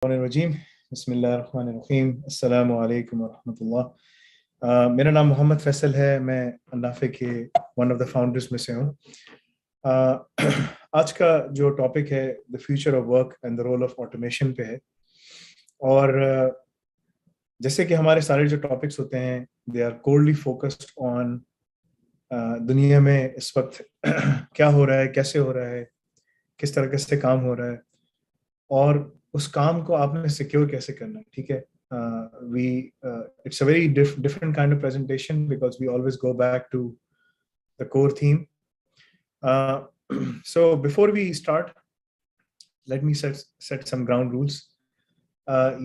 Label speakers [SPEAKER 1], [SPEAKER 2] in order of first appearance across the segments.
[SPEAKER 1] रजीम बिस्मिल्लाहिर्रहमानिर्रहीम अस्सलामु अलैकुम वरहमतुल्लाह। मेरा नाम मोहम्मद फैसल है। मैं अल-नाफी के वन ऑफ द फाउंडर्स में से हूँ। आज का जो टॉपिक है the future of work and the role of automation पे है। और जैसे कि हमारे सारे जो टॉपिक्स होते हैं दे आर कोरली फोकस्ड ऑन दुनिया में इस वक्त क्या हो रहा है, कैसे हो रहा है, किस तरीके से काम हो रहा है और उस काम को आपने सिक्योर कैसे करना है। ठीक है, we it's a very different kind of presentation because we always go back to the core theme. So before we start let me set some ground rules.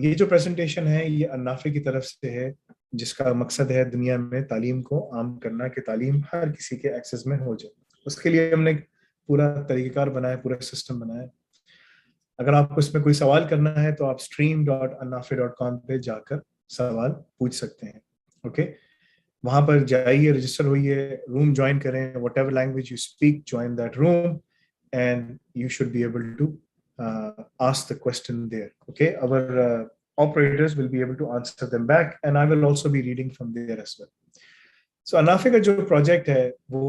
[SPEAKER 1] ये जो प्रेजेंटेशन है ये अल-नाफी की तरफ से है, जिसका मकसद है दुनिया में तालीम को आम करना, कि तालीम हर किसी के एक्सेस में हो जाए। उसके लिए हमने पूरा तरीक़ेकार बनाया, पूरा सिस्टम बनाया। अगर आपको इसमें कोई सवाल करना है तो आप stream.alnafi.com पे जाकर सवाल पूछ सकते हैं। ओके, वहां पर जाइए, रजिस्टर होइए, रूम ज्वाइन करें, whatever language you speak, join that room and you should be able to ask the question there. Okay, our operators will be able to answer them back and I will also be reading from there as well. So Al-Nafi का जो project है वो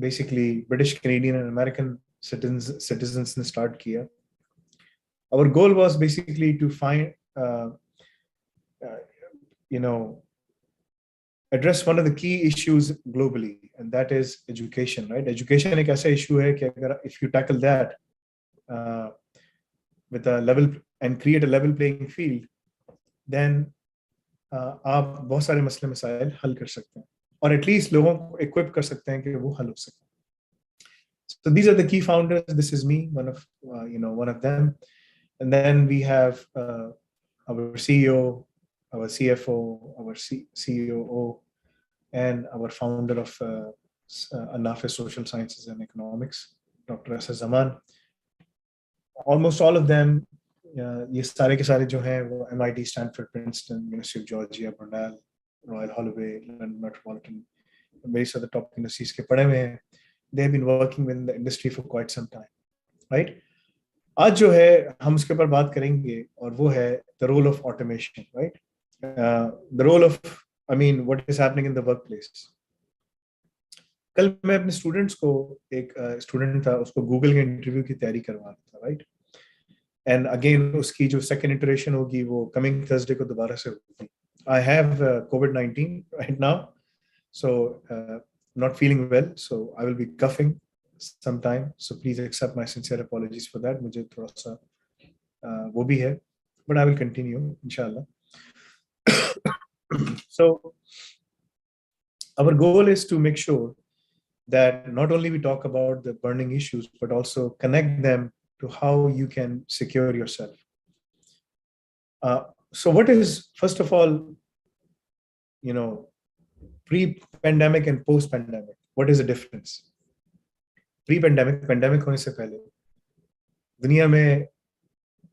[SPEAKER 1] basically British, Canadian and American citizens ने start किया. Our goal was basically to find address one of the key issues globally, and that is education, right? Education एक ऐसा issue है कि अगर if you tackle that with a level and create a level playing field, then आप बहुत सारे मसले मसाइल हल कर सकते हैं और एटलीस्ट लोगों को इक्विप कर सकते हैं कि वो हल हो सके. So these are the key founders. This is me, one of them, and then we have our CEO, our CFO, our COO, and our founder of Al-Nafi Social Sciences and Economics, Dr. S. Zaman. Almost all of them, ये सारे के सारे जो हैं वो MIT, Stanford, Princeton, University of Georgia, Brunel, Royal Holloway, London Metropolitan, various other top universities के पढ़े हुए हैं. They have been working within the industry for quite some time, right? आज जो है हम उसके ऊपर बात करेंगे और वो है the role of automation, right? The role of, what is happening in the workplace. कल मैं अपने स्टूडेंट्स को, एक स्टूडेंट था, उसको गूगल के इंटरव्यू की तैयारी करवा रहा था, राइट? एंड अगेन उसकी जो सेकंड इटरेशन होगी वो कमिंग थर्सडे को दोबारा से होगी. I have COVID-19 right now, so not feeling well, so I will be coughing sometime, so please accept my sincere apologies for that. मुझे थोड़ा सा वो भी है, but I will continue inshallah. So our goal is to make sure that not only we talk about the burning issues, but also connect them to how you can secure yourself. So what is, first of all, pre-pandemic and post-pandemic, what is the difference? Pre-pandemic, pandemic होने से पहले दुनिया में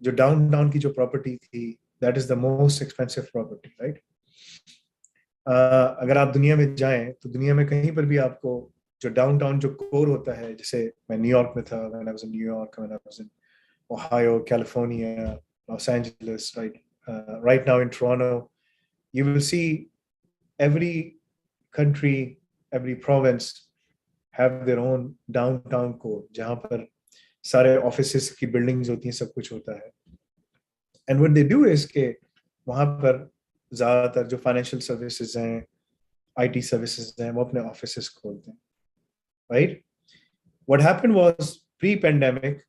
[SPEAKER 1] जो downtown की जो property थी, that is the most expensive property, right? अगर आप दुनिया में जाएं तो दुनिया में कहीं पर भी आपको जो डाउनटाउन जो कोर होता है, जैसे मैं न्यूयॉर्क में था, when I was in New York, when I was in Ohio, California, Los Angeles, right? Right now in Toronto, you will see every country, every province have their own downtown core, जहाँ पर सारे offices की buildings होती हैं, सब कुछ होता है. And what they do is कि वहाँ पर ज़्यादातर जो financial services हैं, IT services हैं, वो अपने offices खोलते हैं, right? What happened was pre-pandemic,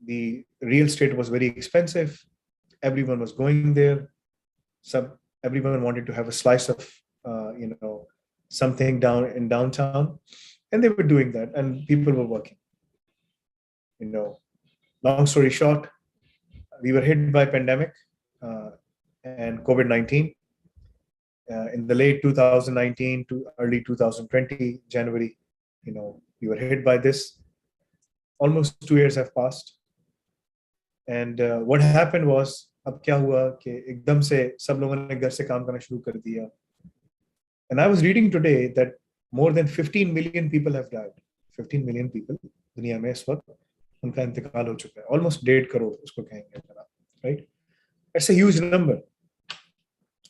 [SPEAKER 1] the real estate was very expensive. Everyone was going there. Everyone wanted to have a slice of, something down in downtown, and they were doing that, and people were working. Long story short, we were hit by pandemic and COVID-19 in the late 2019 to early 2020 January. We were hit by this. Almost 2 years have passed, and what happened was, अब क्या हुआ कि एकदम से सब लोगों ने घर से काम करना शुरू कर दिया. And I was reading today that more than 15 million people have died. 15 million people दुनिया में इस वक्त उनका इंतकाल हो चुका है, ऑलमोस्ट 1.5 करोड़ उसको कहेंगे अगर आप, right? It's a huge number.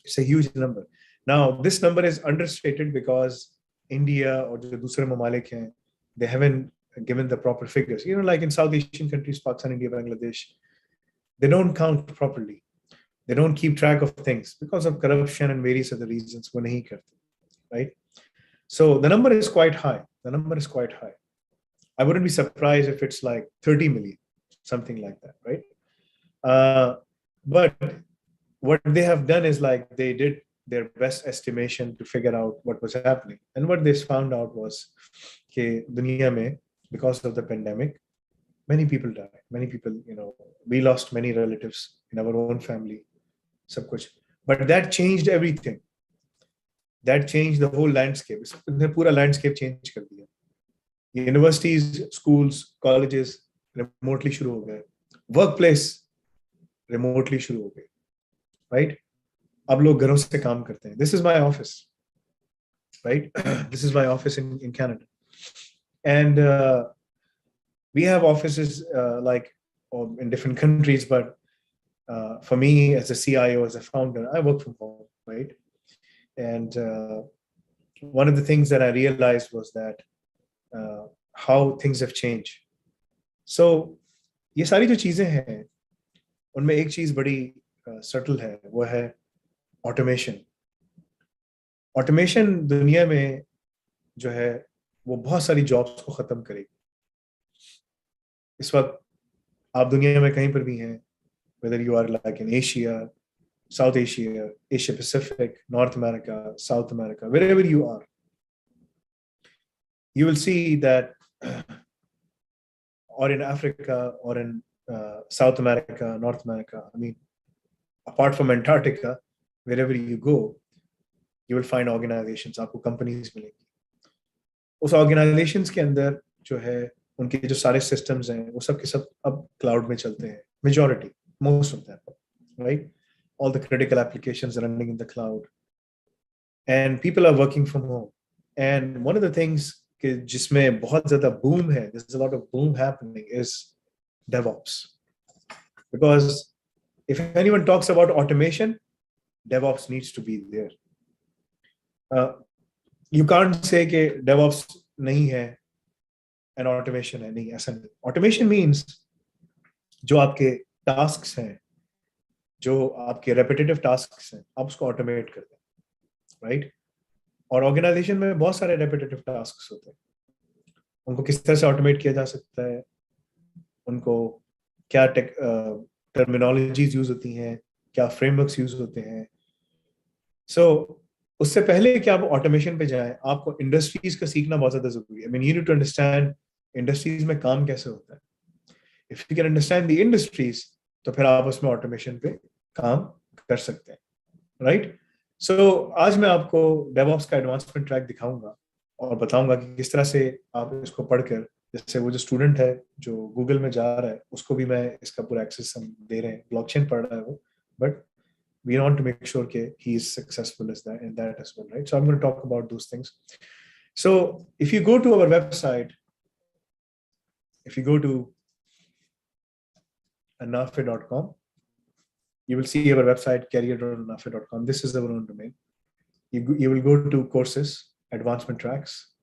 [SPEAKER 1] It's a huge number. Now this number is understated because India और जो दूसरे ममालिक हैं, they haven't given the proper figures. You know, like in South Asian countries, Pakistan, India, Bangladesh, they don't count properly. They don't keep track of things because of corruption and various other reasons. वो नहीं करते, right? So the number is quite high. The number is quite high. I wouldn't be surprised if it's like 30 million, something like that, right? But what they have done is like they did their best estimation to figure out what was happening. And what they found out was that dunya mein, because of the pandemic, many people died. Many people, you know, we lost many relatives in our own family, sab kuch. But that changed everything. That changed the whole landscape. The pura landscape changed kar diya. Universities, schools, colleges remotely shuru ho gaye. Workplace remotely shuru ho gaye. Right? अब लोग घरों से काम करते हैं. This is my office, right? This is my office in Canada, and we have offices like in different countries. But for me, as a CIO, as a founder, I work from home, right? And one of the things that I realized was that how things have changed. So ये सारी जो चीजें हैं, उनमें एक चीज बड़ी subtle है, वो है ऑटोमेशन. ऑटोमेशन दुनिया में जो है वो बहुत सारी जॉब्स को खत्म करेगी. इस वक्त आप दुनिया में कहीं पर भी हैं, whether you are like in Asia, South Asia, Asia Pacific, North America, South America, wherever you are, you will see that, or in Africa, or in South America, North America, I mean, apart from Antarctica, wherever you go, you will find organizations, आपको companies मिलेंगी. उस organizations के अंदर जो है उनके जो सारे systems हैं वो सब के सब अब cloud में चलते हैं. Majority, most of them, right? All the critical applications are running in the cloud, and people are working from home. And one of the things कि जिसमें बहुत ज़्यादा boom है, there's a lot of boom happening, is DevOps. Because if anyone talks about automation, DevOps needs to be there. You can't say कि DevOps नहीं है and automation है. नहीं, ऐसा नहीं. Automation means जो आपके tasks हैं, जो आपके repetitive tasks हैं, आप उसको automate कर दें, right? और organization में बहुत सारे repetitive tasks होते हैं. उनको किस तरह से automate किया जा सकता है, उनको क्या terminologies use होती हैं, क्या frameworks use होते हैं. So उससे पहले कि आप ऑटोमेशन पे जाएं, आपको इंडस्ट्रीज का सीखना बहुत ज्यादा जरूरी है. I mean, you need to understand industries में काम कैसे होता है. If you can understand the industries, तो फिर आप उसमें ऑटोमेशन पे काम कर सकते हैं, right? So आज मैं आपको DevOps का एडवांसमेंट ट्रैक दिखाऊंगा और बताऊंगा कि किस तरह से आप इसको पढ़कर, जैसे वो जो स्टूडेंट है जो गूगल में जा रहा है उसको भी मैं इसका पूरा एक्सेस हम दे रहे हैं. ब्लॉकचेन पढ़ रहा है वो, but we want to make sure that he is successful as that in that as well, right? So I'm going to talk about those things. So if you go to our website, if you go to al-nafi.com, you will see our website, career.al-nafi.com. This is our own domain. You will go to courses, advancement tracks,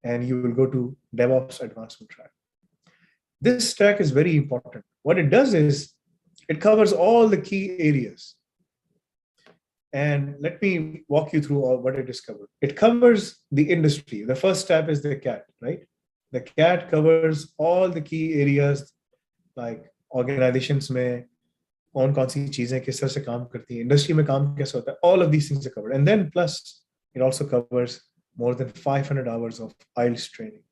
[SPEAKER 1] and you will go to DevOps advancement track. This track is very important. What it does is it covers all the key areas. And let me walk you through what it is covered. It covers the industry. The first step is the CAT, right? The CAT covers all the key areas, like organizations में कौन सी चीजें किस तरह से काम करती हैं, industry में काम कैसे होता है. All of these things are covered. And then plus, it also covers more than 500 hours of IELTS training,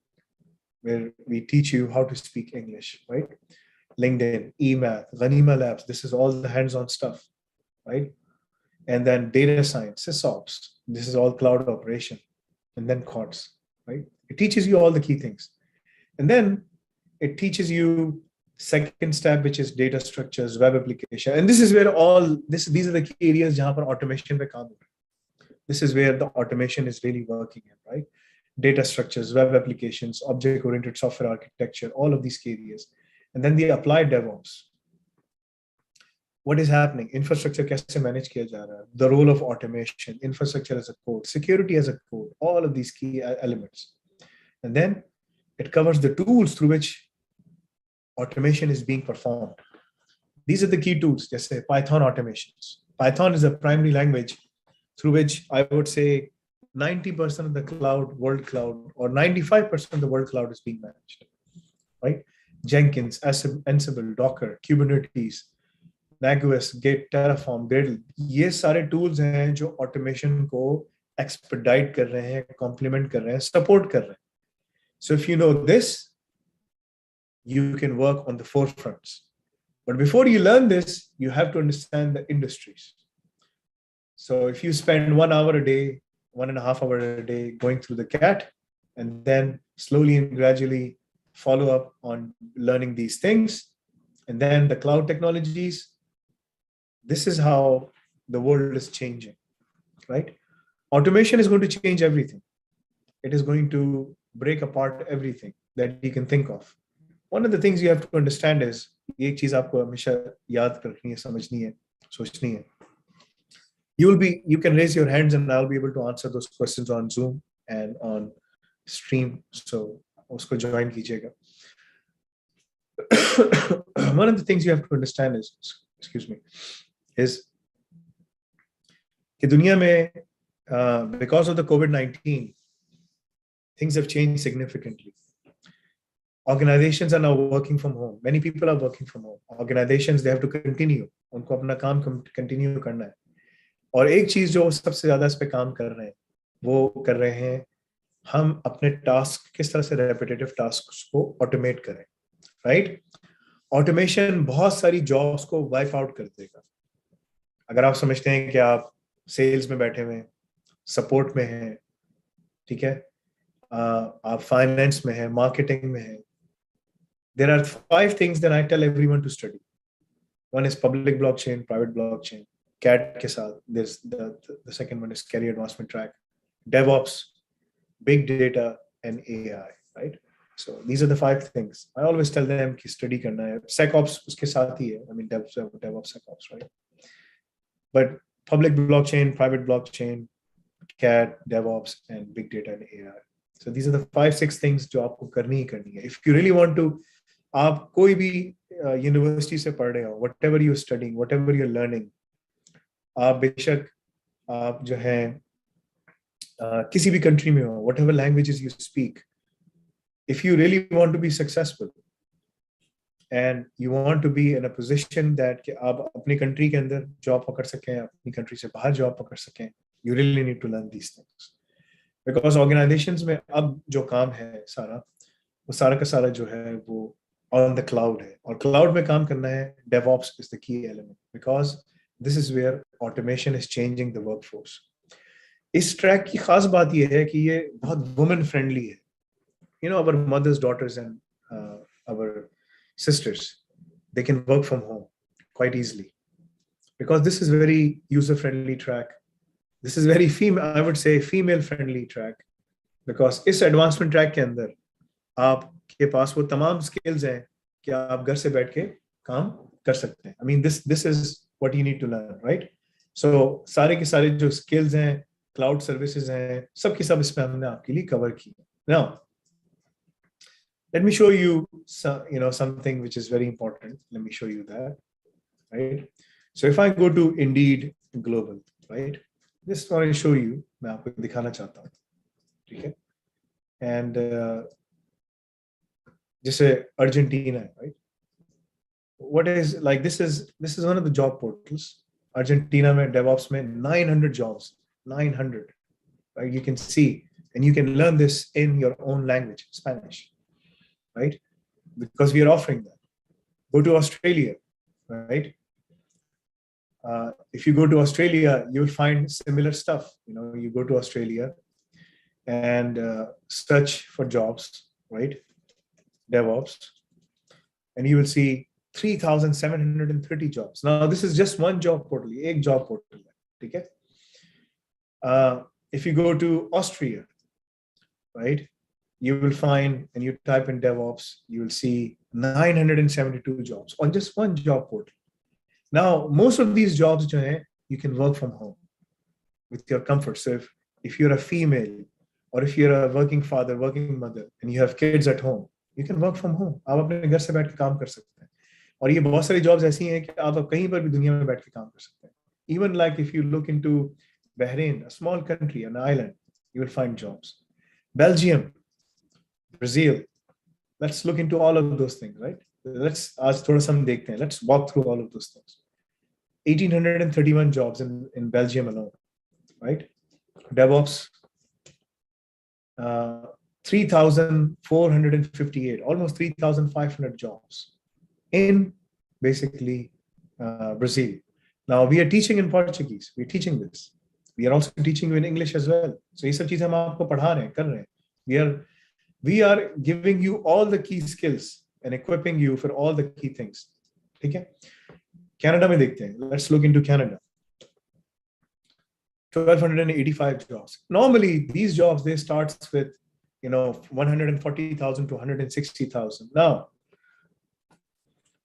[SPEAKER 1] where we teach you how to speak English, right? LinkedIn, eMath, Ghanima Labs. This is all the hands-on stuff, right? And then data science, SysOps. This is all cloud operation. And then COTS, right? It teaches you all the key things. And then it teaches you second step, which is data structures, web application. And this is where these are the key areas jahan par automation pe kaam ho raha hai. This is where the automation is really working in, right? Data structures, web applications, object-oriented software architecture, all of these key areas. And then the applied DevOps. What is happening? Infrastructure कैसे manage किया जा रहा है? The role of automation, infrastructure as a code, security as a code, all of these key elements. And then it covers the tools through which automation is being performed. These are the key tools, just say Python automations. Python is a primary language through which I would say 90% of the cloud, world cloud, or 95% of the world cloud is being managed, right? Jenkins, Ansible, Docker, Kubernetes, Nagios, Git, Terraform, Gradle, ये सारे tools हैं जो automation को expedite कर रहे हैं, complement कर रहे हैं, support कर रहे हैं. So if you know this, you can work on the forefronts. But before you learn this, you have to understand the industries. So if you spend 1 hour a day, 1.5 hours a day going through the CAT, and then slowly and gradually follow up on learning these things, and then the cloud technologies, this is how the world is changing, right? Automation is going to change everything. It is going to break apart everything that you can think of. One of the things you have to understand is, एक चीज आपको हमेशा याद रखनी है, समझनी है, सोचनी है. You can raise your hands and I'll be able to answer those questions on Zoom and on stream. So usko join कीजिएगा. One of the things you have to understand is, is कि दुनिया में because of the COVID-19, things have changed significantly. Organizations are now working from home. Many people are working from home. Organizations, they have to continue. उनको अपना काम continue करना है. और एक चीज जो सबसे ज्यादा इस पे काम कर रहे हैं, वो कर रहे हैं हम अपने टास्क किस तरह से रेपिटेटिव टास्क को ऑटोमेट करें, राइट? ऑटोमेशन बहुत सारी जॉब्स को वाइप आउट कर देगा. अगर आप समझते हैं कि आप सेल्स में बैठे हुए हैं, सपोर्ट में हैं, ठीक है, आप फाइनेंस में हैं, मार्केटिंग में हैं, there are 5 things that I tell everyone to study. One is public blockchain, private blockchain. CAT के साथ, there's the second one is career advancement track, DevOps, big data, and AI, right? So these are the 5 things. I always tell them कि study करना है. SecOps उसके साथ ही है. I mean DevOps, SecOps, right? But public blockchain, private blockchain, CAT, DevOps, and big data and AI. So these are the 5-6 things जो आपको करनी ही करनी है. If you really want to, आप कोई भी यूनिवर्सिटी से पढ़ रहे हो, whatever you're studying, whatever you're learning, आप बेशक आप जो है किसी भी कंट्री में हो, whatever languages you speak, if you really want to be successful and you want to be in a position that कि आप अपनी कंट्री के अंदर जॉब पकड़ सकें, अपनी कंट्री से बाहर जॉब पकड़ सकें, you really need to learn these things. Because organizations में अब जो काम है सारा, वो सारा का सारा जो है वो on the cloud है, और cloud में काम करना है. DevOps is the key element because this is where automation is changing the workforce. इस ट्रैक की खास बात ये है कि ये बहुत women friendly है. You know, our mothers, daughters, and our sisters, they can work from home quite easily because this is very user friendly track. This is very I would say female friendly track because इस advancement track के अंदर आपके पास वो तमाम skills हैं कि आप घर से बैठ के काम कर सकते हैं. I mean this is what you need to learn, right? So सारे के सारे जो skills हैं, cloud services हैं, सब की सब इसमें हमने आपके लिए cover की. Now let me show you something which is very important. Let me show you that, right? So if I go to Indeed Global, right? Just want to show you, मैं आपको दिखाना चाहता हूँ, ठीक है? And जैसे Argentina है, right? What is like this is one of the job portals. Argentina में DevOps में 900 jobs, 900, right? You can see and you can learn this in your own language, Spanish, right? Because we are offering that. Go to Australia, right? If you go to Australia, you'll find similar stuff. You know, you go to Australia and search for jobs, right? DevOps, and you will see 3,730 jobs. Now, this is just one job portal, एक job portal, okay? If you go to Austria, right, you will find, and you type in DevOps, you will see 972 jobs on just one job portal. Now, most of these jobs, you can work from home with your comfort. So if you're a female, or if you're a working father, working mother, and you have kids at home, you can work from home. आप अपने घर से बैठ के काम कर सकते हैं. और ये बहुत सारी jobs ऐसी हैं कि आप कहीं पर भी दुनिया में बैठ के काम कर सकते हैं. Even like if you look into Bahrain, a small country, an island, you will find jobs. Belgium, Brazil. Let's look into all of those things, right? Let's आज थोड़ा सा हम देखते हैं. Let's walk through all of those things. 1,831 jobs in Belgium alone, right? DevOps, 3,458, almost 3,500 jobs in basically Brazil. Now we are teaching in Portuguese. We're teaching this. We are also teaching you in English as well. So ये सब चीजें हम आपको पढ़ा रहे हैं, कर रहे हैं. We are giving you all the key skills and equipping you for all the key things. ठीक है? Canada में देखते हैं. Let's look into Canada. 1,285 jobs. Normally, these jobs, they start with, 140,000 to 160,000. Now,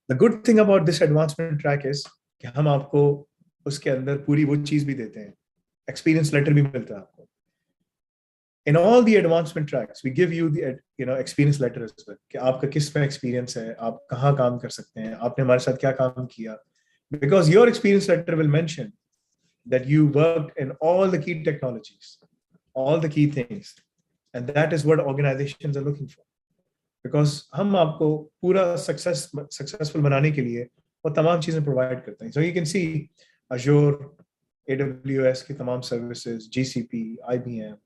[SPEAKER 1] the good thing about this advancement track is कि हम आपको उसके अंदर पूरी वो चीज भी देते हैं. Experience letter भी मिलता है आपको. In all the advancement tracks, we give you the experience letter as well. कि आपका किस में experience है, आप कहाँ काम कर सकते हैं, आपने हमारे साथ क्या काम किया. Because your experience letter will mention that you worked in all the key technologies, all the key things. And that is what organizations are looking for. Because हम आपको पूरा successful बनाने के लिए वो तमाम चीजें provide करते हैं. So you can see Azure, AWS की तमाम services, GCP, IBM,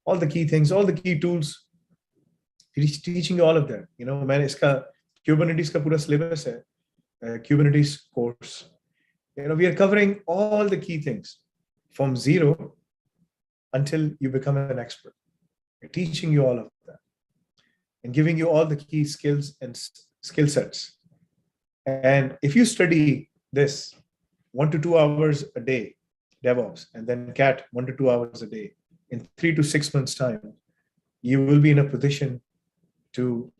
[SPEAKER 1] all the key things, all the key tools. He's teaching you all of that. मैंने इसका Kubernetes का पूरा syllabus है, Kubernetes course. We are covering all the key things from zero until you become an expert. We're teaching you all of that and giving you all the key skills and skill sets. And if you study this 1 to 2 hours a day, DevOps, and then CAT 1 to 2 hours a day, in 3 to 6 months' time, you will be in a position to,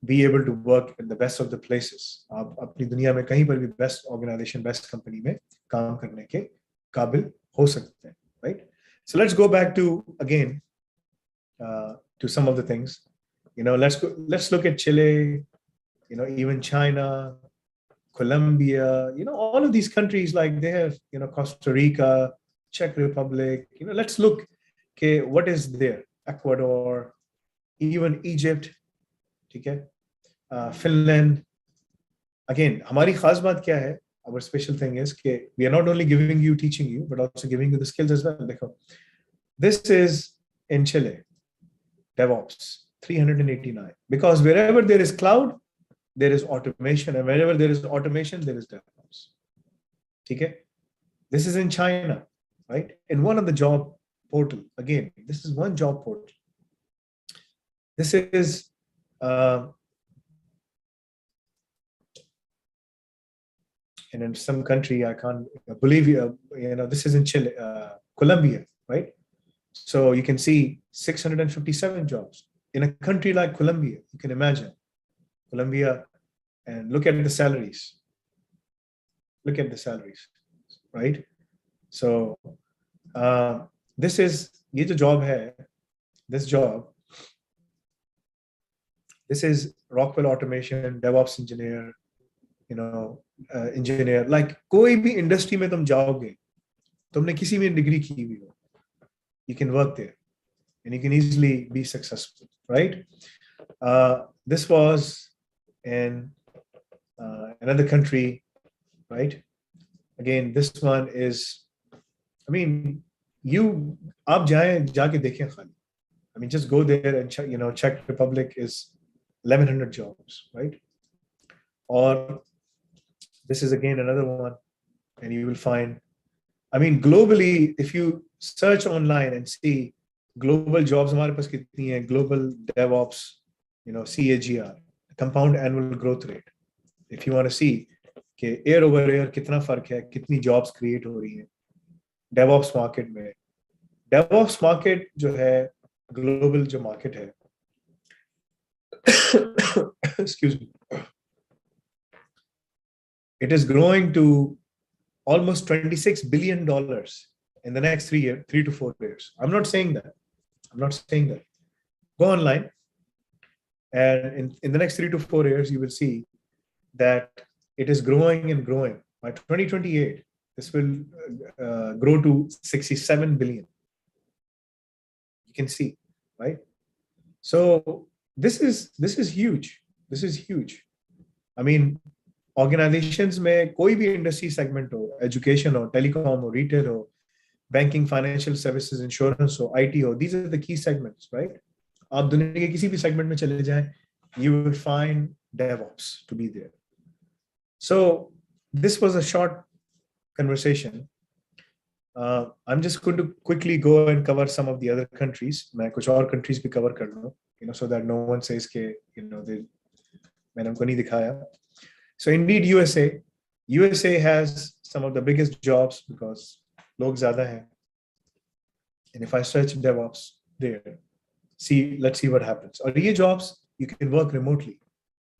[SPEAKER 1] be able to work in the best of the places. आप अपनी दुनिया में कहीं पर भी best organization, best company में काम करने के काबिल हो सकते हैं, right? So let's go back to again to some of the things. Let's look at Chile, even China, Colombia, all of these countries, like they have, Costa Rica, Czech Republic. Let's look, okay, what is there? Ecuador, even Egypt. ठीक है, Finland. Again, हमारी खास बात क्या है? Our special thing is कि we are not only teaching you, but also giving you the skills as well. देखो, this is in Chile, DevOps 389. Because wherever there is cloud, there is automation, and wherever there is automation, there is DevOps. ठीक है? This is in China, right? In one of the job portal. Again, this is one job portal. This is and in some country, I can't believe this is in Chile, Colombia, right? So you can see 657 jobs in a country like Colombia. You can imagine Colombia, and look at the salaries. Look at the salaries, right? So this is ये जो job है, this job. This is Rockwell Automation, DevOps engineer, engineer. Like कोई भी industry में तुम जाओगे, तुमने किसी भी degree की हुई हो, you can work there, and you can easily be successful, right? This was in another country, right? Again, this one is, आप जाके देखें खाली. Just go there and check. Czech Republic is 1,100 jobs, right? Or this is again another one, and you will find, globally, if you search online and see global jobs, हमारे पास कितनी है, global DevOps, CAGR, compound annual growth rate. If you want to see कि year over year कितना फर्क है, कितनी jobs create हो रही हैं DevOps market में. DevOps market जो है global जो market है, excuse me, it is growing to almost $26 billion in the next 3 to 4 years. I'm not saying that. I'm not saying that. Go online, and in the next 3 to 4 years, you will see that it is growing and growing. By 2028, this will grow to 67 billion. You can see, right? So this is huge. This is huge. I mean, organizations में कोई भी industry segment हो, education हो, telecom हो, retail हो, banking, financial services, insurance हो, IT हो, these are the key segments, right? आप दुनिया के किसी भी segment में चले जाएं, you will find DevOps to be there. So this was a short conversation. I'm just going to quickly go and cover some of the other countries. मैं कुछ और countries भी cover कर लूँ, so that no one says कि मैंने हमको नहीं दिखाया. So indeed, USA has some of the biggest jobs because लोग ज़्यादा हैं. And if I search DevOps there, let's see what happens. और ये jobs you can work remotely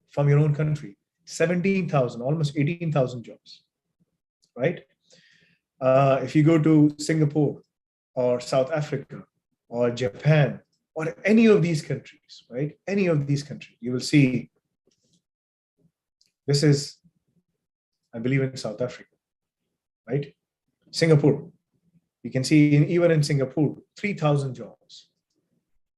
[SPEAKER 1] from your own country. 17,000, almost 18,000 jobs, right? If you go to Singapore or South Africa or Japan or any of these countries, right? Any of these countries, you will see. This is, I believe, in South Africa, right? Singapore. You can see even in Singapore, 3,000 jobs.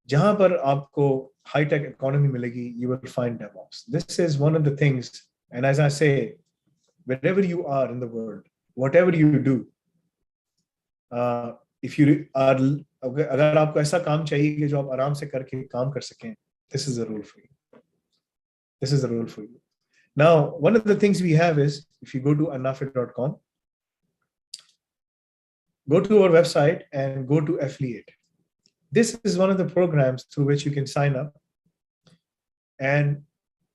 [SPEAKER 1] जहां पर आपको high-tech economy मिलेगी, you will find DevOps. This is one of the things, and as I say, wherever you are in the world, whatever you do, if you are, अगर आपको ऐसा काम चाहिए कि जो आप आराम से करके काम कर सकें, this is the rule for you. This is the rule for you. Now, one of the things we have is, if you go to al-nafi.com, go to our website and go to affiliate. This is one of the programs through which you can sign up. And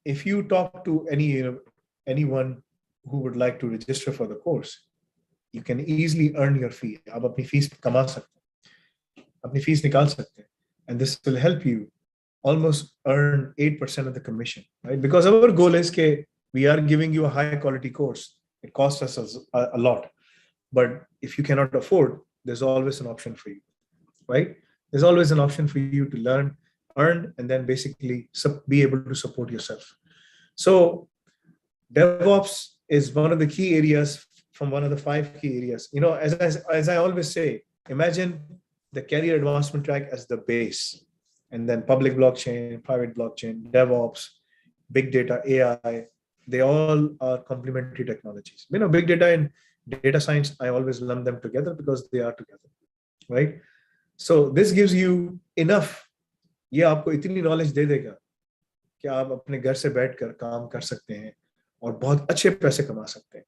[SPEAKER 1] if you talk to anyone who would like to register for the course, you can easily earn your fee. आप अपनी fees कमा सकते हैं, अपनी fees निकाल सकते हैं, and this will help you almost earn 8% of the commission, right? Because our goal is that we are giving you a high quality course. It costs us a lot, but if you cannot afford, there's always an option for you, right? There's always an option for you to learn, earn, and then basically be able to support yourself. So DevOps is one of the key areas, from one of the 5 key areas. As I always say, imagine the career advancement track as the base, and then public blockchain, private blockchain, DevOps, big data, AI, they all are complementary technologies. Big data and data science, I always lump them together because they are together, right? So this gives you enough, ये आपको इतनी knowledge दे देगा कि आप अपने घर से बैठकर काम कर सकते हैं और बहुत अच्छे पैसे कमा सकते हैं.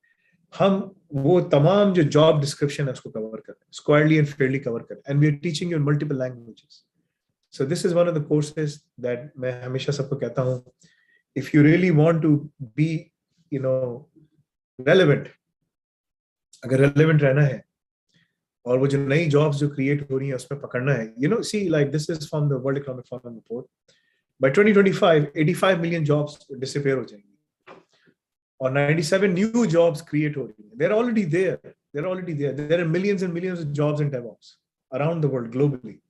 [SPEAKER 1] हम वो तमाम जो job description है उसको cover कर रहे हैं, squarely and fairly cover कर रहे हैं, and we are teaching you in multiple languages. So this is one of the courses that मैं हमेशा सबको कहता हूँ, if you really want to be, relevant, अगर relevant रहना है और वो जो नई jobs जो create हो रही हैं उसमें पकड़ना है, see, like this is from the World Economic Forum report. By 2025, 85 million jobs disappear हो जाएंगी और 97 new jobs create हो रही हैं. They're already there. There are millions and millions of jobs in DevOps around the world globally.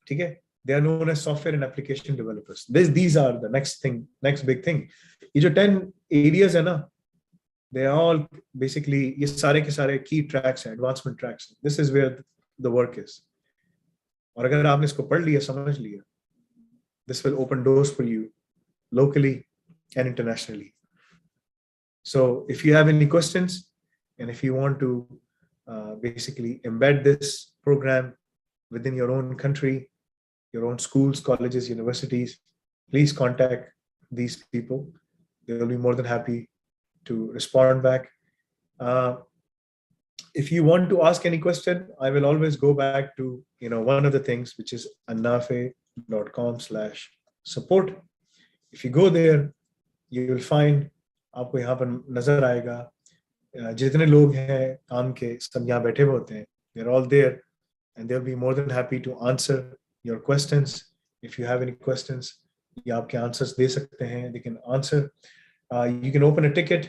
[SPEAKER 1] ठीक है? They are known as software and application developers. These are the next big thing. ये जो 10 areas है ना, they are all basically ये सारे के सारे key tracks हैं, advancement tracks. This is where the work is. और अगर आपने इसको पढ़ लिया, समझ लिया, this will open doors for you locally and internationally. So if you have any questions, and if you want to basically embed this program within your own country, your own schools, colleges, universities, please contact these people. They will be more than happy to respond back. If you want to ask any question, I will always go back to one of the things, which is al-nafi.com/support. If you go there, you will find आपको यहाँ पर नजर आएगा जितने लोग हैं काम के सब यहाँ बैठे होते हैं. They're all there, and they'll be more than happy to answer your questions. If you have any questions, ये आपके आंसर्स दे सकते हैं, they can answer. You can open a ticket,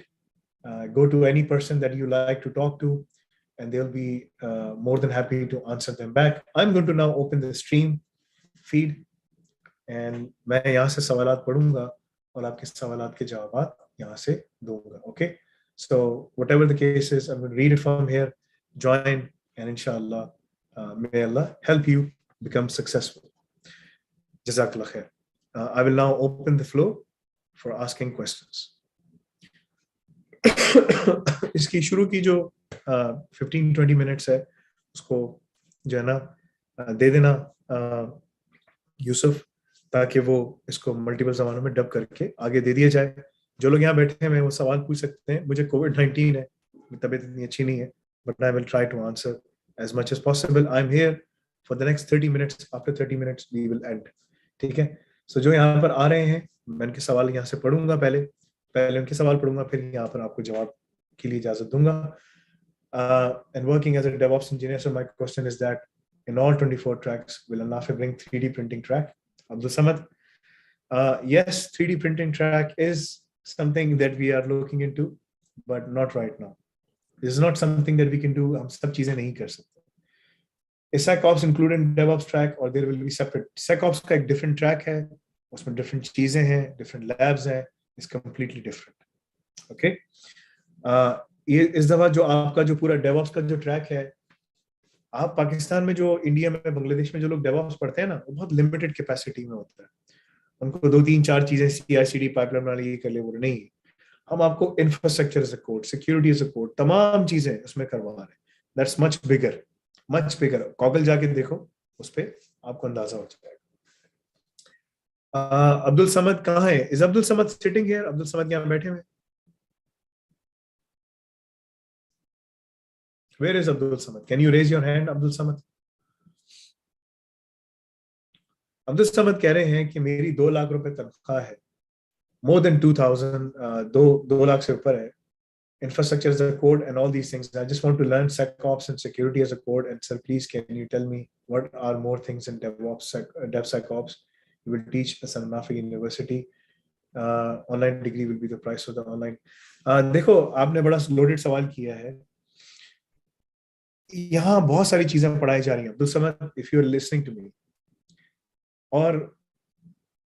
[SPEAKER 1] go to any person that you like to talk to, and they'll be more than happy to answer them back. I'm going to now open the stream feed, and मैं यहाँ से सवालात पढ़ूंगा और आपके सवालात के जवाब यहाँ से दूंगा. Okay, so whatever the case is, I'm going to read it from here. Join, and inshallah, may Allah help you become successful. Jazakallah khair. I will now open the floor for asking questions. इसकी शुरू की जो 15-20 minutes है उसको जो है ना दे देना यूसुफ, ताकि वो इसको मल्टीपल जबानों में डब करके आगे दे दिया जाए. जो लोग यहाँ बैठे हैं वो सवाल पूछ सकते हैं. मुझे कोविड-19 है, तबीयत इतनी अच्छी नहीं है, but I will try to answer as much as possible. I'm here for the next 30 minutes. After 30 minutes we will end. ठीक है. So जो यहाँ पर आ रहे हैं, मैं उनके सवाल यहाँ से पढ़ूंगा, पहले उनके सवाल पढ़ूंगा, फिर यहाँ पर आपको जवाब के लिए इजाजत दूंगा. And working as a DevOps engineer, so my question is that in all 24 tracks, will Al-Nafi bring 3D printing track? Abdul Samad, yes, 3D printing track is something that we are looking into, but not right now. This is not something that we can do. हम सब चीजें नहीं कर सकते. Is SecOps included in DevOps track, or there will be separate? SecOps का एक different track है, उसमें different चीजें हैं, different labs हैं, it's completely different. Okay? ये इस दफा जो आपका जो पूरा DevOps का जो ट्रैक है, आप पाकिस्तान में जो इंडिया में बांग्लादेश में जो लोग DevOps पढ़ते हैं ना, वो बहुत लिमिटेड कैपेसिटी में होता है. उनको 2-3-4 चीजें CI/CD पाइपलाइन वाली कर ले, वो नहीं. हम आपको infrastructure as a code, security as a code, तमाम चीजें उसमें करवा रहे हैं. That's much bigger. गॉगल जाके देखो, उस पे आपको अंदाजा हो जाएगा. अब्दुल समद कहाँ है? Is Abdul Samad sitting here? Abdul Samad यहाँ बैठे हुए? Where is Abdul Samad? Can you raise your hand Abdul Samad? Abdul Samad कह रहे हैं कि मेरी 2 लाख रुपए तनख्वाह है, more than 2,000, 2 lakh से ऊपर है. Infrastructure as a code and all these things. I just want to learn SecOps and security as a code. And sir, please, can you tell me what are more things in DevOps, DevSecOps? You will teach us at Al-Nafi University. Online degree will be the price of the online. देखो, आपने बड़ा loaded सवाल किया है. यहाँ बहुत सारी चीजें पढ़ाई जा रही हैं. Abdul Samad, if you are listening to me, और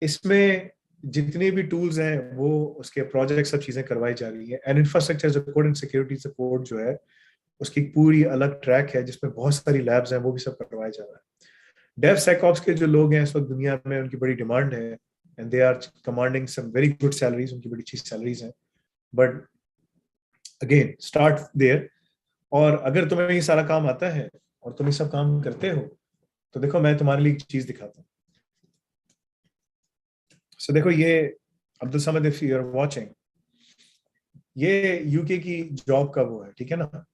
[SPEAKER 1] इसमें जितने भी टूल्स हैं वो उसके प्रोजेक्ट सब चीजें करवाई जा रही है. And infrastructure as a code and security as a code जो है उसकी पूरी अलग ट्रैक है जिसमें बहुत सारी लैब्स हैं, वो भी सब करवाया जा रहा है. डेव सेकऑप्स के जो लोग हैं इस वक्त दुनिया में, उनकी बड़ी डिमांड है and they are commanding some very good salaries. उनकी बड़ी अच्छी सैलरीज हैं, बट अगेन स्टार्ट देयर. और अगर तुम्हें ये सारा काम आता है और तुम ये सब काम करते हो तो देखो, मैं तुम्हारे लिए एक चीज दिखाता हूँ. So देखो, ये Abdul Samad, if you are watching, ये यूके की जॉब का वो है, ठीक है ना.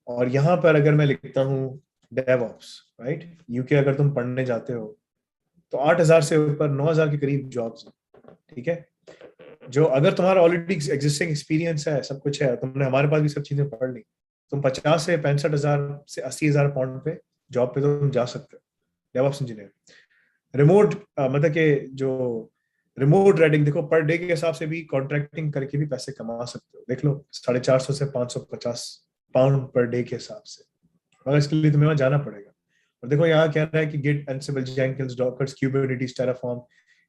[SPEAKER 1] और यहाँ पर अगर मैं लिखता हूँ DevOps, राइट, यूके अगर तुम पढ़ने जाते हो तो 8,000 से ऊपर 9,000 के करीब जॉब्स हैं, ठीक है. जो अगर तुम्हारा ऑलरेडी एग्जिस्टिंग एक्सपीरियंस है, सब कुछ है, तुमने हमारे पास भी सब चीजें पढ़ ली, तुम 50 से 65,000 से 80,000 पाउंड पे जॉब पे तुम जा सकते हो. DevOps इंजीनियर रिमोट, मतलब कि जो रिमोट राइडिंग, देखो पर डे के हिसाब से भी कॉन्ट्रैक्टिंग करके भी पैसे कमा सकते हो. देख लो, 450 से 550 पाउंड पर डे के हिसाब से, मगर इसके लिए तुम्हें वहां जाना पड़ेगा. और देखो यहाँ कह रहा है कि Git, Ansible, Jenkins, Dockers, Kubernetes, Terraform,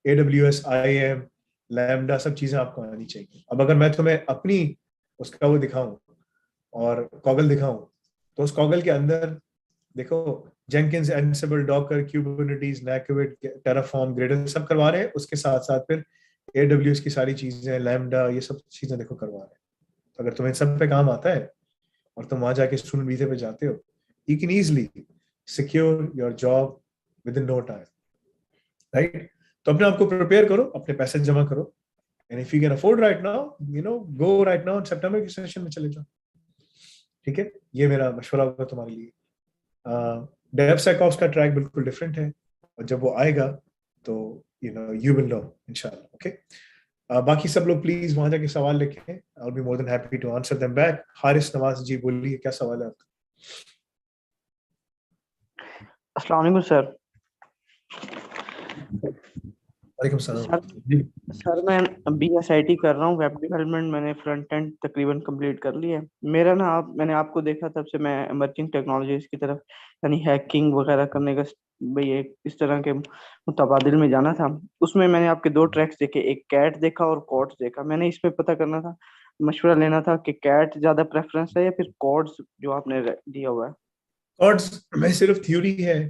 [SPEAKER 1] AWS, IAM, Lambda, सब चीजें आपको आनी चाहिए. अब अगर मैं तुम्हें अपनी उसका वो दिखाऊं और कॉगल दिखाऊं, तो उस कॉगल के अंदर देखो जेंकिंस, एंसिबल, डॉकर, क्यूबरनेटिस, नेकविट, टेराफॉर्म, ग्रेडल सब करवा रहे हैं. उसके साथ साथ फिर AWS की सारी चीजें, लैम्डा, ये सब चीजें देखो करवा रहे हैं. तो अगर तुम्हें सब पे काम आता है और तुम वहां जाके स्टूडेंट वीजा पे जाते हो, you can easily secure your job within no time, right. तो अपने आप को प्रिपेयर करो, अपने पैसे जमा करो, and if you can afford right now, you know, go right now. सितंबर के सेशन में चले जाओ, ठीक है. ये मेरा मशवरा होगा तुम्हारे लिए. DevSecOps का ट्रैक बिल्कुल डिफरेंट है, और जब वो आएगा तो यू विल नो इंशाल्लाह. ओके, बाकी सब लोग प्लीज वहां जाके सवाल लिखें. I will be more than happy to answer them back. Haris Nawaz ji, बोलिए, क्या सवाल है आपका?
[SPEAKER 2] अस्सलाम वालेकुम सर.
[SPEAKER 1] वालेकुम सलाम
[SPEAKER 2] सर
[SPEAKER 1] जी।
[SPEAKER 2] सर मैं BSIT कर रहा हूँ, वेब डेवलपमेंट। मैंने फ्रंट एंड तकरीबन कंप्लीट कर लिया है मेरा ना। मैंने आपको देखा तब से मैं इमर्जिंग टेक्नोलॉजीज की तरफ, यानी हैकिंग वगैरह करने का, भाई एक इस तरह के मुतबादिल में जाना था। उसमें मैंने आपके दो ट्रैक्स देखे, एक कैट देखा और कॉड्स देखा। मैंने इसमें पता करना था, मशवरा लेना था कि कैट ज्यादा प्रेफरेंस है या फिर कॉड्स जो आपने दिया हुआ है।
[SPEAKER 1] कॉर्ड्स में सिर्फ थ्योरी है।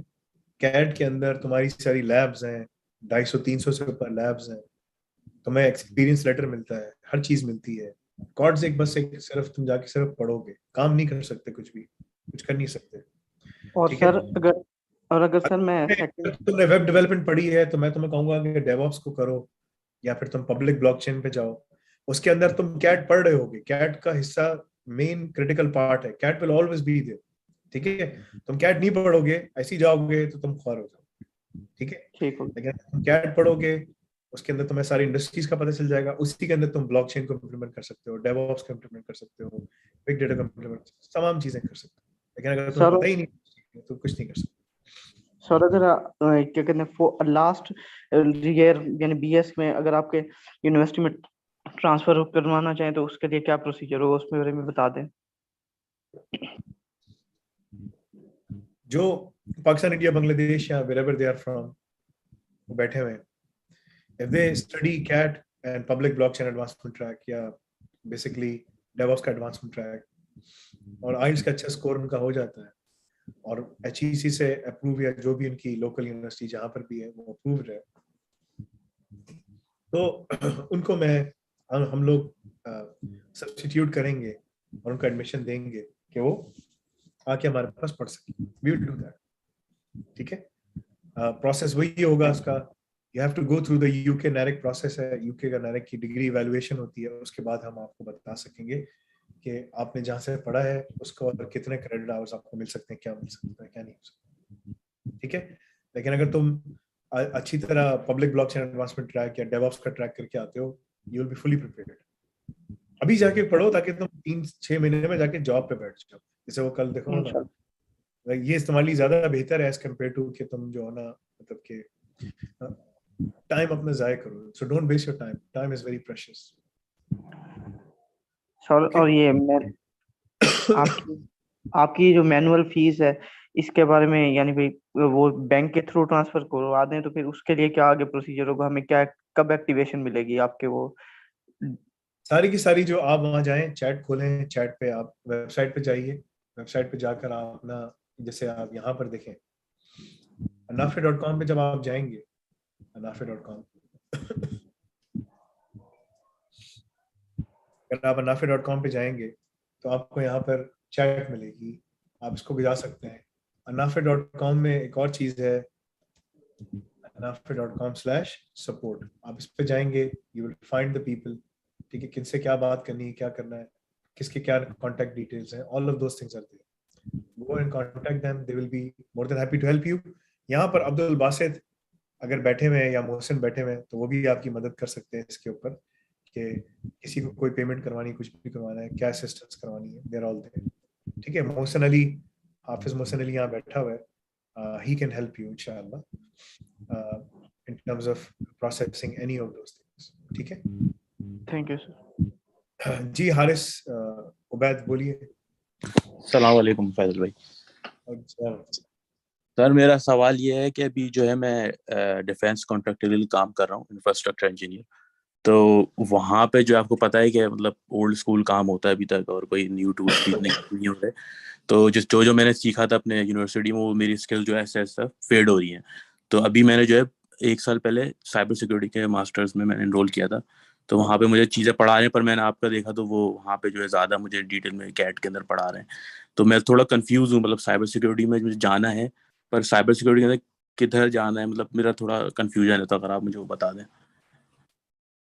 [SPEAKER 1] कैट के अंदर तुम्हारी सारी लैब्स हैं, 250-300 से ऊपर लैब्स हैं, तुम्हें एक्सपीरियंस लेटर मिलता है, हर चीज मिलती है। कॉर्ड्स एक बस एक सिर्फ तुम जाके सिर्फ पढ़ोगे, काम नहीं कर सकते, कुछ भी कुछ कर नहीं सकते।
[SPEAKER 2] और
[SPEAKER 1] ठीक है।
[SPEAKER 2] सर अगर और अगर सर मैं सेकंड।
[SPEAKER 1] अगर तुमने वेब डेवलपमेंट पढ़ी है तो मैं तुम्हें कहूंगा कि डेवऑप्स को करो, या फिर तुम पब्लिक ब्लॉकचेन पे जाओ। उसके अंदर तुम कैट पढ़ रहे होगे, कैट का हिस्सा मेन क्रिटिकल पार्ट है, CAT will always be there. ठीक है। तुम कैट नहीं पढ़ोगे, ऐसे ही जाओगे तो तुम ख्वार हो जाओगे। ठीक है।
[SPEAKER 2] ठीक हो
[SPEAKER 1] लेकिन तुम कैट पढ़ोगे, उसके अंदर तुम्हें सारी इंडस्ट्रीज का पता चल जाएगा, उसी के अंदर तुम ब्लॉकचेन को इम्प्लीमेंट कर सकते हो, डेवऑप्स को इम्प्लीमेंट कर सकते हो, बिग डेटा को इम्प्लीमेंट कर सकते हो, तमाम चीजें कर सकते हो। लेकिन अगर तुम्हें
[SPEAKER 2] सर।
[SPEAKER 1] पता ही नहीं तो कुछ नहीं कर सकते।
[SPEAKER 2] सर अगर क्या कहते हैं लास्ट ईयर यानी BS में अगर आपके यूनिवर्सिटी में ट्रांसफर करवाना चाहें तो उसके लिए क्या प्रोसीजर होगा, उसमें बारे में बता दें।
[SPEAKER 1] जो पाकिस्तान, इंडिया, बांग्लादेश या wherever they are from, वो बैठे हुए हैं, if they study CAT and public blockchain advancement track या basically DevOps का advancement track, और IELTS का अच्छा स्कोर उनका हो जाता है और HEC से अप्रूव या जो भी उनकी लोकल यूनिवर्सिटी जहाँ पर भी है वो अप्रूव्ड है, तो उनको हम लोग सब्स्टिट्यूट करेंगे और उनको एडमिशन देंगे कि वो आके हमारे पास पढ़ सके। We will do that. ठीक है। प्रोसेस वही होगा उसका। You have to go through the UK NARIC process है, यूके का नैरिक की डिग्री इवैल्यूएशन होती है, उसके बाद हम आपको बता सकेंगे कि आपने जहाँ से पढ़ा है उसको और कितने क्रेडिट आवर्स आपको मिल सकते हैं, क्या मिल सकता है, क्या नहीं हो सकता। ठीक है। लेकिन अगर तुम अच्छी तरह पब्लिक ब्लॉकचेन एडवांसमेंट ट्रैक या डेवऑप्स का ट्रैक करके आते हो, you will be fully prepared. अभी जाके पढ़ो ताकि तुम 3-6 महीने में जाके जॉब पे बैठ जाओ, जैसे वो कल देखो ना।
[SPEAKER 2] इंशाल्लाह।
[SPEAKER 1] ये तुम्हारे लिए ज्यादा बेहतर है एज कम्पेयर टू कि तुम जो है ना, मतलब कि टाइम अपना जाया करो। So don't waste your time, time is very precious.
[SPEAKER 2] Sir
[SPEAKER 1] okay.
[SPEAKER 2] और ये मैं आपकी आपकी जो मैनुअल फीस है इसके बारे में, यानी भाई वो बैंक के थ्रू ट्रांसफर करवा दें तो फिर उसके लिए क्या आगे प्रोसीजर होगा, हमें क्या कब एक्टिवेशन मिलेगी आपके वो।
[SPEAKER 1] सारी की सारी जो आप वहां जाएं, चैट खोलें, चैट पे आप वेबसाइट पे जाइए, वेबसाइट पे जाकर आप अपना, जैसे आप यहाँ पर देखें अनाफे.com पे जब आप जाएंगे, अनाफे.com अगर आप अनाफे.com पे जाएंगे तो आपको यहाँ पर चैट मिलेगी, आप इसको भिजा सकते हैं। अनाफे.com में एक और चीज है, anafe.com/support। आप इस पे जाएंगे, you will find the people. ठीक है, किनसे क्या बात करनी है, क्या करना है, किसके क्या कॉन्टैक्ट डिटेल्स हैं, all of those things are there. Go and contact them, they will be more than happy to help you. यहाँ पर अब्दुल बासित अगर बैठे हुए हैं या मोहसिन बैठे हुए हैं तो वो भी आपकी मदद कर सकते हैं इसके ऊपर, कि किसी को कोई पेमेंट करवानी है, कुछ भी करवाना है, क्या असिस्टेंस करवानी है, देयर ऑल देयर। ठीक है। मोहसिन अली, हाफिज मोहसिन अली यहाँ बैठा हुआ है, ही कैन हेल्प यू इंशाल्लाह in terms of processing any of those things। ठीक है।
[SPEAKER 2] Thank you sir.
[SPEAKER 1] जी हारिस, उबैद बोलिए।
[SPEAKER 3] सलाम वालेकुम फैजल भाई।
[SPEAKER 1] अच्छा,
[SPEAKER 3] सर मेरा सवाल ये है कि अभी जो है मैं डिफेंस कॉन्ट्रैक्टर के लिए काम कर रहा हूँ, इंफ्रास्ट्रक्चर इंजीनियर। तो वहाँ पे जो आपको पता है कि मतलब ओल्ड स्कूल काम होता है अभी तक, और कोई न्यू टूल्स भी नहीं हो रहे। तो जो जो मैंने सीखा था अपने यूनिवर्सिटी में, वो मेरी स्किल जो है ऐसे ऐसे फेड हो रही हैं। तो अभी मैंने जो है 1 साल पहले साइबर सिक्योरिटी के मास्टर्स में मैंने एनरोल किया था। तो वहाँ पे मुझे चीज़ें पढ़ा रहे हैं, पर मैंने आपका देखा तो वो वहाँ पे जो है ज़्यादा मुझे डिटेल में कैट के अंदर पढ़ा रहे हैं। तो मैं थोड़ा कंफ्यूज हूँ, मतलब साइबर सिक्योरिटी में मुझे जाना है, पर साइबर सिक्योरिटी के अंदर किधर जाना है, मतलब मेरा थोड़ा कंफ्यूजन है। तो अगर आप मुझे वो बता दें।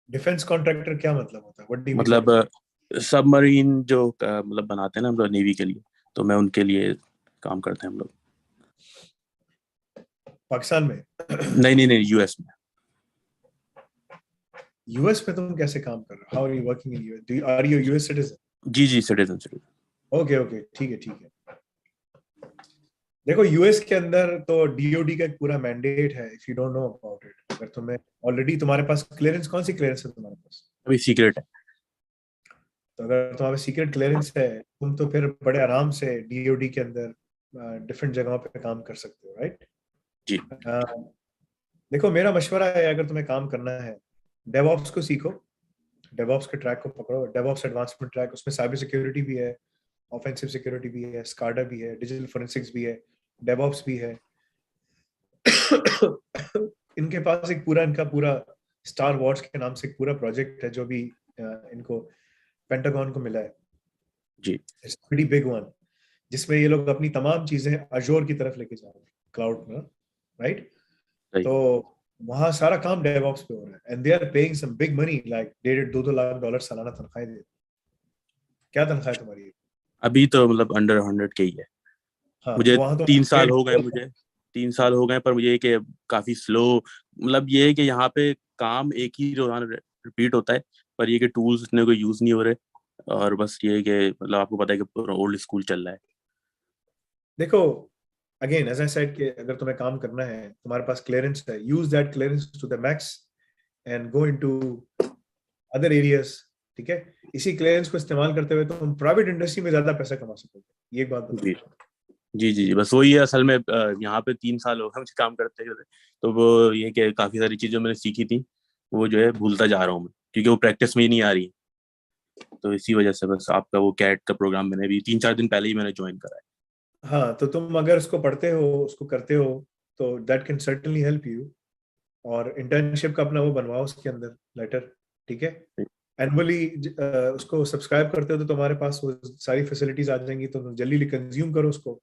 [SPEAKER 1] डिफेंस कॉन्ट्रैक्टर क्या मतलब होता है, what do you mean by
[SPEAKER 3] मतलब सबमरीन जो मतलब बनाते हैं ना हम लोग नेवी के लिए, तो मैं उनके लिए काम करते हैं हम लोग।
[SPEAKER 1] पाकिस्तान में?
[SPEAKER 3] नहीं नहीं नहीं, यूएस में।
[SPEAKER 1] यूएस में तुम कैसे काम कर रहे हो? How are you working in US? Do are you US citizen?
[SPEAKER 3] जी जी, सिटीजन सिटीजन।
[SPEAKER 1] ओके ओके, ठीक है ठीक है। देखो यूएस के अंदर तो डीओडी का एक पूरा मैंडेट है, if you don't know about it. अगर तुम्हें ऑलरेडी तुम्हारे पास क्लियरेंस, कौन सी क्लियरेंस है तुम्हारे पास?
[SPEAKER 3] अभी सीक्रेट है।
[SPEAKER 1] तो अगर तुम्हारे सीक्रेट क्लियरेंस है, तुम तो फिर बड़े आराम से डीओडी के अंदर डिफरेंट जगहों पे काम कर सकते हो, राइट?
[SPEAKER 3] जी
[SPEAKER 1] देखो मेरा मशवरा है, अगर तुम्हें काम करना है, डेवऑप्स को सीखो, डेवऑप्स के ट्रैक को पकड़ो, डेवऑप्स एडवांसमेंट ट्रैक, उसमें साइबर सिक्योरिटी भी है, ऑफेंसिव सिक्योरिटी भी है, स्काडा भी है, डिजिटल फोरेंसिक्स भी है, डेवऑप्स भी है। इनके पास एक पूरा, इनका पूरा स्टार वॉर्स के नाम से एक पूरा प्रोजेक्ट है जो भी इनको पेंटागन को मिला है।
[SPEAKER 3] जी
[SPEAKER 1] इट्स प्रीटी बिग वन, जिसमें ये लोग अपनी तमाम चीजें अजोर की तरफ लेके जा रहे हैं, क्लाउड में, राइट?
[SPEAKER 3] सही।
[SPEAKER 1] तो वहां सारा काम डेवऑप्स पे हो रहा है, and they are paying some big money, like 1.5-2 lakh dollar सालाना तनख्वाह दे। क्या तनख्वाह है तुम्हारी?
[SPEAKER 3] अभी तो मतलब अंडर 100 के ही है।
[SPEAKER 1] हाँ,
[SPEAKER 3] मुझे
[SPEAKER 1] वहां तो
[SPEAKER 3] 3 साल हो गए, मुझे 3 साल हो गए, पर मुझे ये कि काफी स्लो, मतलब ये है कि यहाँ पे काम एक ही रोजाना रिपीट होता है, पर ये कि टूल्स इतने को यूज नहीं हो रहे, और बस ये है कि मतलब आपको पता है कि ओल्ड स्कूल चल रहा है।
[SPEAKER 1] देखो, अगेन एज आई सेड कि अगर तुम्हें काम करना है, तुम्हारे पास क्लियरेंस है, use that clearance to the max and go into other areas, ठीक है? इसी क्लियरेंस को इस्तेमाल करते हुए तुम प्राइवेट इंडस्ट्री में ज्यादा पैसा कमा सकोगे, ये एक बात
[SPEAKER 3] जी
[SPEAKER 1] बताओ।
[SPEAKER 3] जी जी जी, बस वही है असल में। यहाँ पे 3 साल हो गए मुझे काम करते हुए, तो वो ये कि काफी सारी चीजें मैंने सीखी थी, वो जो है भूलता जा रहा हूँ मैं, क्योंकि वो प्रैक्टिस में ही नहीं आ रही है। तो इसी वजह से बस आपका वो कैट का प्रोग्राम मैंने भी 3-4 दिन पहले ही मैंने ज्वाइन करा है।
[SPEAKER 1] हाँ, तो तुम अगर उसको पढ़ते हो, उसको करते हो, तो that can certainly help you. और इंटर्नशिप का अपना वो बनवाओ उसके अंदर लेटर, ठीक है? एनुअली उसको सब्सक्राइब करते हो तो तुम्हारे पास वो सारी फैसिलिटीज आ जाएंगी, तुम जल्दी कंज्यूम करो उसको,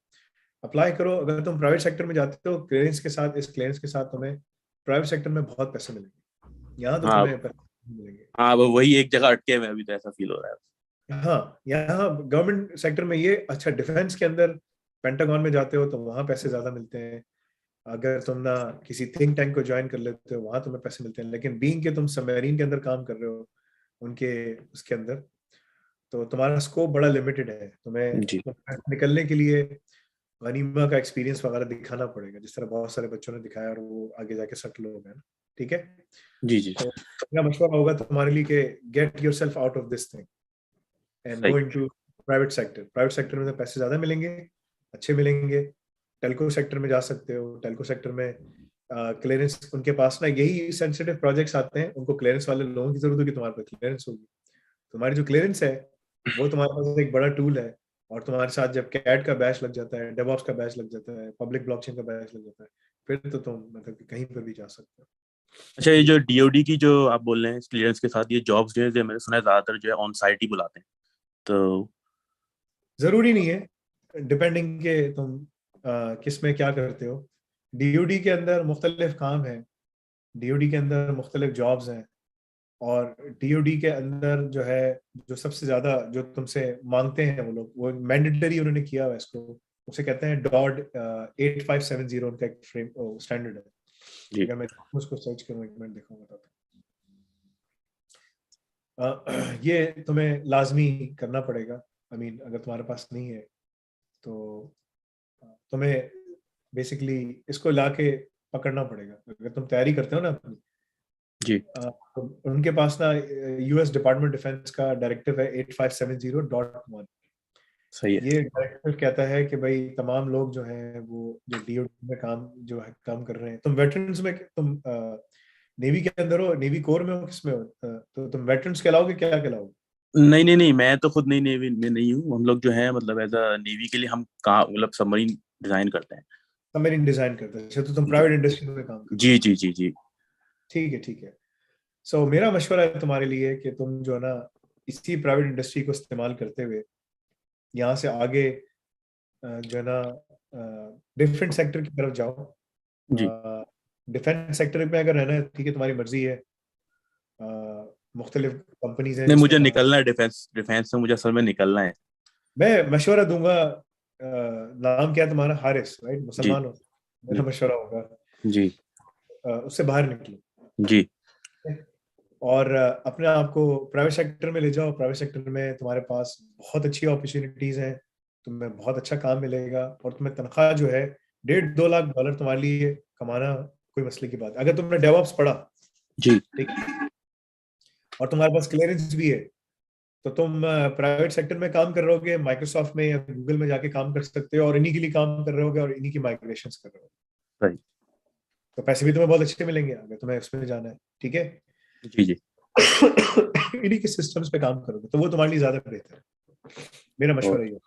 [SPEAKER 1] अप्लाई करो। अगर तुम प्राइवेट सेक्टर में जाते हो क्लियरेंस के साथ, इस क्लियरेंस के साथ तुम्हें प्राइवेट सेक्टर में बहुत पैसे मिलेंगे, यहाँ तो
[SPEAKER 3] हाँ
[SPEAKER 1] तुम्हें पैसे नहीं मिलेंगे।
[SPEAKER 3] हाँ, अब वही एक जगह अटके मैं अभी, तो ऐसा फील हो रहा है।
[SPEAKER 1] हाँ, यहाँ गवर्नमेंट सेक्टर में ये अच्छा, डिफेंस के अंदर पेंटागन में जाते हो तो वहाँ पैसे ज्यादा मिलते हैं। अगर तुम ना किसी थिंक टैंक को ज्वाइन कर लेते हो, वहां तुम्हें पैसे मिलते हैं। लेकिन बीइंग के तुम सबमरीन के अंदर काम कर रहे हो, उनके उसके अंदर, तो तुम्हारा स्कोप बड़ा लिमिटेड है।
[SPEAKER 3] जी
[SPEAKER 1] तुम्हें निकलने के लिए गनीमा का एक्सपीरियंस वगैरह दिखाना पड़ेगा, जिस तरह बहुत सारे बच्चों ने दिखाया और वो आगे जाके सेटल हो गए ना, ठीक है?
[SPEAKER 3] जी जी,
[SPEAKER 1] तो मेरा मशवरा होगा तुम्हारे लिए कि get yourself out of this thing and
[SPEAKER 3] सही।
[SPEAKER 1] Go into private sector. Private sector में तो पैसे ज्यादा मिलेंगे, अच्छे मिलेंगे। टेलको सेक्टर में जा सकते हो, टेलको सेक्टर में क्लियरेंस, उनके पास ना यही सेंसिटिव प्रोजेक्ट्स आते हैं, उनको क्लियरेंस वाले लोगों की जरूरत होगी, तुम्हारे पास क्लियरेंस होगी। तुम्हारी जो क्लियरेंस है वो तुम्हारे पास एक बड़ा टूल है, और तुम्हारे साथ जब कैट का बैच लग जाता है, डेवऑप्स का बैच लग जाता है, पब्लिक ब्लॉकचेन का बैच लग जाता है, फिर तो तुम मतलब कि कहीं पर भी जा सकते हो।
[SPEAKER 3] अच्छा, ये जो डीओडी की जो आप बोल रहे हैं क्लियरेंस के साथ ये जॉब्स जो है, जो मैंने सुना है ज्यादातर जो है ऑन साइट ही बुलाते हैं, तो
[SPEAKER 1] जरूरी नहीं है, डिपेंडिंग के तुम किस में क्या करते हो। डीयूडी के अंदर मुख्तलिफ काम है, डीयूडी के अंदर मुख्तलिफ जॉब्स हैं, और डीयूडी के अंदर जो है, जो सबसे ज्यादा जो तुमसे मांगते हैं वो लोग, वो मैंडेटरी उन्होंने किया हुआ है इसको, उसे कहते हैं डॉट 8570, उनका एक फ्रेम स्टैंडर्ड है।
[SPEAKER 3] जी
[SPEAKER 1] अगर मैं उसको सर्च करूँ, एक मिनट दिखाऊंगा बताता हूँ। ये तुम्हें लाजमी करना पड़ेगा। आई मीन अगर तुम्हारे पास नहीं है तो तुम्हें बेसिकली इसको लाके पकड़ना पड़ेगा। अगर तुम तैयारी करते हो ना अपनी,
[SPEAKER 3] जी,
[SPEAKER 1] तो उनके पास ना यूएस डिपार्टमेंट डिफेंस का डायरेक्टिव है 8570.1।
[SPEAKER 3] सही है।
[SPEAKER 1] ये डायरेक्टिव कहता है कि भाई तमाम लोग जो हैं वो जो डीओडी में काम जो है काम कर रहे हैं, तुम वेटरन्स में, तुम नेवी के अंदर हो, नेवी कोर में हो, किसमें हो? तो तुम वेटरन्स कहलाओगे, क्या कहलाओगे?
[SPEAKER 3] नहीं नहीं नहीं, मैं तो खुद नहीं नेवी में नहीं हूँ। हम लोग जो है मतलब एज अ नेवी के लिए हम काम मतलब सबमरीन डिजाइन करते हैं।
[SPEAKER 1] सबमरीन डिजाइन करते हैं, अच्छा, तो तुम
[SPEAKER 3] जी
[SPEAKER 1] प्राइवेट इंडस्ट्री में काम करते
[SPEAKER 3] जी
[SPEAKER 1] हो।
[SPEAKER 3] जी जी जी
[SPEAKER 1] ठीक है, ठीक है। सो मेरा मशवरा है तुम्हारे लिए कि तुम जो है ना, इसी प्राइवेट इंडस्ट्री को इस्तेमाल करते हुए यहाँ से आगे जो है ना डिफरेंट सेक्टर की तरफ जाओ।
[SPEAKER 3] जी।
[SPEAKER 1] डिफेंस सेक्टर में अगर रहना है ठीक है, तुम्हारी मर्जी है। मुख्तलिफ कंपनीज हैं
[SPEAKER 3] नहीं,
[SPEAKER 1] जिसमें
[SPEAKER 3] मुझे
[SPEAKER 1] काम,
[SPEAKER 3] निकलना है डिफेंस डिफेंस से, मुझे असल में निकलना है।
[SPEAKER 1] मैं मशवरा दूंगा। नाम क्या है तुम्हारा? हारिस, राइट?
[SPEAKER 3] जी
[SPEAKER 1] मुसलमान हो? मेरा
[SPEAKER 3] जी
[SPEAKER 1] मशवरा होगा
[SPEAKER 3] जी
[SPEAKER 1] उससे बाहर निकलो,
[SPEAKER 3] जी
[SPEAKER 1] और अपने आप को प्राइवेट सेक्टर में ले जाओ। प्राइवेट सेक्टर में तुम्हारे पास बहुत अच्छी अपॉर्चुनिटीज हैं। तुम्हें बहुत अच्छा काम मिलेगा और तुम्हें तनख्वाह जो है $1.5-2 लाख तुम्हारे लिए कमाना कोई मसले की बात है। अगर तुमने डेवऑप्स पढ़ा
[SPEAKER 3] जी
[SPEAKER 1] ठीक, और तुम्हारे पास क्लियरेंस भी है, तो तुम प्राइवेट सेक्टर में काम कर रहे होगे, माइक्रोसॉफ्ट में या गूगल में जाके काम कर सकते हो और इन्हीं के लिए काम कर रहे होगे और इन्हीं की माइग्रेशंस कर रहे हो।
[SPEAKER 3] राइट।
[SPEAKER 1] तो पैसे भी तुम्हें बहुत अच्छे मिलेंगे अगर तुम्हें उसमें जाना है, ठीक है।
[SPEAKER 3] जी जी
[SPEAKER 1] इन्हीं के सिस्टम्स पे काम करोगे तो वो तुम्हारे लिए ज्यादा बेहतर है, मेरा मशवरा ये है।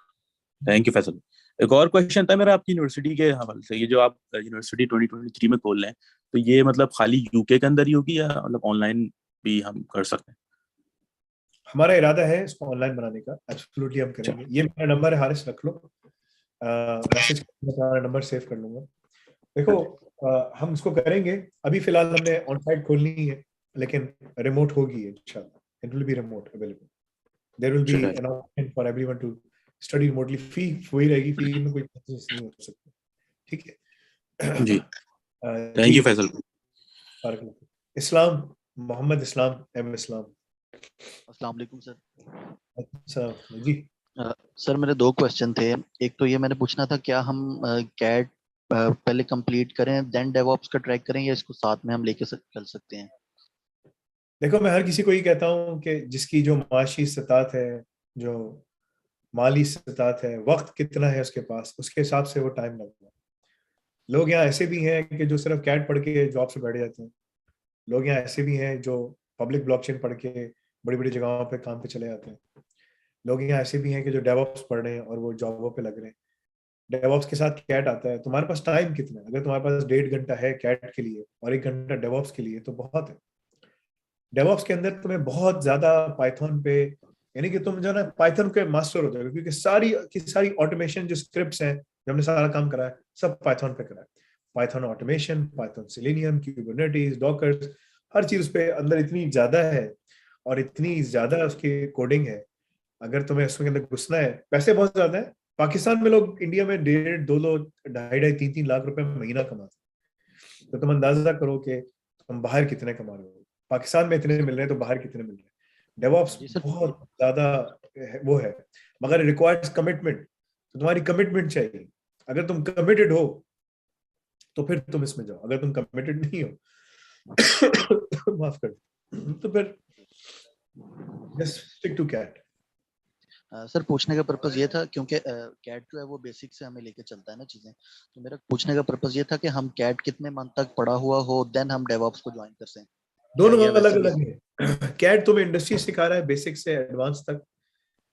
[SPEAKER 3] Thank you Faisal. एक और क्वेश्चन था मेरा आपकी यूनिवर्सिटी के हवाले से, ये जो आप यूनिवर्सिटी 2023 में खोल रहे हैं, तो ये मतलब खाली यूके के अंदर ही होगी या मतलब ऑनलाइन भी हम कर सकते हैं?
[SPEAKER 1] हमारा इरादा है इसको ऑनलाइन बनाने का, एब्सोल्युटली हम करेंगे। ये मेरा नंबर है, हारिस रख लो, मैसेज तुम्हारा नंबर सेव कर लूंगा। देखो हम इसको करेंगे, अभी फिलहाल हमने ऑन साइट खोलनी है, लेकिन रिमोट होगी इंशाल्लाह, it will be remote available, there will be an option for everyone to study remotely. Fee वही रहेगी, फी में कोई चेंजेस नहीं हो सकते, ठीक है।
[SPEAKER 3] जी थैंक
[SPEAKER 1] जी
[SPEAKER 3] यू फैसल।
[SPEAKER 1] इस्लाम, मोहम्मद इस्लाम एम इस्लाम।
[SPEAKER 4] अस्सलाम वालेकुम सर।
[SPEAKER 1] अच्छा जी,
[SPEAKER 4] सर मेरे 2 क्वेश्चन थे। एक तो ये मैंने पूछना था, क्या हम कैट पहले कंप्लीट करें देन डेवऑप्स का ट्रैक करें, या इसको साथ में हम लेके चल सकते हैं?
[SPEAKER 1] देखो मैं हर किसी को ही कहता हूँ कि जिसकी जो माशी इस्तात है, जो माली इस्तात है, वक्त कितना है उसके पास, उसके हिसाब से वो टाइम लगता है। लोग यहाँ ऐसे भी हैं कि जो सिर्फ कैट पढ़ के जॉब से बैठ जाते हैं, लोग यहाँ ऐसे भी हैं जो पब्लिक ब्लॉकचेन पढ़ के बड़ी बड़ी जगहों पे काम पे चले जाते हैं, लोग यहाँ ऐसे भी हैं कि जो डेवऑप्स पढ़ रहे हैं और वो जॉबों पे लग रहे हैं। डेवऑप्स के साथ कैट आता है, तुम्हारे पास टाइम कितना है? अगर तुम्हारे पास 1.5 घंटा है कैट के लिए और 1 घंटा डेवऑप्स के लिए तो बहुत है। डेवऑप्स के अंदर तुम्हें बहुत ज्यादा पाइथन पे, यानी कि तुम जो ना पाइथन के मास्टर हो जाओगे, क्योंकि सारी की सारी ऑटोमेशन जो स्क्रिप्ट्स हैं, जो हमने सारा काम करा है, सब पाइथन पे करा है। Python automation, Python Selenium, Kubernetes, Dockers, हर चीज उस पे अंदर इतनी ज्यादा है और इतनी ज्यादा उसकी कोडिंग है। अगर तुम्हें उसके अंदर घुसना है, पैसे बहुत ज्यादा है। पाकिस्तान में लोग इंडिया में 1.5-2 लाख, 2.5-3 लाख रुपए महीना कमाते हैं। तो तुम अंदाजा करो कि तुम बाहर कितने कमा रहे हो। पाकिस्तान में इतने मिल रहे हैं तो बाहर कितने मिल रहे हैं। डेवऑप्स
[SPEAKER 4] जी सर।
[SPEAKER 1] बहुत ज्यादा वो है, मगर रिक्वायर्स कमिटमेंट। तो तुम्हारी कमिटमेंट चाहिए। अगर तुम कमिटेड हो तो फिर तुम इसमें जाओ, अगर तुम कमिटेड नहीं हो माफ कर तो फिर just stick to CAT.
[SPEAKER 4] Sir पूछने का पर्पस ये था, क्योंकि कैट जो है वो बेसिक से हमें लेके चलता है ना चीजें, तो मेरा पूछने का पर्पस ये था कि हम कैट कितने मंथ तक पढ़ा हुआ हो देन हम डेवऑप्स को ज्वाइन कर सकें।
[SPEAKER 1] दोनों
[SPEAKER 4] या
[SPEAKER 1] अलग
[SPEAKER 4] वैसे भी
[SPEAKER 1] अलग है। कैट तुम्हें इंडस्ट्री सिखा रहा है बेसिक से एडवांस तक,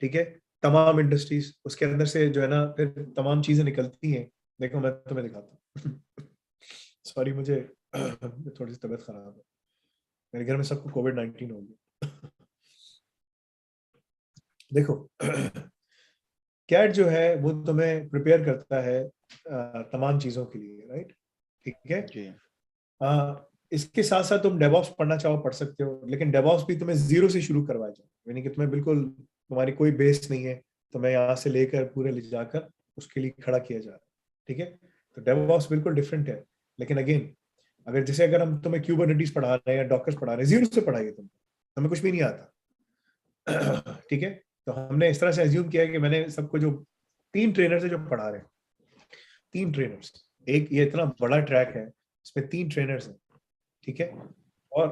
[SPEAKER 1] ठीक है, तमाम इंडस्ट्रीज उसके अंदर से जो है ना, फिर तमाम चीजें निकलती हैं। देखो मैं तुम्हें दिखाता हूँ। सॉरी मुझे थोड़ी सी तबीयत खराब है, मेरे घर में सबको कोविड-19 हो गया। देखो कैट जो है वो तुम्हें प्रिपेयर करता है तमाम चीजों के लिए, राइट, ठीक है।
[SPEAKER 4] जी
[SPEAKER 1] इसके साथ साथ तुम डेवऑप्स पढ़ना चाहो पढ़ सकते हो, लेकिन डेवऑप्स भी तुम्हें जीरो से शुरू करवाया जाए, यानी कि तुम्हें बिल्कुल तुम्हारी कोई बेस नहीं है, तुम्हें यहाँ से लेकर पूरे ले जाकर उसके लिए खड़ा किया जा रहा है, ठीक है। तो डेवऑप्स बिल्कुल डिफरेंट है। लेकिन अगेन, अगर जैसे अगर हम तुम्हें क्यूबरनेटिस पढ़ा रहे हैं या डॉकर्स पढ़ा रहे हैं, जीरो से पढ़ाइए, तुम्हें कुछ भी नहीं आता। ठीक है। तो हमने इस तरह से एज्यूम किया है कि मैंने सबको जो 3 ट्रेनर्स है जो पढ़ा रहे हैं, 3 ट्रेनर्स, एक ये इतना बड़ा ट्रैक है, इसमें 3 ट्रेनर्स हैं, ठीक है। और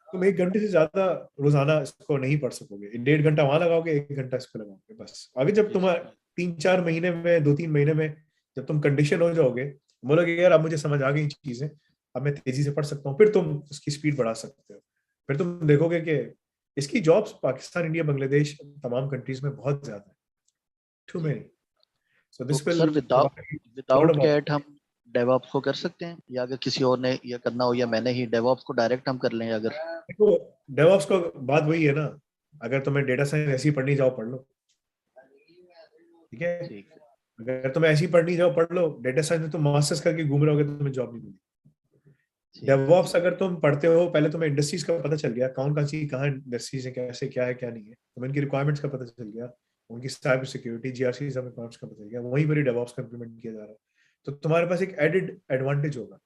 [SPEAKER 1] तुम 1 घंटे से ज्यादा रोजाना इसको नहीं पढ़ सकोगे। 1.5 घंटा वहां लगाओगे, 1 घंटा इसको लगाओगे, बस। आगे जब तुम 3-4 महीने में, 2-3 महीने में जब तुम कंडीशन हो जाओगे, बोलोगे यार अब मुझे समझ आ गई चीजें, अब मैं तेजी से पढ़ सकता हूँ, फिर तुम उसकी स्पीड बढ़ा सकते हो। फिर तुम देखोगे कि इसकी जॉब्स पाकिस्तान, इंडिया, बांग्लादेश, तमाम कंट्रीज में बहुत ज्यादा है, टू मेनी। सो
[SPEAKER 4] तो
[SPEAKER 1] दिस विल
[SPEAKER 4] सर विदाउट कैट हम डेवऑप्स को कर सकते हैं, या अगर किसी और ने ये करना हो या मैंने ही डेवऑप्स को डायरेक्ट हम कर लें अगर?
[SPEAKER 1] देखो डेवऑप्स का बात वही है ना, अगर तुम्हें डेटा साइंस ऐसी पढ़नी जाओ पढ़ लो, ठीक है।
[SPEAKER 4] ठीक है।
[SPEAKER 1] अगर तुम्हें ऐसी पढ़नी जाओ पढ़ लो, डेटा साइंस में तुम मास्टर्स करके घूम रहे होगे तो तुम्हें जॉब नहीं मिलेगी। डेवऑप्स अगर तुम पढ़ते हो, पहले तुम्हें इंडस्ट्रीज का पता चल गया, कौन सी कहाँ इंडस्ट्रीज है, कैसे क्या है क्या नहीं है, तुम्हें इनकी रिक्वायरमेंट्स का पता चल गया, उनकी साइबर सिक्योरिटी, जीआरसी सब रिक्वायरमेंट्स का पता चल गया, वहीं पर डेवऑप्स का इंप्लीमेंट किया जा रहा है। तो तुम्हारे पास एक एडेड एडवांटेज होगा।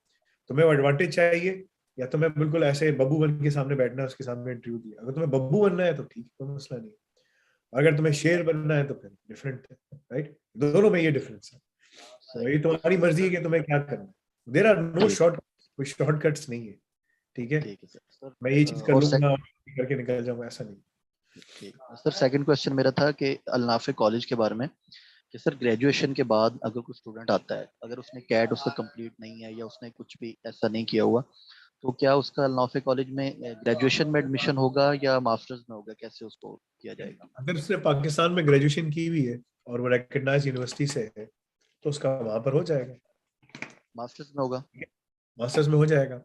[SPEAKER 1] तुम्हें वो एडवांटेज चाहिए, या तुम्हें बिल्कुल ऐसे बब्बू बन के सामने बैठना है, उसके सामने इंटरव्यू दिया? अगर तुम्हें बब्बू बनना है तो ठीक है, कोई मसला नहीं है। अगर तुम्हें शेर बनना है तो फिर डिफरेंट है, राइट? दोनों में ये डिफरेंस है। तो ये तुम्हारी मर्जी है कि तुम्हें क्या करना है। देयर आर नो कोई शॉर्टकट्स नहीं है, ठीक है?
[SPEAKER 4] ठीक है सर।
[SPEAKER 1] मैं ये चीज कर
[SPEAKER 4] और
[SPEAKER 1] लूंगा और करके निकल जाऊंगा, ऐसा नहीं।
[SPEAKER 4] ठीक सर, सेकंड क्वेश्चन मेरा था कि अल-नाफी कॉलेज के बारे में, कि सर ग्रेजुएशन के बाद अगर कोई स्टूडेंट आता है, अगर उसने कैट उसका कंप्लीट नहीं है या उसने कुछ भी ऐसा नहीं किया हुआ, तो क्या उसका अल-नाफी कॉलेज में ग्रेजुएशन में एडमिशन होगा या मास्टर्स में होगा, कैसे उसको किया जाएगा?
[SPEAKER 1] अगर उसने पाकिस्तान में ग्रेजुएशन की हुई है और वो रिकग्नाइज्ड यूनिवर्सिटी से है तो उसका वहां पर हो जाएगा,
[SPEAKER 4] मास्टर्स में होगा।
[SPEAKER 1] मास्टर्स में हो जाएगा।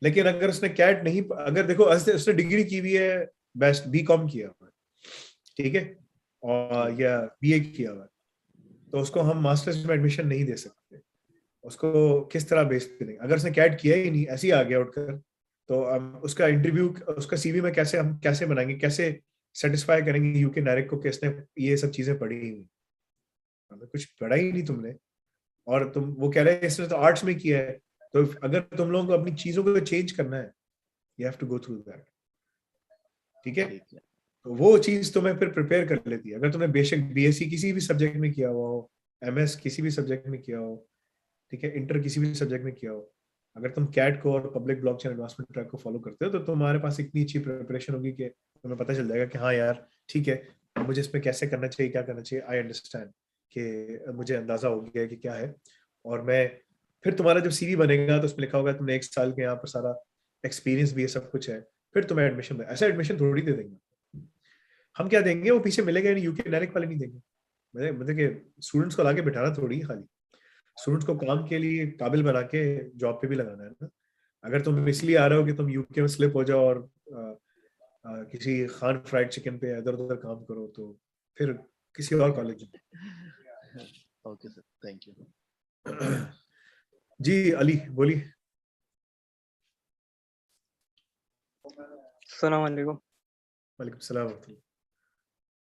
[SPEAKER 1] लेकिन अगर उसने कैट नहीं, अगर देखो उसने डिग्री की हुई है, बेस्ट बीकॉम किया हुआ है, ठीक है, और या बीए किया हुआ है, तो उसको हम मास्टर्स में एडमिशन नहीं दे सकते। उसको किस तरह बेस पे देंगे? अगर उसने कैट किया ही नहीं, ऐसे ही आ गया उठकर, तो उसका इंटरव्यू, उसका सीवी में कैसे हम कैसे बनाएंगे, कैसे सेटिस्फाई करेंगे यूके नायरिक को कि इसने ये सब चीजें पढ़ी ही नहीं? हमें कुछ पढ़ा ही नहीं तुमने, और तुम वो कह रहे हैं इसने तो आर्ट्स में किया है। तो अगर तुम लोगों को अपनी चीजों को चेंज करना है, you have to go through that, ठीक है? तो वो चीज तुम्हें फिर प्रिपेयर कर लेती है। अगर तुमने बेशक बीएससी किसी भी सब्जेक्ट में किया हुआ हो, एमएस किसी भी सब्जेक्ट में किया हो, ठीक है, इंटर किसी भी सब्जेक्ट में किया हो, अगर तुम कैट को और पब्लिक ब्लॉकचेन एडवांसमेंट ट्रैक को फॉलो करते हो, तो तुम्हारे पास इतनी अच्छी प्रिपरेशन होगी कि तुम्हें पता चल जाएगा कि हाँ यार ठीक है, मुझे इसमें कैसे करना चाहिए, क्या करना चाहिए, आई अंडरस्टैंड, कि मुझे अंदाजा हो गया है कि क्या है। और मैं फिर तुम्हारा जब सीवी बनेगा तो उसमें लिखा होगा तुमने 1 साल के यहाँ पर सारा एक्सपीरियंस भी है, सब कुछ है, फिर तुम्हें एडमिशन, ऐसा एडमिशन थोड़ी दे देंगे हम। क्या देंगे? वो पीछे मिलेगा नहीं, यूके डायरेक्ट वाले नहीं देंगे। मतलब कि स्टूडेंट्स को लाके बिठाना थोड़ी है, खाली स्टूडेंट्स को काम के लिए काबिल बना के जॉब पे भी लगाना है ना। अगर तुम इसलिए आ रहे हो कि तुम यूके में स्लिप हो जाओ और किसी खान फ्राइड चिकन पे इधर उधर काम करो, तो फिर किसी और कॉलेज में।
[SPEAKER 4] Okay sir, thank you.
[SPEAKER 1] जी अली बोलिए।
[SPEAKER 5] अस्सलाम वालेकुम।
[SPEAKER 1] वालेकुम सलाम।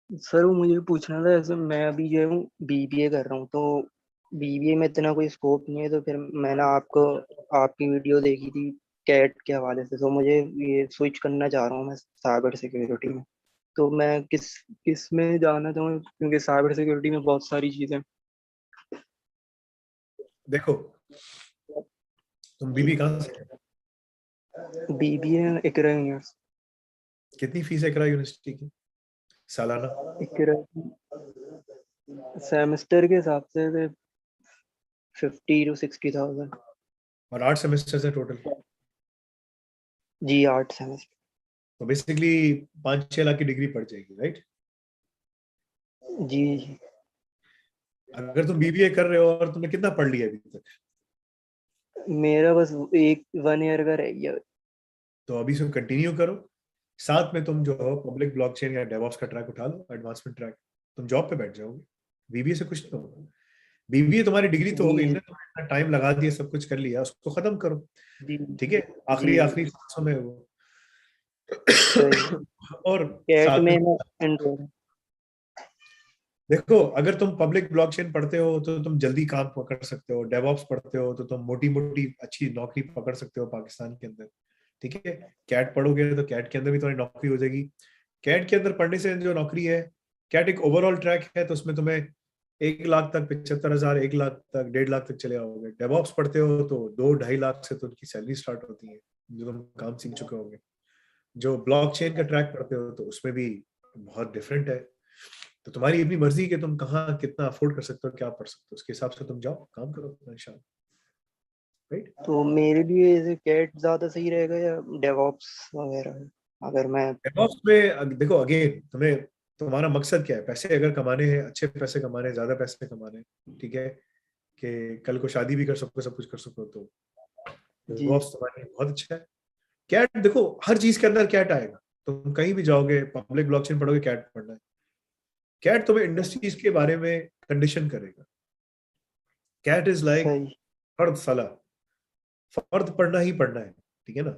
[SPEAKER 5] सर वो मुझे पूछना था, ऐसे मैं अभी जो हूँ बीबीए कर रहा हूँ, तो बीबीए में इतना कोई स्कोप नहीं है, तो फिर मैंने आपकी वीडियो देखी थी कैट के हवाले से, तो मुझे ये स्विच करना चाह रहा हूँ मैं साइबर सिक्योरिटी में। तो मैं किस में जाना चाहूँ, क्योंकि साइबर सिक्योरिटी में बहुत सारी चीज़ें।
[SPEAKER 1] देखो तुम बीबी कहाँ से?
[SPEAKER 5] बीबीए इकरा यूनिवर्सिटी।
[SPEAKER 1] कितनी फीस है इकरा यूनिवर्सिटी की सालाना?
[SPEAKER 5] इकरा सेमेस्टर के हिसाब से 50 to 60,000।
[SPEAKER 1] और 8 सेमेस्टर है टोटल?
[SPEAKER 5] जी 8 सेमेस्टर।
[SPEAKER 1] तो बेसिकली 5-6 लाख की डिग्री पड़ जाएगी, राइट?
[SPEAKER 5] जी।
[SPEAKER 1] अगर तुम बीबीए कर रहे हो और तुमने कितना पढ़ लिया अभी तक?
[SPEAKER 5] मेरा बस 1 ईयर का रह गया।
[SPEAKER 1] तो अभी से कंटिन्यू करो, साथ में तुम जो हो पब्लिक ब्लॉकचेन या डेवऑप्स का ट्रैक उठा लो, एडवांसमेंट ट्रैक, तुम जॉब पे बैठ जाओगे। बीबीए से कुछ नहीं होगा। बीबीए तुम्हारी डिग्री तो हो गई ना, तुमने इतना टाइम लगा दिया, सब कुछ कर लिया, उसको खत्म करो, ठीक है? आखिरी सांसों में वो और
[SPEAKER 5] कैट
[SPEAKER 1] साथ
[SPEAKER 5] में
[SPEAKER 1] में
[SPEAKER 5] एनरोल।
[SPEAKER 1] देखो, अगर तुम पब्लिक ब्लॉकचेन पढ़ते हो तो तुम जल्दी काम पकड़ सकते हो, डेवऑप्स पढ़ते हो तो तुम मोटी मोटी अच्छी नौकरी पकड़ सकते हो पाकिस्तान के अंदर, ठीक है? कैट पढ़ोगे तो कैट के अंदर भी तुम्हारी नौकरी हो जाएगी। कैट के अंदर पढ़ने से जो नौकरी है, कैट एक ओवरऑल ट्रैक है, तो उसमें तुम्हें 1 लाख तक, 75,000, 1 लाख तक, 1.5 लाख तक चले आओगे। डेवऑप्स पढ़ते हो तो 2-2.5 लाख से तो उनकी सैलरी स्टार्ट होती है, जो तुम काम सीख चुके होगे। जो ब्लॉकचेन का ट्रैक पढ़ते हो तो उसमें भी बहुत डिफरेंट है। तो तुम्हारी अपनी मर्जी कि तुम कहाँ कितना अफोर्ड कर सकते हो, क्या पढ़ सकते हो, उसके हिसाब से तुम जाओ काम करो इंशाल्लाह, राइट?
[SPEAKER 5] तो मेरे लिए ऐसे कैट ज्यादा सही रहेगा या डेवऑप्स वगैरह? अगर मैं
[SPEAKER 1] डेवऑप्स में देखो, अगेन तुम्हें तुम्हारा मकसद क्या है? पैसे अगर कमाने हैं, अच्छे पैसे कमाने हैं, ज्यादा पैसे कमाने हैं, ठीक है, कि कल को शादी भी कर सको, सब कुछ कर सको, तो डेवऑप्स तुम्हारे लिए बहुत अच्छा है। कैट देखो, हर चीज के अंदर कैट आएगा। तुम कहीं भी जाओगे, पब्लिक ब्लॉकचेन पढ़ोगे, कैट पढ़ना है। कैट तुम्हें इंडस्ट्रीज के बारे में कंडीशन करेगा। कैट इज लाइक
[SPEAKER 5] सही।
[SPEAKER 1] फर्द सला, फर्द पढ़ना ही पढ़ना है, ठीक है ना?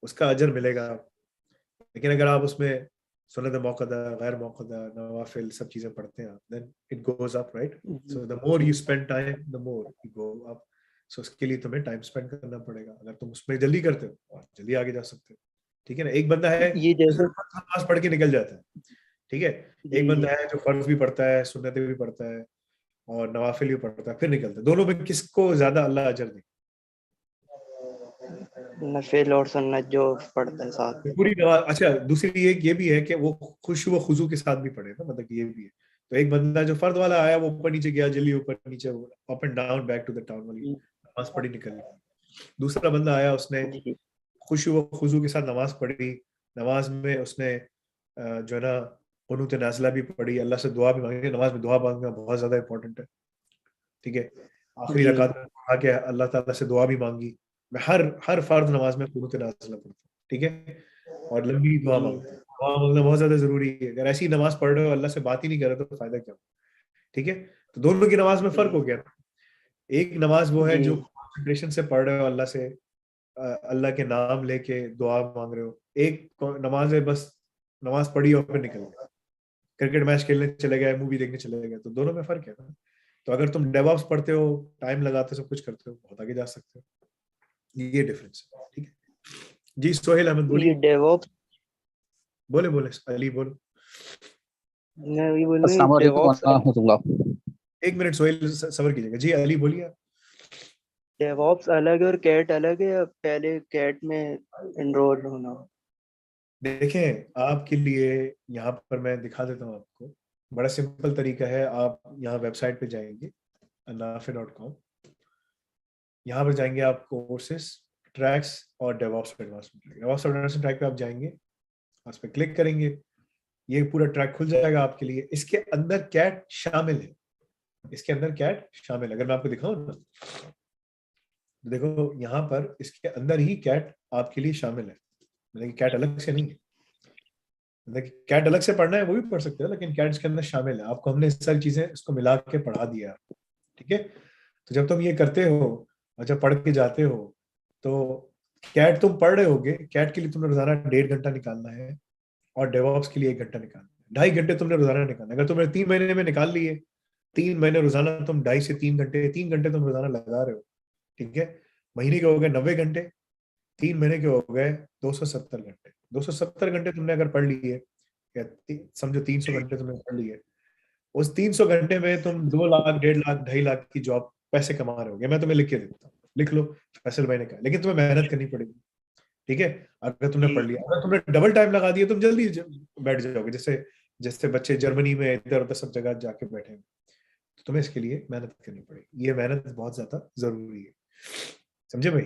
[SPEAKER 1] उसका अजर मिलेगा। लेकिन अगर आप उसमें सुन्नत मौक़दा, गैर मौक़दा, नवाफिल सब चीजें पढ़ते हैं, then it goes up, right? So the more you spend time, the more you go up. So उसके लिए तुम्हें टाइम स्पेंड करना पड़ेगा। अगर तुम उसमें जल्दी करते हो, जल्दी आगे जा सकते हो, ठीक है ना? एक बंदा है
[SPEAKER 5] ये जैसे
[SPEAKER 1] नमाज पढ़ के निकल जाता है, ठीक है। एक बंदा है जो फर्ज भी पढ़ता है, सुन्नतें भी पढ़ता है और नवाफिल भी पढ़ता है, फिर निकलता है। दोनों में किसको ज्यादा अल्लाह अजर दे?
[SPEAKER 5] नफिल और सुन्नत जो पढ़ता है साथ में।
[SPEAKER 1] पूरी नमाज। अच्छा, दूसरी एक ये भी है कि वो खुशू व खुजू के साथ भी पढ़े ना, मतलब ये भी है। तो एक बंदा जो फर्द वाला आया, वो ऊपर नीचे गया, जल्दी ऊपर नीचे, up and down, back to the town वाली नमाज पढ़ी, निकल गया। दूसरा बंदा आया, उसने
[SPEAKER 5] जी
[SPEAKER 1] खुशू व खुजू के साथ नमाज पढ़ी, नमाज में उसने जो है ना कुनूत नाज़िला भी पढ़ी, अल्लाह से दुआ भी मांगी। नमाज में दुआ मांगना बहुत ज्यादा इंपॉर्टेंट है, ठीक है। आखिरी
[SPEAKER 5] जी
[SPEAKER 1] रकात में आके अल्लाह ताला से दुआ भी मांगी। मैं हर हर फर्द नमाज में कुनूत नाज़िला पढ़ता हूँ, ठीक है, और लंबी दुआ
[SPEAKER 5] जी
[SPEAKER 1] मांगता हूँ। दुआ मांगना बहुत ज्यादा जरूरी है। अगर ऐसी नमाज पढ़ रहे हो, अल्लाह से बात ही नहीं कर रहे, तो फायदा क्या? ठीक है। तो दोनों की नमाज में फर्क हो गया। एक नमाज वो है
[SPEAKER 5] जी
[SPEAKER 1] जो कंसंट्रेशन से पढ़ रहे हो, अल्लाह से अल्लाह के नाम लेके दुआ मांग रहे हो। एक नमाज है बस नमाज पढ़ी और फिर निकल गए, क्रिकेट मैच खेलने चले गए, मूवी देखने चले गए। तो दोनों में फर्क है ना। तो अगर तुम डेवऑप्स पढ़ते हो, टाइम लगाते हो, सब कुछ करते हो, बहुत आगे जा सकते हो। ये डिफरेंस है, ठीक है जी। सोहेल अहमद
[SPEAKER 5] ये
[SPEAKER 1] बोलिए।
[SPEAKER 5] डेवऑप्स,
[SPEAKER 1] बोले बोले अली बोलो।
[SPEAKER 5] मैं ये बोल रहा हूँ
[SPEAKER 6] अस्सलाम वालेकुम
[SPEAKER 5] डेवऑप्स
[SPEAKER 6] वरहमतुल्लाह।
[SPEAKER 1] एक मिनट सोहेल, सबर कीजिएगा जी। अली बोलिए।
[SPEAKER 5] डेवऑप्स अलग है और कैट अलग है, या पहले कैट में एनरोल होना?
[SPEAKER 1] देखें, आपके लिए यहाँ पर मैं दिखा देता हूँ आपको। बड़ा सिंपल तरीका है। आप यहाँ वेबसाइट पे जाएंगे al-nafi.com, यहाँ पर जाएंगे आप कोर्सेस, ट्रैक्स और DevOps advancement track. DevOps advancement track पे आप जाएंगे, उस पर क्लिक करेंगे, ये पूरा ट्रैक खुल जाएगा आपके लिए। इसके अंदर कैट शामिल है, इसके अंदर कैट शामिल है। अगर मैं आपको दिखाऊं ना, देखो यहाँ पर इसके अंदर ही कैट आपके लिए शामिल है। मतलब कि कैट अलग से नहीं है। मतलब कैट अलग से पढ़ना है वो भी पढ़ सकते हो, लेकिन कैट इसके अंदर शामिल है। आपको हमने सारी चीजें इसको मिला के पढ़ा दिया, ठीक है। तो जब तुम ये करते हो और जब पढ़ के जाते हो, तो कैट तुम पढ़ रहे होगे, कैट के लिए तुमने रोजाना 1.5 घंटा निकालना है और डेवऑप्स के लिए 1 घंटा निकालना है। 2.5 घंटे तुमने रोजाना निकालना है। अगर तुमने 3 महीने में निकाल लिए, 3 महीने रोजाना तुम 2.5 से 3 घंटे, 3 घंटे तुम रोजाना लगा रहे हो, ठीक है। महीने के हो गए 90 घंटे, 3 महीने के हो गए 270 घंटे। 270 घंटे तुमने अगर पढ़ लिए, या समझो 300 घंटे तुमने पढ़ लिए, उस 300 घंटे में तुम 2 लाख, 1.5 लाख, 2.5 लाख की जॉब पैसे कमा रहे होगे। मैं तुम्हें लिख के देता हूँ, लिख लो फैसल भाई ने कहा। लेकिन तुम्हें मेहनत करनी पड़ेगी, ठीक है। अगर तुमने पढ़ लिया, अगर तुमने डबल टाइम लगा दिया, तुम जल्दी बैठ जाओगे। जैसे जैसे बच्चे जर्मनी में इधर उधर सब जगह जाके बैठे हैं। तो तुम्हें इसके लिए मेहनत करनी पड़ेगी। ये मेहनत बहुत ज्यादा जरूरी है, समझे भाई?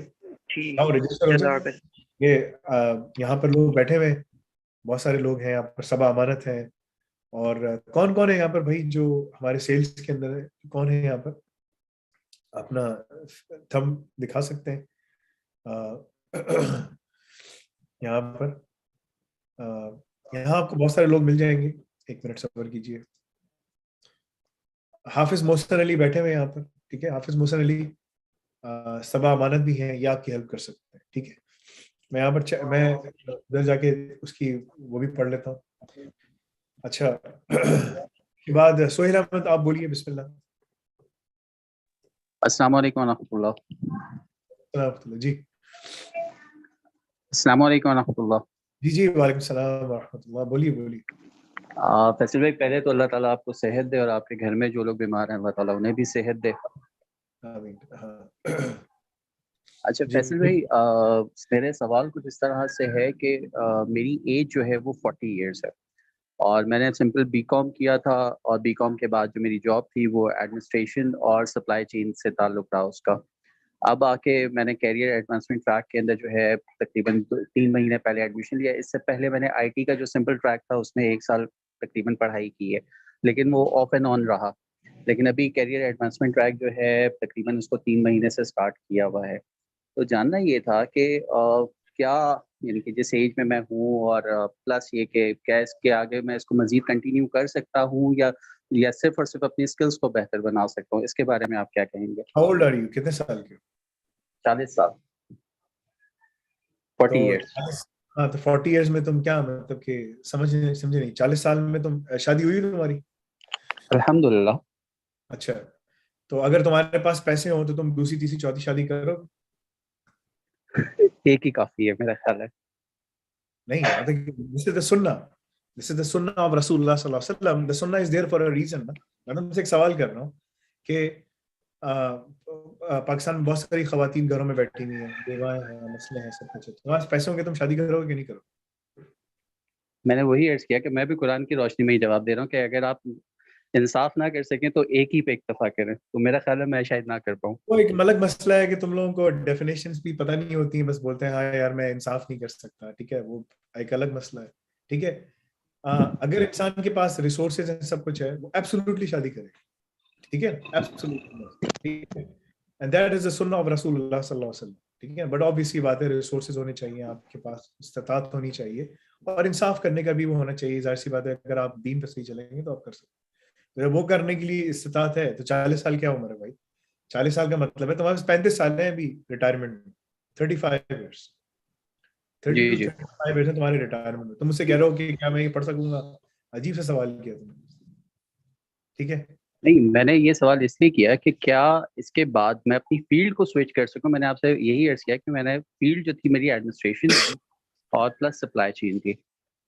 [SPEAKER 5] ठीक,
[SPEAKER 1] आओ रजिस्टर हो जाए।
[SPEAKER 5] जज़ाकल्लाह।
[SPEAKER 1] ये यहाँ पर लोग बैठे हुए हैं, बहुत सारे लोग हैं यहाँ पर, सबा अमानत है। और कौन कौन है यहाँ पर भाई जो हमारे सेल्स के अंदर है? कौन है यहाँ पर? अपना थंब दिखा सकते हैं यहाँ पर। यहाँ आपको बहुत सारे लोग मिल जाएंगे। एक मिनट सब्र कीजिए। हाफिज मोहसिन अली बैठे हुए हैं यहाँ पर, ठीक है। हाफिज मोहसिन अली सबा अमानत भी हैं, ये आपकी हेल्प कर सकते हैं, ठीक है। मैं यहाँ पर मैं उधर जाके उसकी वो भी पढ़ लेता हूँ। अच्छा के बाद सोहेल अहमद आप बोलिए, बिस्मिल्लाह।
[SPEAKER 6] अस्सलाम वालेकुम वरहमतुल्लाह।
[SPEAKER 1] जी
[SPEAKER 6] अस्सलाम वालेकुम वरहमतुल्लाह।
[SPEAKER 1] जी जी, वालेकुम सलाम वरहमतुल्लाह। बोलिए बोलिए।
[SPEAKER 6] फैसल भाई, पहले तो अल्लाह ताला आपको सेहत दे और आपके घर में जो लोग बीमार हैं अल्लाह ताला उन्हें भी सेहत दे।
[SPEAKER 1] आमीन। हाँ
[SPEAKER 6] अच्छा
[SPEAKER 1] जी
[SPEAKER 6] फैसल भाई, मेरे सवाल कुछ इस तरह से है कि मेरी एज जो है वो 40 इयर्स है और मैंने सिंपल बीकॉम किया था और बीकॉम के बाद जो मेरी जॉब थी वो एडमिनिस्ट्रेशन और सप्लाई चेन से ताल्लुक रहा उसका। अब आके मैंने कैरियर एडवांसमेंट ट्रैक के अंदर जो है तकरीबन 3 महीने पहले एडमिशन लिया। इससे पहले मैंने आईटी का जो सिंपल ट्रैक था उसमें 1 साल तकरीबन पढ़ाई की है, लेकिन वो ऑफ एंड ऑन रहा। लेकिन अभी कैरियर एडवांसमेंट ट्रैक जो है तकरीबन उसको 3 महीने से स्टार्ट किया हुआ है। तो जानना ये था कि क्या यानी कि जिस एज में मैं हूँ और प्लस ये कि क्या इसके आगे मैं इसको मजीद कंटिन्यू कर सकता हूँ या सिर्फ और सिर्फ अपनी स्किल्स को बेहतर बना सकता हूँ, इसके बारे में आप क्या कहेंगे?
[SPEAKER 1] How old are you? कितने साल के हो?
[SPEAKER 6] 40 साल, 40
[SPEAKER 1] तो
[SPEAKER 6] इयर्स।
[SPEAKER 1] हाँ, तो 40 इयर्स में तुम क्या मतलब कि समझे नहीं। 40 साल में तुम शादी हुई तुम्हारी?
[SPEAKER 6] अल्हम्दुलिल्लाह।
[SPEAKER 1] अच्छा, तो अगर तुम्हारे पास पैसे हो तो तुम दूसरी तीसरी चौथी शादी करो?
[SPEAKER 6] एक ही काफी है मेरा ख्याल है।
[SPEAKER 1] नहीं, मतलब मुझसे तो सुनना, दिस इज द सुन्नह ऑफ रसूलुल्लाह सल्लल्लाहु अलैहि वसल्लम, द सुन्नह is there for a reason ना। मैं तुमसे एक सवाल कर रहा हूँ कि पाकिस्तान में बहुत सारी खवातीन घरों में बैठी हुई हैं, बेवाएं हैं, मसले हैं, सब कुछ है, तुम्हारे पास पैसे होंगे, तुम शादी करोगे कि नहीं करोगे?
[SPEAKER 6] मैंने वही अर्ज किया कि मैं भी कुरान की रोशनी में ही जवाब दे रहा हूँ कि अगर आप इंसाफ ना कर सकें तो एक ही पे इक्तफा करें, तो मेरा ख्याल है मैं शायद ना कर पाऊँ।
[SPEAKER 1] वो एक अलग मसला है कि तुम लोगों को डेफिनेशंस भी पता नहीं होती हैं, बस बोलते हैं हाँ यार मैं इंसाफ नहीं कर सकता, ठीक है, वो एक अलग मसला है, ठीक है। अगर इंसान के पास रिसोर्सेज है, सब कुछ है, वो एब्सोल्युटली शादी करे, ठीक है, एब्सोल्युटली, ठीक है, एंड दैट इज द सुन्नह ऑफ रसूलुल्लाह सल्लल्लाहु अलैहि वसल्लम, ठीक है। बट ऑब्वियसली बात है, रिसोर्सेज होने चाहिए आपके पास, इस्तिताअत होनी चाहिए, और इंसाफ करने का भी वो होना चाहिए। जाहिर सी बात है, अगर आप दीन पे सही चलेंगे तो आप कर सकते हैं। तो जब वो करने के लिए इस्तिताअत है, तो 40 साल क्या उम्र है भाई? 40 साल का मतलब है तुम्हारे पास 35 साल है अभी रिटायरमेंट में, 35 ईयर्स, 30
[SPEAKER 6] जी
[SPEAKER 1] टू
[SPEAKER 6] जी
[SPEAKER 1] 35 ईयर्स है तुम्हारे रिटायरमेंट में। तुम मुझसे कह रहे हो कि क्या मैं ये पढ़ सकूंगा? अजीब सा सवाल किया तुमने, ठीक है।
[SPEAKER 6] नहीं, मैंने ये सवाल इसलिए किया कि क्या इसके बाद मैं अपनी फील्ड को स्विच कर सकूं। मैंने आपसे यही अर्ज किया कि मैंने फील्ड जो थी मेरी एडमिनिस्ट्रेशन थी और प्लस सप्लाई चेन थी,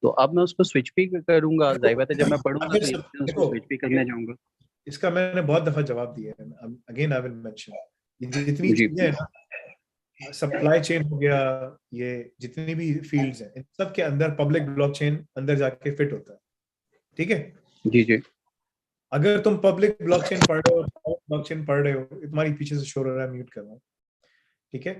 [SPEAKER 6] तो अब मैं उसको स्विच भी करूंगा। जाहिर बात है जब मैं पढ़ूंगा
[SPEAKER 1] अगर
[SPEAKER 6] तो
[SPEAKER 1] सब
[SPEAKER 6] उसको
[SPEAKER 1] देखो,
[SPEAKER 6] स्विच भी करने जाऊंगा।
[SPEAKER 1] इसका मैंने बहुत दफा जवाब दिया है, अगेन आई विल मेंशन, ये जितनी
[SPEAKER 6] जी
[SPEAKER 1] चीजें हैं ना, सप्लाई चेन हो गया, ये जितनी भी फील्ड्स हैं, इन सब के अंदर पब्लिक ब्लॉकचेन अंदर जाके फिट होता है, ठीक है।
[SPEAKER 6] जी जी
[SPEAKER 1] अगर तुम पब्लिक ब्लॉकचेन पढ़ रहे हो, ब्लॉकचेन पढ़ रहे हो, तुम्हारी पीछे से शोर हो रहा है, म्यूट कर रहा हूं, ठीक है।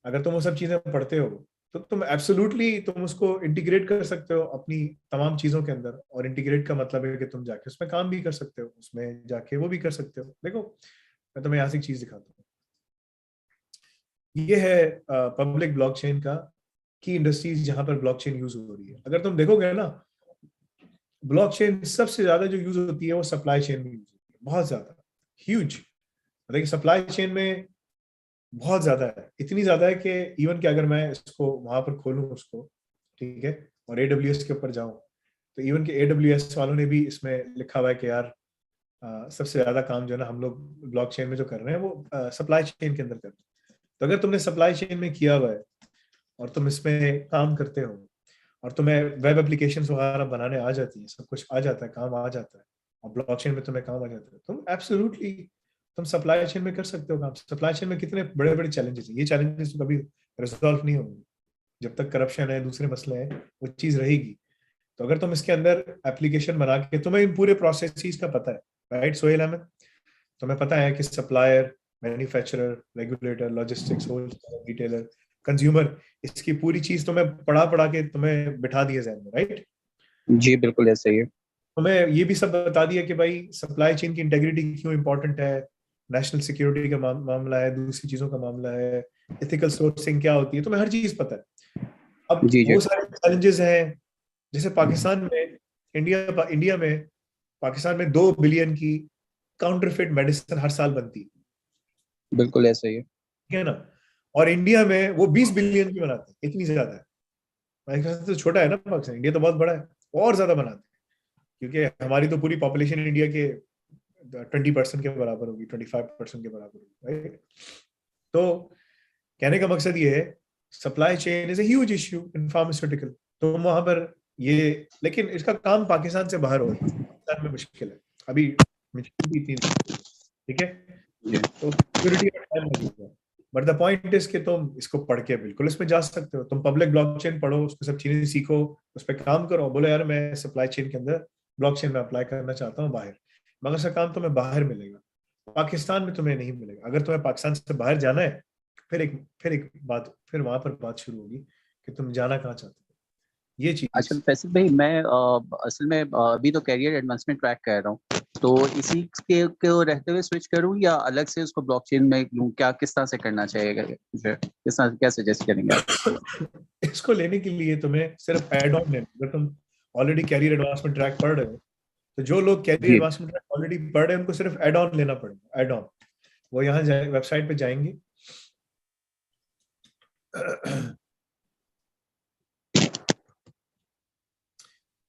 [SPEAKER 1] अगर तुम वो सब चीजें पढ़ते हो, तो तुम एब्सोल्युटली तुम उसको इंटीग्रेट कर सकते हो अपनी तमाम चीजों के अंदर, और इंटीग्रेट का मतलब है कि तुम जाके उसमें काम भी कर सकते हो, उसमें जाके वो भी कर सकते हो। देखो, मैं तुम्हें यहाँ से एक चीज दिखाता हूँ, ये है पब्लिक ब्लॉकचेन का की इंडस्ट्रीज जहां पर ब्लॉकचेन यूज हो रही है। अगर तुम देखोगे ना, ब्लॉकचेन सबसे ज्यादा जो यूज होती है वो सप्लाई चेन में यूज होती है, बहुत ज्यादा, ह्यूज। देखिए सप्लाई चेन में बहुत ज्यादा है, इतनी ज्यादा है कि इवन कि अगर मैं इसको वहां पर खोलूं उसको, ठीक है, और AWS के ऊपर जाऊं, तो इवन कि AWS वालों ने भी इसमें लिखा हुआ है कि यार सबसे ज्यादा काम जो है ना हम लोग ब्लॉकचेन में जो कर रहे हैं वो सप्लाई चेन के अंदर कर रहे हैं। तो अगर तुमने सप्लाई चेन में किया हुआ है और तुम इसमें काम करते हो, और तुम्हें वेब एप्लीकेशंस वगैरह बनाने आ जाती है, सब कुछ आ जाता है, काम आ जाता है, और ब्लॉकचेन में तुम्हें काम आ जाता है, तुम एब्सोल्युटली तुम सप्लाई चेन में कर सकते हो काम। सप्लाई चेन में कितने बड़े बड़े चैलेंजेस हैं, ये चैलेंजेस तो कभी रिजॉल्व नहीं होंगे जब तक करप्शन है, दूसरे मसले हैं, वो चीज रहेगी। तो अगर तुम इसके अंदर एप्लीकेशन बना के, तुम्हें इन पूरे प्रोसेस का पता है, राइट सोहेल अहमद, तुम्हें पता है कि supplier, manufacturer, regulator, logistics, wholesaler, retailer, consumer, इसकी पूरी चीज तुम्हें पढ़ा पढ़ा के तुम्हें बिठा दिया जहन में, राइट।
[SPEAKER 6] जी बिल्कुल ऐसा ही है।
[SPEAKER 1] तुम्हें ये भी सब बता दिया कि भाई सप्लाई चेन की इंटेग्रिटी क्यों इंपॉर्टेंट है, नेशनल सिक्योरिटी का मामला है, दूसरी चीजों का मामला है, एथिकल सोर्सिंग क्या होती है, तुम्हें हर चीज पता है। अब
[SPEAKER 6] जी जी
[SPEAKER 1] वो सारे चैलेंजेस हैं, जैसे पाकिस्तान में, इंडिया में, पाकिस्तान में 2 बिलियन की काउंटरफिट मेडिसिन हर साल बनती है,
[SPEAKER 6] बिल्कुल ऐसा ही है।
[SPEAKER 1] ठीक है ना, और इंडिया में वो 20 बिलियन की बनाते हैं, इतनी ज्यादा है। पाकिस्तान तो छोटा है ना पाकिस्तान, इंडिया तो बहुत बड़ा है, और ज्यादा बनाते हैं, क्योंकि हमारी तो पूरी पॉपुलेशन इंडिया के 20% के बराबर होगी, 25% के बराबर होगी, राइट। तो कहने का मकसद ये है, supply chain is a huge issue in pharmaceutical. तो वहां पर ये, लेकिन इसका काम पाकिस्तान से बाहर हो रहा है, पाकिस्तान में मुश्किल है अभी, मुश्किल भी इतनी नहीं, ठीक है।
[SPEAKER 6] जी
[SPEAKER 1] तो सिक्योरिटी का टाइम लगेगा, बट द पॉइंट इज कि तुम इसको पढ़ के बिल्कुल इसमें जा सकते हो। तुम पब्लिक ब्लॉकचेन पढ़ो, उसको सब चीजें सीखो, उस पर काम करो, बोलो यार मैं सप्लाई चेन के अंदर ब्लॉकचेन में अप्लाई करना चाहता हूँ बाहर, मगर उसका काम तुम्हें बाहर मिलेगा, पाकिस्तान में तुम्हें नहीं मिलेगा। अगर तुम्हें पाकिस्तान से बाहर जाना है, फिर एक बात, फिर वहां पर बात शुरू होगी कि तुम जाना कहाँ चाहते हो, ये
[SPEAKER 6] अच्छा
[SPEAKER 1] चीज।
[SPEAKER 6] फैसल भाई, मैं असल में अभी तो कैरियर एडवांसमेंट ट्रैक कर रहा हूँ, तो इसी के को रहते हुए स्विच करूँ या अलग से उसको ब्लॉकचेन में लूँ, क्या किस तरह से करना चाहिए मुझे, किस तरह क्या सजेस्ट करेंगे आप?
[SPEAKER 1] इसको लेने के लिए तुम्हें सिर्फ एड ऑन लेना, अगर तुम ऑलरेडी कैरियर एडवांसमेंट ट्रैक पढ़ रहे हो, तो जो लोग कैरियर
[SPEAKER 6] जी
[SPEAKER 1] एडवांसमेंट ट्रैक ऑलरेडी पढ़ रहे हैं उनको सिर्फ एड ऑन लेना पड़ेगा, एड ऑन। वो यहाँ वेबसाइट पे जाएंगे,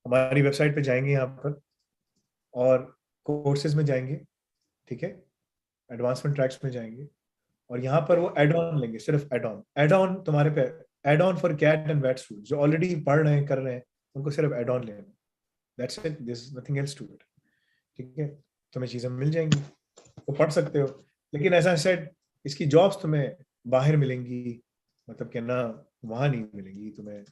[SPEAKER 1] हमारी वेबसाइट पे जाएंगे यहाँ पर, और कोर्सेज में जाएंगे, ठीक है, एडवांसमेंट ट्रैक्स में जाएंगे, और यहाँ पर वो एड ऑन लेंगे, सिर्फ एड ऑन। एड ऑन तुम्हारे पे, add on for CAT and wait students जो ऑलरेडी पढ़ रहे हैं, कर रहे हैं, उनको सिर्फ एड ऑन लेना है, that's it, this is nothing else to it. ठीक है, तुम्हें चीजें मिल जाएंगी, वो पढ़ सकते हो, लेकिन ऐसा सेट इसकी जॉब्स तुम्हें बाहर मिलेंगी, मतलब कि ना वहां नहीं मिलेंगी तुम्हें।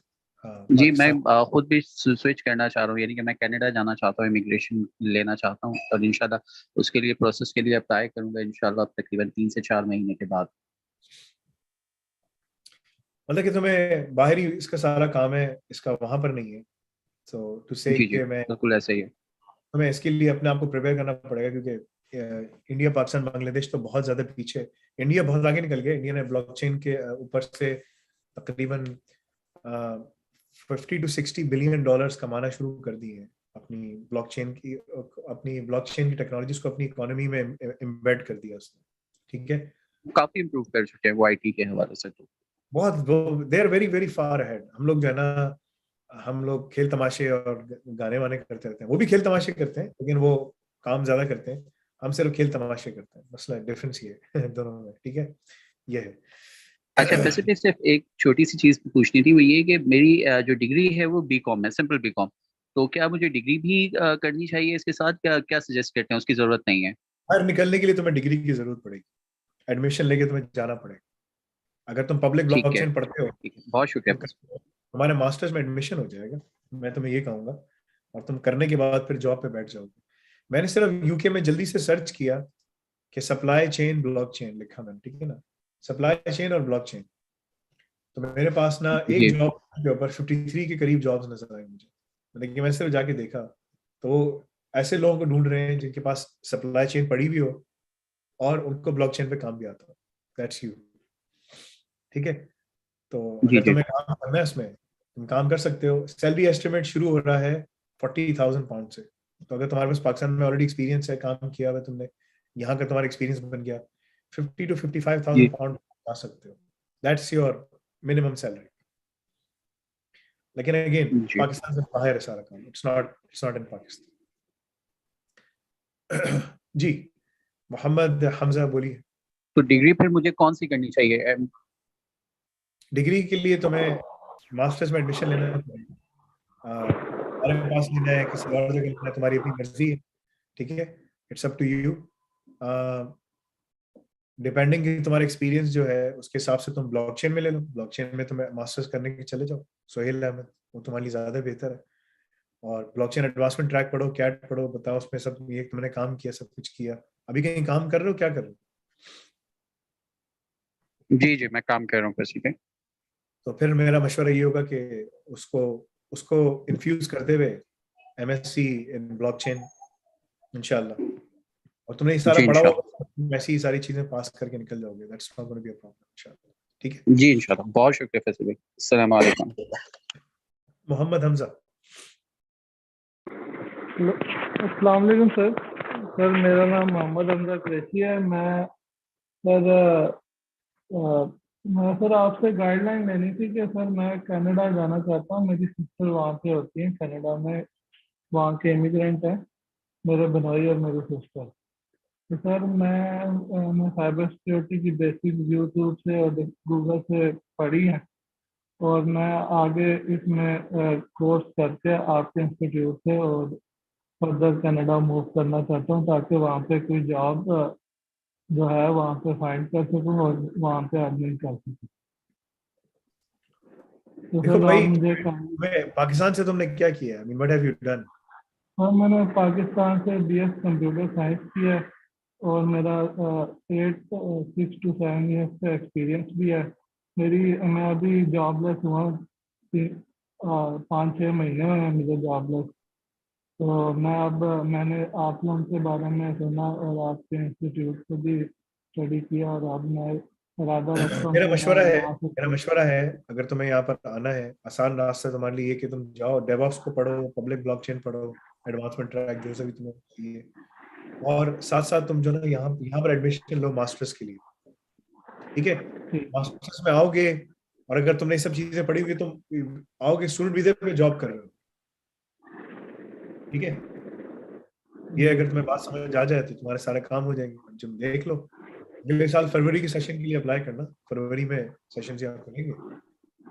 [SPEAKER 6] जी, मैं
[SPEAKER 1] पाकिस्तान
[SPEAKER 6] खुद भी स्विच करना चाह रहा हूँ, यानी कि मैं कनाडा जाना चाहता हूँ, इमिग्रेशन लेना चाहता हूँ, और इंशाल्लाह उसके लिए प्रोसेस के लिए अप्लाई करूंगा इंशाल्लाह तकरीबन 3 से 4 महीने के बाद।
[SPEAKER 1] मतलब कि तुम्हें बाहर ही इसका सारा काम है, इसका वहां पर नहीं है। सो टू से
[SPEAKER 6] जी जी,
[SPEAKER 1] कि मैं
[SPEAKER 6] बिल्कुल ऐसे ही है।
[SPEAKER 1] तुम्हें इसके लिए अपने आप को प्रिपेयर करना पड़ेगा, क्योंकि इंडिया, पाकिस्तान, बांग्लादेश तो बहुत ज्यादा पीछे। इंडिया बहुत आगे निकल गया। इंडिया ने ब्लॉकचेन के ऊपर से तकरीबन 50 to 60 बिलियन डॉलर्स कमाना शुरू कर दिए हैं अपनी ब्लॉकचेन की टेक्नोलॉजीज को अपनी इकोनॉमी में एम्बेड कर दिया उसने। ठीक है,
[SPEAKER 6] काफी इम्प्रूव कर चुके हैं वो आईटी के हवाले से तो।
[SPEAKER 1] बहुत they are very very far ahead. हम लोग जो है ना, हम लोग खेल तमाशे और गाने वाने करते रहते हैं, वो भी खेल तमाशे करते हैं, लेकिन वो काम ज्यादा करते हैं। हम सिर्फ खेल तमाशे करते हैं, मसला डिफरेंस ये है दोनों में। ठीक है, ये है।
[SPEAKER 6] अच्छा, बेसिकली सिर्फ एक छोटी सी चीज पूछनी थी, वो ये कि मेरी जो डिग्री है वो बीकॉम है, सिंपल बीकॉम। तो क्या मुझे डिग्री भी करनी चाहिए इसके साथ? क्या क्या सजेस्ट करते हैं? उसकी जरूरत नहीं है?
[SPEAKER 1] बाहर निकलने के लिए तुम्हें डिग्री की जरूरत पड़ेगी, एडमिशन लेके तुम्हें जाना पड़ेगा। अगर तुम पब्लिक
[SPEAKER 6] ठीक है,
[SPEAKER 1] ब्लॉकचेन पढ़ते हो,
[SPEAKER 6] ठीक है, बहुत शुक्रिया।
[SPEAKER 1] तुम तुम्हारे मास्टर्स में एडमिशन हो जाएगा, मैं तुम्हें ये कहूंगा, और तुम करने के बाद फिर जॉब पे बैठ जाओगे। मैंने सिर्फ यूके में जल्दी से सर्च किया कि सप्लाई चेन ब्लॉकचेन लिखा मैंने, ठीक है ना, सप्लाई चेन और ब्लॉकचेन, तो मेरे पास ना एक
[SPEAKER 6] जी
[SPEAKER 1] जॉब के ऊपर 53 के करीब जॉब्स नजर आए मुझे। लेकिन मैं सिर्फ जाके देखा तो ऐसे लोगों को ढूंढ रहे हैं जिनके पास सप्लाई चेन पड़ी भी हो और उनको ब्लॉकचेन पे काम भी आता हो। That's you. ठीक है, तो
[SPEAKER 6] जी
[SPEAKER 1] अगर
[SPEAKER 6] जी।
[SPEAKER 1] तुम्हें काम करना है इसमें, तुम काम कर सकते हो। सैलरी एस्टिमेट शुरू हो रहा है 40,000 पाउंड से। तो अगर तुम्हारे पास पाकिस्तान में ऑलरेडी एक्सपीरियंस है, काम किया हुआ तुमने, यहाँ का तुम्हारा एक्सपीरियंस बन गया, 50 to 55,000
[SPEAKER 6] जी
[SPEAKER 1] पाउंड आ सकते हो। That's your minimum salary. लेकिन अगेन
[SPEAKER 6] जी।
[SPEAKER 1] पाकिस्तान से बाहर है सारा काम, इट्स नॉट इन पाकिस्तान। जी, मोहम्मद हमजा बोलिए।
[SPEAKER 6] तो डिग्री फिर मुझे कौन सी करनी चाहिए?
[SPEAKER 1] डिग्री के लिए तुम्हें मास्टर्स में एडमिशन लेना पड़ेगा। हमारे पास लेना है, किसी और जगह लेना है, तुम्हारी अपनी मर्जी है। ठीक है, it's up to you. Depending कि तुम्हारा एक्सपीरियंस जो है उसके हिसाब से तुम ब्लॉकचेन में ले लो। ब्लॉकचेन में तुम्हें मास्टर्स करने के चले जाओ, सोहेल अहमद, वो तुम्हारे लिए ज्यादा बेहतर है। और ब्लॉकचेन एडवांसमेंट ट्रैक पढ़ो, कैट पढ़ो, बताओ उसमें सब ये तुमने काम किया, सब कुछ किया। अभी कहीं काम कर रहे हो, क्या कर रहे हो?
[SPEAKER 6] जी जी, मैं काम कर रहा हूँ किसी पे।
[SPEAKER 1] तो फिर मेरा मशवरा ये होगा कि उसको उसको इन्फ्यूज करते हुए एमएससी इन ब्लॉकचेन इंशाल्लाह, और तुमने ये सारा
[SPEAKER 6] जी
[SPEAKER 1] पढ़ा
[SPEAKER 6] इंशाल्लाह।
[SPEAKER 1] होगा, तुम ऐसी ही सारी चीजें पास करके निकल जाओगे। That's not gonna be a problem इंशाल्लाह। ठीक है,
[SPEAKER 6] जी इंशाल्लाह, बहुत शुक्रिया फैसल भाई। अस्सलाम वालेकुम।
[SPEAKER 1] मोहम्मद हमजा।
[SPEAKER 7] अस्सलाम वालेकुम सर। सर मेरा नाम मोहम्मद हमजा कुरैशी है। सर मैं सर आपसे गाइडलाइन लेनी थी कि सर मैं कनाडा जाना चाहता हूँ। मेरी सिस्टर वहाँ पे होती है कनाडा में, वहाँ के इमिग्रेंट हैं, मेरे भाई और मेरी सिस्टर। तो सर मैं साइबर सिक्योरिटी की बेसिक यूट्यूब से और गूगल से पढ़ी है, और मैं आगे इसमें कोर्स करके आपके इंस्टीट्यूट से और फर्दर कनाडा मूव करना चाहता हूँ, ताकि वहाँ पे कोई जॉब जो है वहाँ पे फाइंड कर सकूँ और वहाँ पे अर्निंग कर सकूँ। तो
[SPEAKER 1] देखो
[SPEAKER 7] सर
[SPEAKER 1] भाई,
[SPEAKER 7] आप मुझे
[SPEAKER 1] पाकिस्तान से तुमने क्या किया? आई mean what have you done?
[SPEAKER 7] हाँ, मैंने पाकिस्तान से BS कंप्यूटर साइंस किया है, और मेरा 6 to 7 years का एक्सपीरियंस भी है। मैं अभी जॉबलेस हुआ, 5-6 महीने हुए हैं मुझे जॉबलेस। तो मैंने आप लोगों के बारे में सुना और आपके इंस्टीट्यूट से भी स्टडी किया, और अब मैं इरादा रखता हूँ कि मैं यहाँ से।
[SPEAKER 1] मेरा मशवरा है, अगर तुम्हें यहाँ पर आना है, आसान रास्ता तुम्हारे लिए ये कि तुम जाओ डेवऑप्स को पढ़ो, पब्लिक ब्लॉकचेन पढ़ो, एडवांसमेंट ट्रैक जो भी तुम्हें चाहिए, और साथ साथ तुम जो ना यहाँ यहाँ पर एडमिशन लो मास्टर्स के लिए। ठीक है, मास्टर्स में आओगे, और अगर तुमने ये सब चीजें पढ़ी हुई, तुम आओगे स्टूडेंट वीजा पे जॉब कर रहे हो। ठीक है, ये अगर तुम्हें बात समझ आ जाए तो तुम्हारे सारे काम हो जाएंगे। तुम देख लो, अगले साल फरवरी के सेशन के लिए अप्लाई करना, फरवरी में सेशन से आप करेंगे,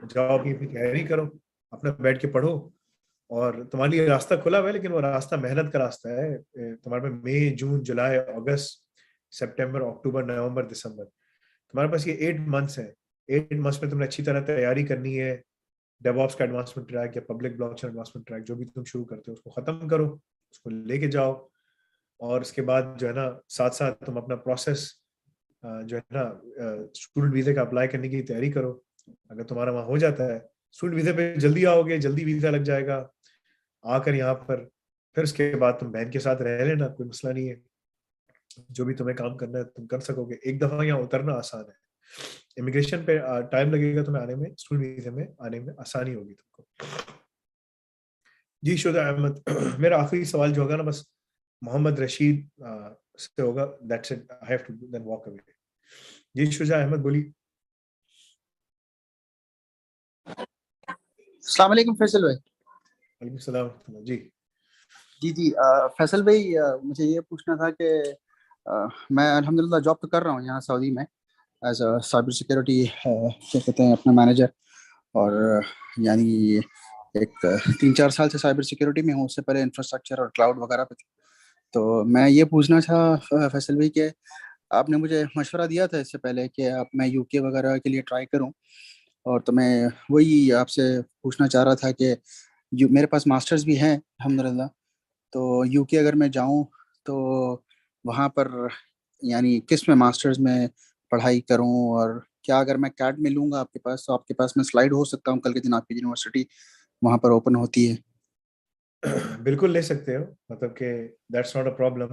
[SPEAKER 1] जाओ अपनी अपनी तैयारी करो, अपना बैठ के पढ़ो, और तुम्हारे लिए रास्ता खुला हुआ है, लेकिन वो रास्ता मेहनत का रास्ता है। तुम्हारे पास मई, जून, जुलाई, अगस्त, सितंबर, अक्टूबर, नवंबर, दिसंबर, तुम्हारे पास ये 8 मंथ्स है। 8 मंथ्स में तुमने अच्छी तरह तैयारी करनी है। डेवऑप्स का एडवांसमेंट ट्रैक या पब्लिक ब्लॉकचेन एडवांसमेंट ट्रैक, जो भी तुम शुरू करते हो उसको खत्म करो, उसको लेके जाओ। और उसके बाद जो है ना, साथ साथ तुम अपना प्रोसेस जो है ना, स्टूडेंट वीजा का अप्लाई करने की तैयारी करो। अगर तुम्हारा वहां हो जाता है, स्टूडेंट वीजा पे जल्दी आओगे, जल्दी वीजा लग जाएगा आकर यहाँ पर। फिर उसके बाद तुम बहन के साथ रह लेना, कोई मसला नहीं है। जो भी तुम्हें काम करना है तुम कर सकोगे। एक दफा यहाँ उतरना आसान है। इमिग्रेशन पे टाइम लगेगा तुम्हें आने में, स्टूडेंट वीजा में आने में आसानी होगी तुमको। जी शुजा अहमद, मेरा आखिरी सवाल जो होगा ना, बस मोहम्मद रशीद से होगा। That's it, I have to then walk away. जी शुजा अहमद बोलिए।
[SPEAKER 8] अस्सलाम वालेकुम फैसल भाई।
[SPEAKER 1] वालेकुम सलाम जी।
[SPEAKER 8] जी जी फैसल भाई, मुझे ये पूछना था कि मैं अल्हम्दुलिल्लाह जॉब तो कर रहा हूँ यहाँ सऊदी में एज अ साइबर सिक्योरिटी क्या कहते हैं अपना मैनेजर। और यानी एक 3-4 साल से साइबर सिक्योरिटी में हूँ, उससे पहले इंफ्रास्ट्रक्चर और क्लाउड वगैरह पे थी। तो मैं ये पूछना था फैसल भाई कि आपने मुझे मशवरा दिया था इससे पहले कि आप मैं यूके वगैरह के लिए ट्राई करूँ। और तो मैं वही आपसे पूछना चाह रहा था कि मेरे पास मास्टर्स भी हैं अल्हम्दुलिल्लाह। तो यूके अगर मैं जाऊं तो वहाँ पर यानी किस में मास्टर्स में पढ़ाई करूं, और क्या अगर मैं कैट में लूंगा आपके पास तो आपके पास मैं स्लाइड हो सकता हूं कल के दिन, आपकी यूनिवर्सिटी वहाँ पर ओपन होती है।
[SPEAKER 1] बिल्कुल ले सकते हो, मतलब कि दैट्स नॉट अ प्रॉब्लम।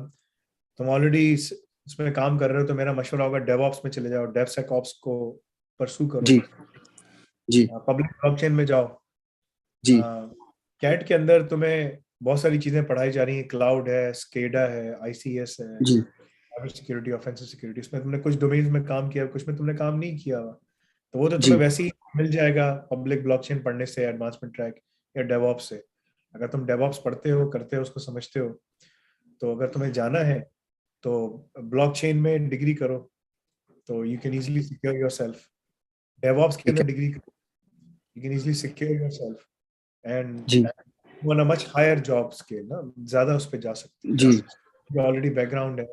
[SPEAKER 1] तुम ऑलरेडी इसमें काम कर रहे हो, तो मेरा मशवरा होगा डेवऑप्स में चले जाओ, डेवसेकऑप्स को परसू करो।
[SPEAKER 8] जी जी
[SPEAKER 1] पब्लिक ब्लॉकचेन में जाओ।
[SPEAKER 8] जी
[SPEAKER 1] कैट के अंदर तुम्हें बहुत सारी चीजें पढ़ाई जा रही हैं। क्लाउड है, स्केडा है, आईसीएस है,
[SPEAKER 8] जी
[SPEAKER 1] साइबर सिक्योरिटी, ऑफेंसिव सिक्योरिटी। इसमें तुमने कुछ डोमेन्स में काम किया, कुछ में तुमने काम नहीं किया हुआ, तो वो तो तुम्हें
[SPEAKER 8] जी
[SPEAKER 1] वैसे ही मिल जाएगा पब्लिक ब्लॉकचेन पढ़ने से, एडवांसमेंट ट्रैक या डेवऑप्स से। अगर तुम डेवऑप्स पढ़ते हो, करते हो, उसको समझते हो, तो अगर तुम्हें जाना है तो ब्लॉकचेन में डिग्री करो, तो you can easily secure yourself. DevOps के
[SPEAKER 8] ठीक
[SPEAKER 1] अंदर
[SPEAKER 8] है।
[SPEAKER 1] डिग्री करो, you can easily secure yourself and
[SPEAKER 8] जी
[SPEAKER 1] on a much higher job scale ना, ज्यादा उस पे जा
[SPEAKER 8] जी
[SPEAKER 1] सकते। ऑलरेडी बैकग्राउंड है,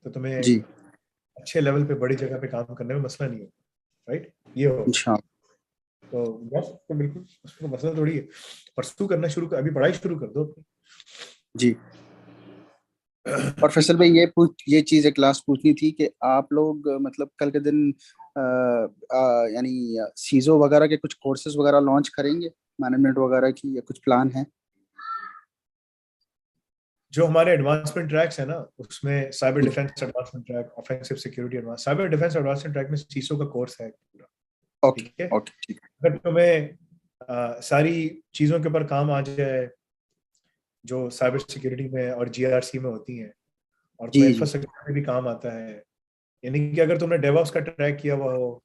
[SPEAKER 1] तो तुम्हें
[SPEAKER 8] जी
[SPEAKER 1] अच्छे लेवल पे बड़ी जगह पे काम करने में मसला नहीं है। राइट, ये हो।
[SPEAKER 8] इंशाल्लाह।
[SPEAKER 1] तो बस, तो बिल्कुल उसको मसला थोड़ी है। परसू करना शुरू कर, अभी पढ़ाई शुरू कर दो अपनी।
[SPEAKER 8] जी। और फैसल भाई ये चीज़ एक लास्ट पूछनी थी कि आप लोग मतलब कल के दिन यानी सीजो वगैरह के कुछ कोर्सेज वगैरह लॉन्च करेंगे, मैनेजमेंट वगैरह की, या कुछ प्लान है?
[SPEAKER 1] जो हमारे एडवांसमेंट ट्रैक्स है ना, उसमें cyber defence advancement track, offensive security advance, cyber defence advancement track में सीसो का कोर्स है पूरा।
[SPEAKER 8] ओके
[SPEAKER 1] ठीक है।
[SPEAKER 8] ओके ठीक
[SPEAKER 1] अगर तुम्हें सारी चीजों के ऊपर काम आ जाए जो साइबर सिक्योरिटी में और जीआरसी में होती हैं, और तुम्हें
[SPEAKER 8] जी जी
[SPEAKER 1] इंफ्रास्ट्रक्चर में भी काम आता है, यानी कि अगर तुमने डेवऑप्स का ट्रैक किया हुआ हो,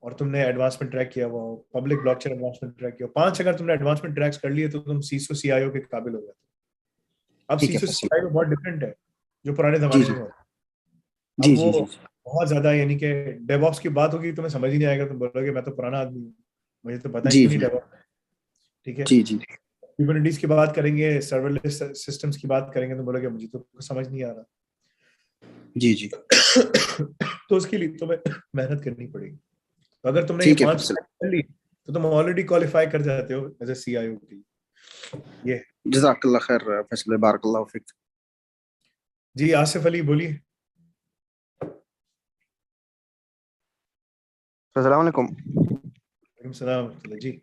[SPEAKER 1] और तुमने एडवांसमेंट ट्रैक किया हुआ हो, पब्लिक ब्लॉकचेन एडवांसमेंट ट्रैक किया हो, 5 अगर तुमने एडवांसमेंट ट्रैक्स कर लिए, तो तुम सीसो सीआईओ के काबिल हो जाते हो। अब
[SPEAKER 8] ठीक है
[SPEAKER 1] सीसो
[SPEAKER 8] फैसल।
[SPEAKER 1] सीआईओ बहुत डिफरेंट है जो पुराने
[SPEAKER 8] जी
[SPEAKER 1] जमाने
[SPEAKER 8] जी
[SPEAKER 1] में होता है। अब
[SPEAKER 8] जी
[SPEAKER 1] वो
[SPEAKER 8] जी जी
[SPEAKER 1] बहुत ज्यादा, यानी कि डेवऑप्स की बात होगी तुम्हें समझ ही नहीं आएगा, तुम बोलोगे मैं तो पुराना आदमी हूँ, मुझे तो पता
[SPEAKER 8] जी
[SPEAKER 1] ही नहीं
[SPEAKER 8] जी
[SPEAKER 1] डेवऑप्स। ठीक है।
[SPEAKER 8] जी जी
[SPEAKER 1] कुबरनेटिस की बात करेंगे, सर्वरलेस सिस्टम्स की बात करेंगे, तो बोलोगे मुझे तो कुछ समझ नहीं आ रहा।
[SPEAKER 8] जी जी
[SPEAKER 1] तो उसके लिए तुम्हें मेहनत करनी पड़ेगी। तो अगर तुमने ये
[SPEAKER 8] ठीक है
[SPEAKER 1] 5
[SPEAKER 8] फैसल।
[SPEAKER 1] कर ली, तो तुम ऑलरेडी क्वालिफाई कर जाते हो एज ए सीआईओ के लिए। ये
[SPEAKER 8] जज़ाकल्लाह खैर फैसल, बारकल्लाह फिक।
[SPEAKER 1] जी, आसिफ अली बोलिए।
[SPEAKER 9] अस्सलाम वालेकुम।
[SPEAKER 1] वालेकुम सलाम जी।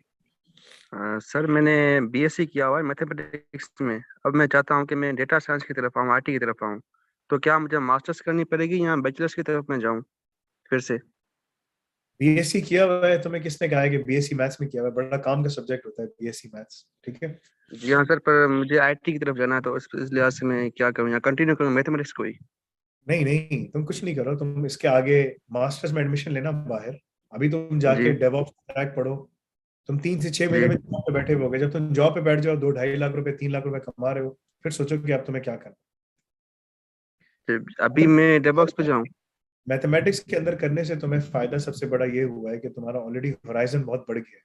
[SPEAKER 9] सर मैंने बीएससी किया हुआ है मैथमेटिक्स में। अब मैं चाहता हूं कि मैं डेटा साइंस की तरफ आऊं, आईटी की तरफ आऊं। तो क्या मुझे मास्टर्स करनी पड़ेगी या बैचलर्स की तरफ मैं जाऊं फिर से?
[SPEAKER 1] बीएससी किया हुआ है, तुम्हें किसने कहा है कि बीएससी मैथ्स में किया हुआ है? बड़ा काम का सब्जेक्ट होता है बीएससी मैथ्स। ठीक है।
[SPEAKER 9] जी हाँ सर, पर मुझे आईटी की तरफ जाना है, तो इस लिहाज से मैं क्या करूँ, या कंटिन्यू करूँ मैथमेटिक्स को ही?
[SPEAKER 1] नहीं नहीं, तुम कुछ नहीं करो, तुम इसके आगे मास्टर्स में एडमिशन लेना बाहर। अभी तुम जाके
[SPEAKER 9] जी
[SPEAKER 1] डेवऑप्स ट्रैक पढ़ो। तुम 3 से 6 महीने
[SPEAKER 9] जी।
[SPEAKER 1] में जॉब पे बैठे होगे। जब तुम जॉब पे बैठ जाओ, 2-2.5 लाख रुपए, 3 लाख रुपए कमा रहे हो, फिर सोचो कि अब तुम्हें क्या करना
[SPEAKER 9] फिर अभी मैं डेवऑप्स पे
[SPEAKER 1] है।
[SPEAKER 9] जाऊँ?
[SPEAKER 1] मैथमेटिक्स के अंदर करने से तुम्हें फायदा सबसे बड़ा ये हुआ है कि तुम्हारा ऑलरेडी होराइजन बहुत बढ़ गया है,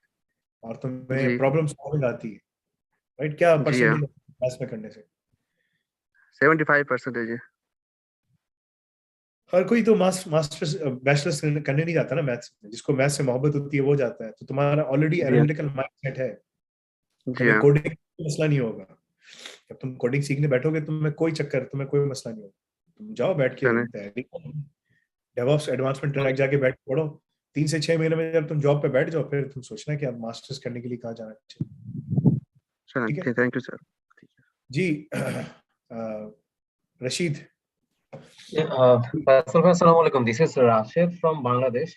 [SPEAKER 1] और तुम्हें
[SPEAKER 9] जी
[SPEAKER 1] प्रॉब्लम सॉल्विंग आती है। राइट? क्या
[SPEAKER 9] जी हाँ,
[SPEAKER 1] परसेंटेज मैथ्स में करने से?
[SPEAKER 9] 75% है।
[SPEAKER 1] हर कोई तो मास्टर्स बैचलर्स करने नहीं जाता ना मैथ्स में। जिसको मैथ्स से मोहब्बत होती है वो जाता है। तो तुम्हारा ऑलरेडी
[SPEAKER 9] जी हाँ,
[SPEAKER 1] एनालिटिकल माइंडसेट है,
[SPEAKER 9] जी
[SPEAKER 1] तुम्हें
[SPEAKER 9] हाँ,
[SPEAKER 1] कोडिंग मसला नहीं होगा। जब तुम कोडिंग सीखने बैठोगे तुम्हें कोई चक्कर, तुम्हें कोई मसला नहीं होगा। तुम जाओ बैठ के
[SPEAKER 9] चले,
[SPEAKER 1] तैयारी करो, डेवऑप्स एडवांसमेंट ट्रैक जाके बैठ पढ़ो। 3 से 6 महीने में जब तुम जॉब पे बैठ जाओ, फिर तुम सोचना कि अब मास्टर्स करने के लिए कहाँ जाना चाहिए। ठीक है
[SPEAKER 9] चले, थैंक यू सर।
[SPEAKER 1] जी। Rashid.
[SPEAKER 10] First of all, Assalamu alaikum. This is Rashid from Bangladesh.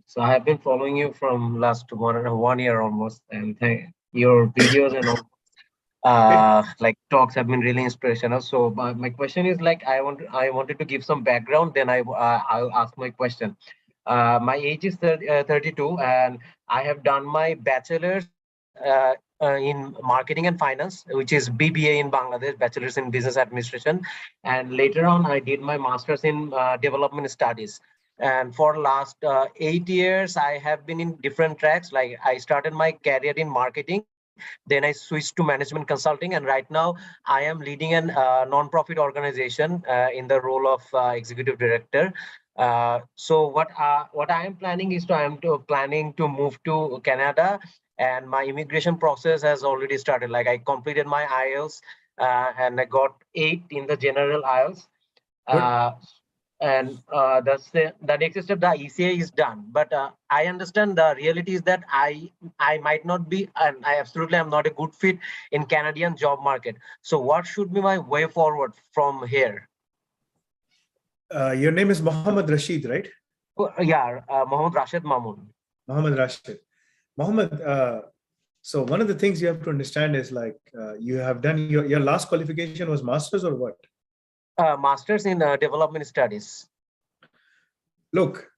[SPEAKER 10] So I have been following you from last 1 year almost, and your videos and all, like talks have been really inspirational. So my question is like I wanted to give some background, then I'll ask my question. My age is 32, and I have done my bachelor's uh, in marketing and finance, which is BBA in Bangladesh, bachelor's in business administration, and later on I did my master's in development studies. And for last 8 years, I have been in different tracks. Like I started my career in marketing, then I switched to management consulting, and right now I am leading an non-profit organization in the role of executive director. So what I am planning is planning to move to Canada, and my immigration process has already started. Like I completed my IELTS and I got 8 in the general IELTS. Uh, and the next step, the ECA is done. But I understand the reality is that I might not be, and I absolutely am not a good fit in Canadian job market. So what should be my way forward from here?
[SPEAKER 1] Your name is Mohammed Rashid, right?
[SPEAKER 10] Yeah, Mohammed Rashid Mamun.
[SPEAKER 1] Mohammed Rashid. Mohammed, so one of the things you have to understand is like you have done your last qualification was master's or what?
[SPEAKER 10] Master's in development studies.
[SPEAKER 1] Look,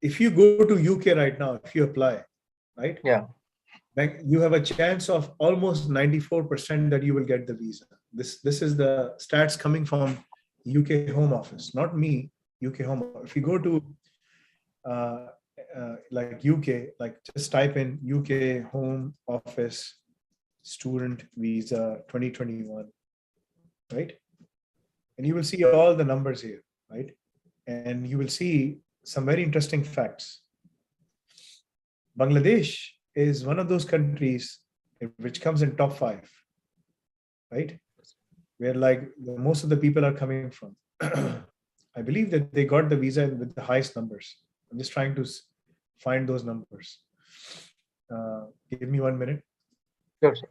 [SPEAKER 1] if you go to UK right now, if you apply, right?
[SPEAKER 10] Yeah.
[SPEAKER 1] You have a chance of almost 94% that you will get the visa. This is the stats coming from UK Home Office, not me. UK Home. If you go to like UK, like just type in UK Home Office student visa 2021, right? And you will see all the numbers here, right? And you will see some very interesting facts. Bangladesh is one of those countries which comes in top 5, right? Where like most of the people are coming from. I believe that they got the visa with the highest numbers. I'm just trying to find those numbers. Give me 1 minute.
[SPEAKER 10] Sure, sir.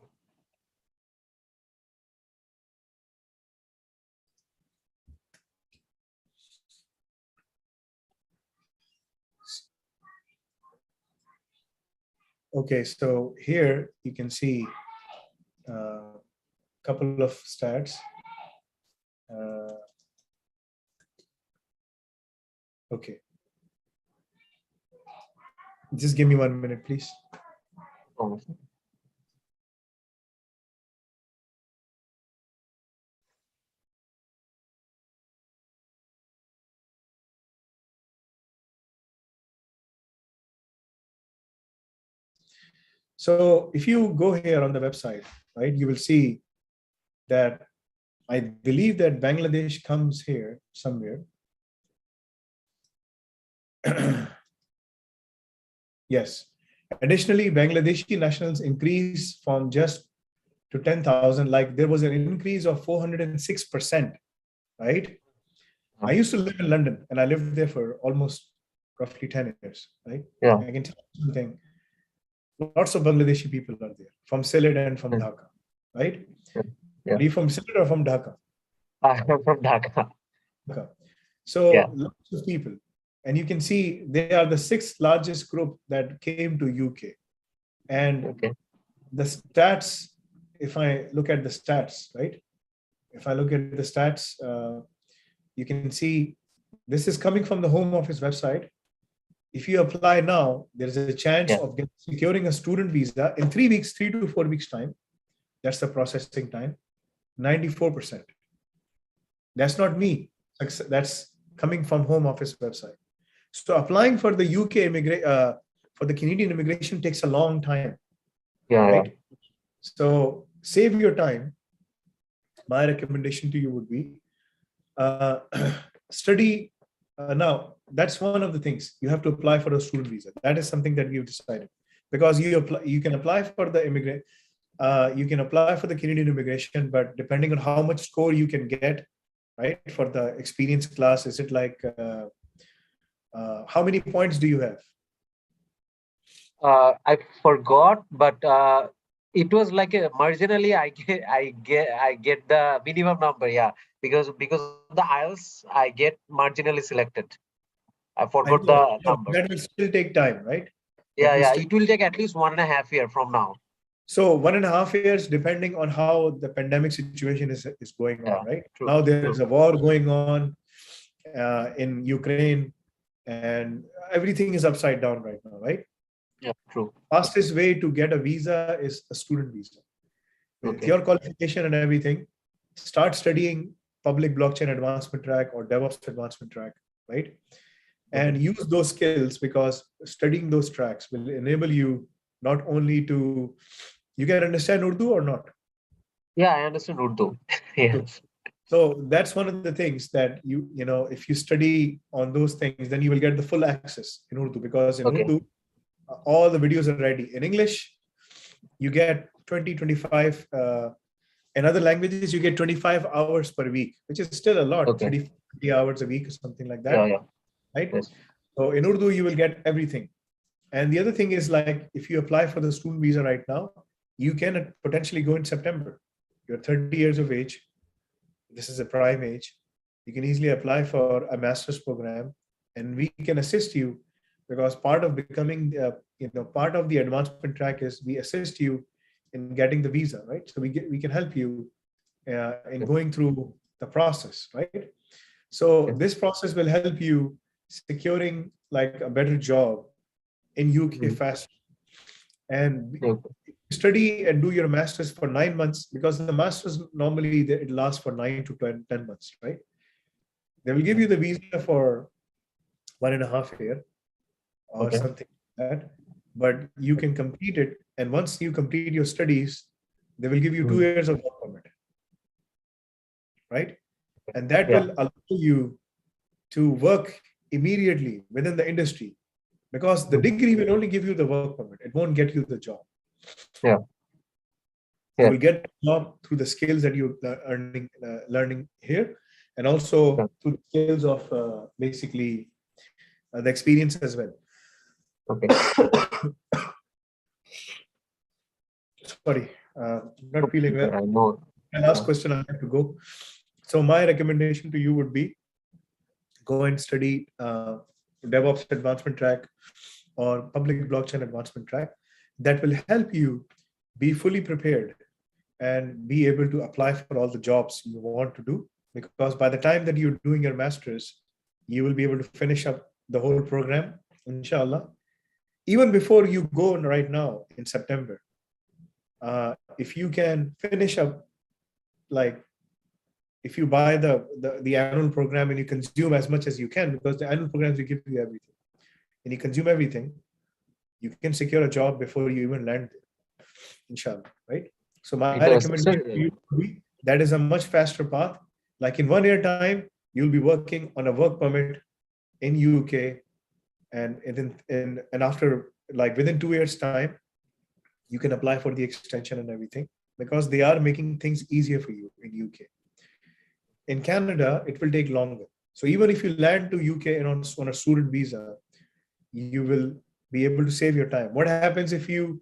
[SPEAKER 1] Okay, so here you can see a couple of stats. Okay. Just give me 1 minute, please.
[SPEAKER 10] Oh.
[SPEAKER 1] So if you go here on the website, right, you will see that I believe that Bangladesh comes here somewhere. Yes. Additionally, Bangladeshi nationals increased from just to 10,000. Like there was an increase of 406%, right? I used to live in London and I lived there for almost roughly 10 years, right?
[SPEAKER 10] Yeah.
[SPEAKER 1] I can tell you something. Lots of Bangladeshi people are there from Sylhet and from Dhaka, right?
[SPEAKER 10] Yeah.
[SPEAKER 1] Are you from Sylhet or from Dhaka?
[SPEAKER 10] I am from Dhaka.
[SPEAKER 1] Dhaka. So lots of people. And you can see they are the 6th largest group that came to UK. And the stats, if I look at the stats, right? If I look at the stats, you can see this is coming from the Home Office website. If you apply now, there is a chance of securing a student visa in 3 weeks, 3 to 4 weeks time. That's the processing time, 94%. That's not me. That's coming from Home Office website. So applying for the UK for the Canadian immigration takes a long time.
[SPEAKER 10] Yeah.
[SPEAKER 1] Right? So save your time. My recommendation to you would be study. Now, that's one of the things. You have to apply for a student visa. That is something that you've decided, because you can apply for the immigrant, you can apply for the Canadian immigration, but depending on how much score you can get, right, for the experience class, is it like how many points do you have?
[SPEAKER 10] I forgot, but it was like a marginally I get the minimum number, yeah, because of the IELTS I get marginally selected. I
[SPEAKER 1] I
[SPEAKER 10] forgot
[SPEAKER 1] know,
[SPEAKER 10] the number.
[SPEAKER 1] that will still take time, right?
[SPEAKER 10] Yeah, yeah, it will take at least 1.5 years from now.
[SPEAKER 1] So 1.5 years, depending on how the pandemic situation is going on, right?
[SPEAKER 10] True,
[SPEAKER 1] now there is a war going on in Ukraine, and everything is upside down right now, right?
[SPEAKER 10] Yeah, true.
[SPEAKER 1] Fastest way to get a visa is a student visa. With your qualification and everything, start studying public blockchain advancement track or DevOps advancement track, right? And use those skills, because studying those tracks will enable you not only to, you can understand Urdu or not?
[SPEAKER 10] Yeah, I understand Urdu. Yes.
[SPEAKER 1] So that's one of the things that you know, if you study on those things, then you will get the full access in Urdu, because in Urdu, all the videos are ready. In English, you get 20, 25. In other languages, you get 25 hours per week, which is still a lot, 30 hours a week or something like that.
[SPEAKER 10] Yeah.
[SPEAKER 1] Right?
[SPEAKER 10] Yes.
[SPEAKER 1] So in Urdu, you will get everything. And the other thing is, like, if you apply for the student visa right now, you can potentially go in September. You're 30 years of age. This is a prime age. You can easily apply for a master's program, and we can assist you, because part of becoming, part of the advancement track is we assist you in getting the visa, right? So we can help you in going through the process, right? So this process will help you securing like a better job in UK faster. And study and do your master's for 9 months, because the master's normally it lasts for 9 to 10 months, right? They will give you the visa for 1.5 years or something like that, but you can complete it. And once you complete your studies, they will give you 2 years of work permit, right? And that will allow you to work immediately within the industry, because the degree will only give you the work permit. It won't get you the job.
[SPEAKER 10] Yeah.
[SPEAKER 1] You will get the job through the skills that you're learning here, and also through the skills of basically the experience as well. Sorry, not feeling well.
[SPEAKER 10] I know.
[SPEAKER 1] My last question, I have to go. So my recommendation to you would be, go and study DevOps advancement track or public blockchain advancement track. That will help you be fully prepared and be able to apply for all the jobs you want to do. Because by the time that you're doing your master's, you will be able to finish up the whole program, inshallah. Even before you go right now in September, if you can finish up, like, if you buy the annual program and you consume as much as you can, because the annual programs will give you everything, and you consume everything, you can secure a job before you even land there, inshallah, right? So my recommendation to you would be, that is a much faster path. Like in 1 year time, you'll be working on a work permit in UK, and after, like, within 2 years time, you can apply for the extension and everything, because they are making things easier for you in UK. In Canada, it will take longer. So even if you land to UK on a student visa, you will be able to save your time. What happens if you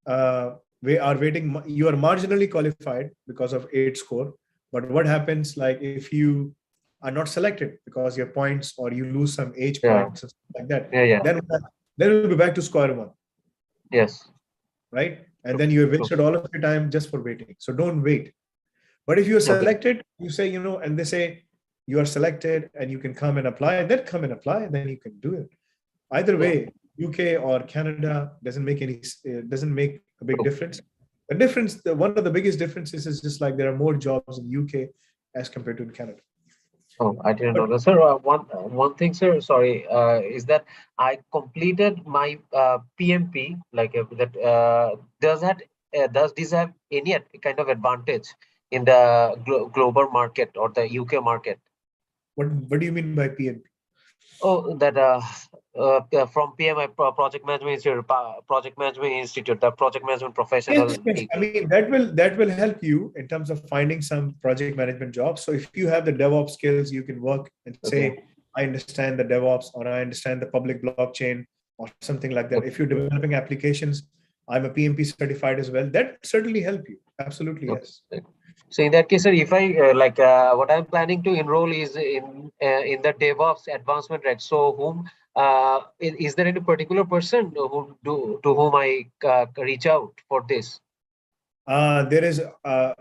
[SPEAKER 1] are waiting? You are marginally qualified because of 8 score, but what happens, like, if you are not selected because your points, or you lose some age points and stuff like that, then we'll be back to square one.
[SPEAKER 10] Yes.
[SPEAKER 1] Right? And then you have wasted all of your time just for waiting. So don't wait. But if you're selected, you say, and they say you are selected and you can come and apply, then come and apply, and then you can do it. Either way, UK or Canada doesn't make a big difference. The difference, one of the biggest differences is just like there are more jobs in UK as compared to in Canada.
[SPEAKER 10] Oh, I didn't know that, sir. One thing, sir, sorry, is that I completed my PMP, like that. Does that does this have any kind of advantage in the global market or the UK market?
[SPEAKER 1] What do you mean by PMP?
[SPEAKER 10] Oh, that from PMI, Project Management Institute, the Project Management Professional.
[SPEAKER 1] Yes. I mean that will help you in terms of finding some project management jobs. So if you have the DevOps skills, you can work and say, I understand the DevOps, or I understand the public blockchain, or something like that. If you're developing applications, I'm a PMP certified as well. That certainly help you. Absolutely, yes.
[SPEAKER 10] So in that case, sir, if I what I'm planning to enroll is in the DevOps advancement track. So whom is there any particular person to whom I reach out for this?
[SPEAKER 1] There is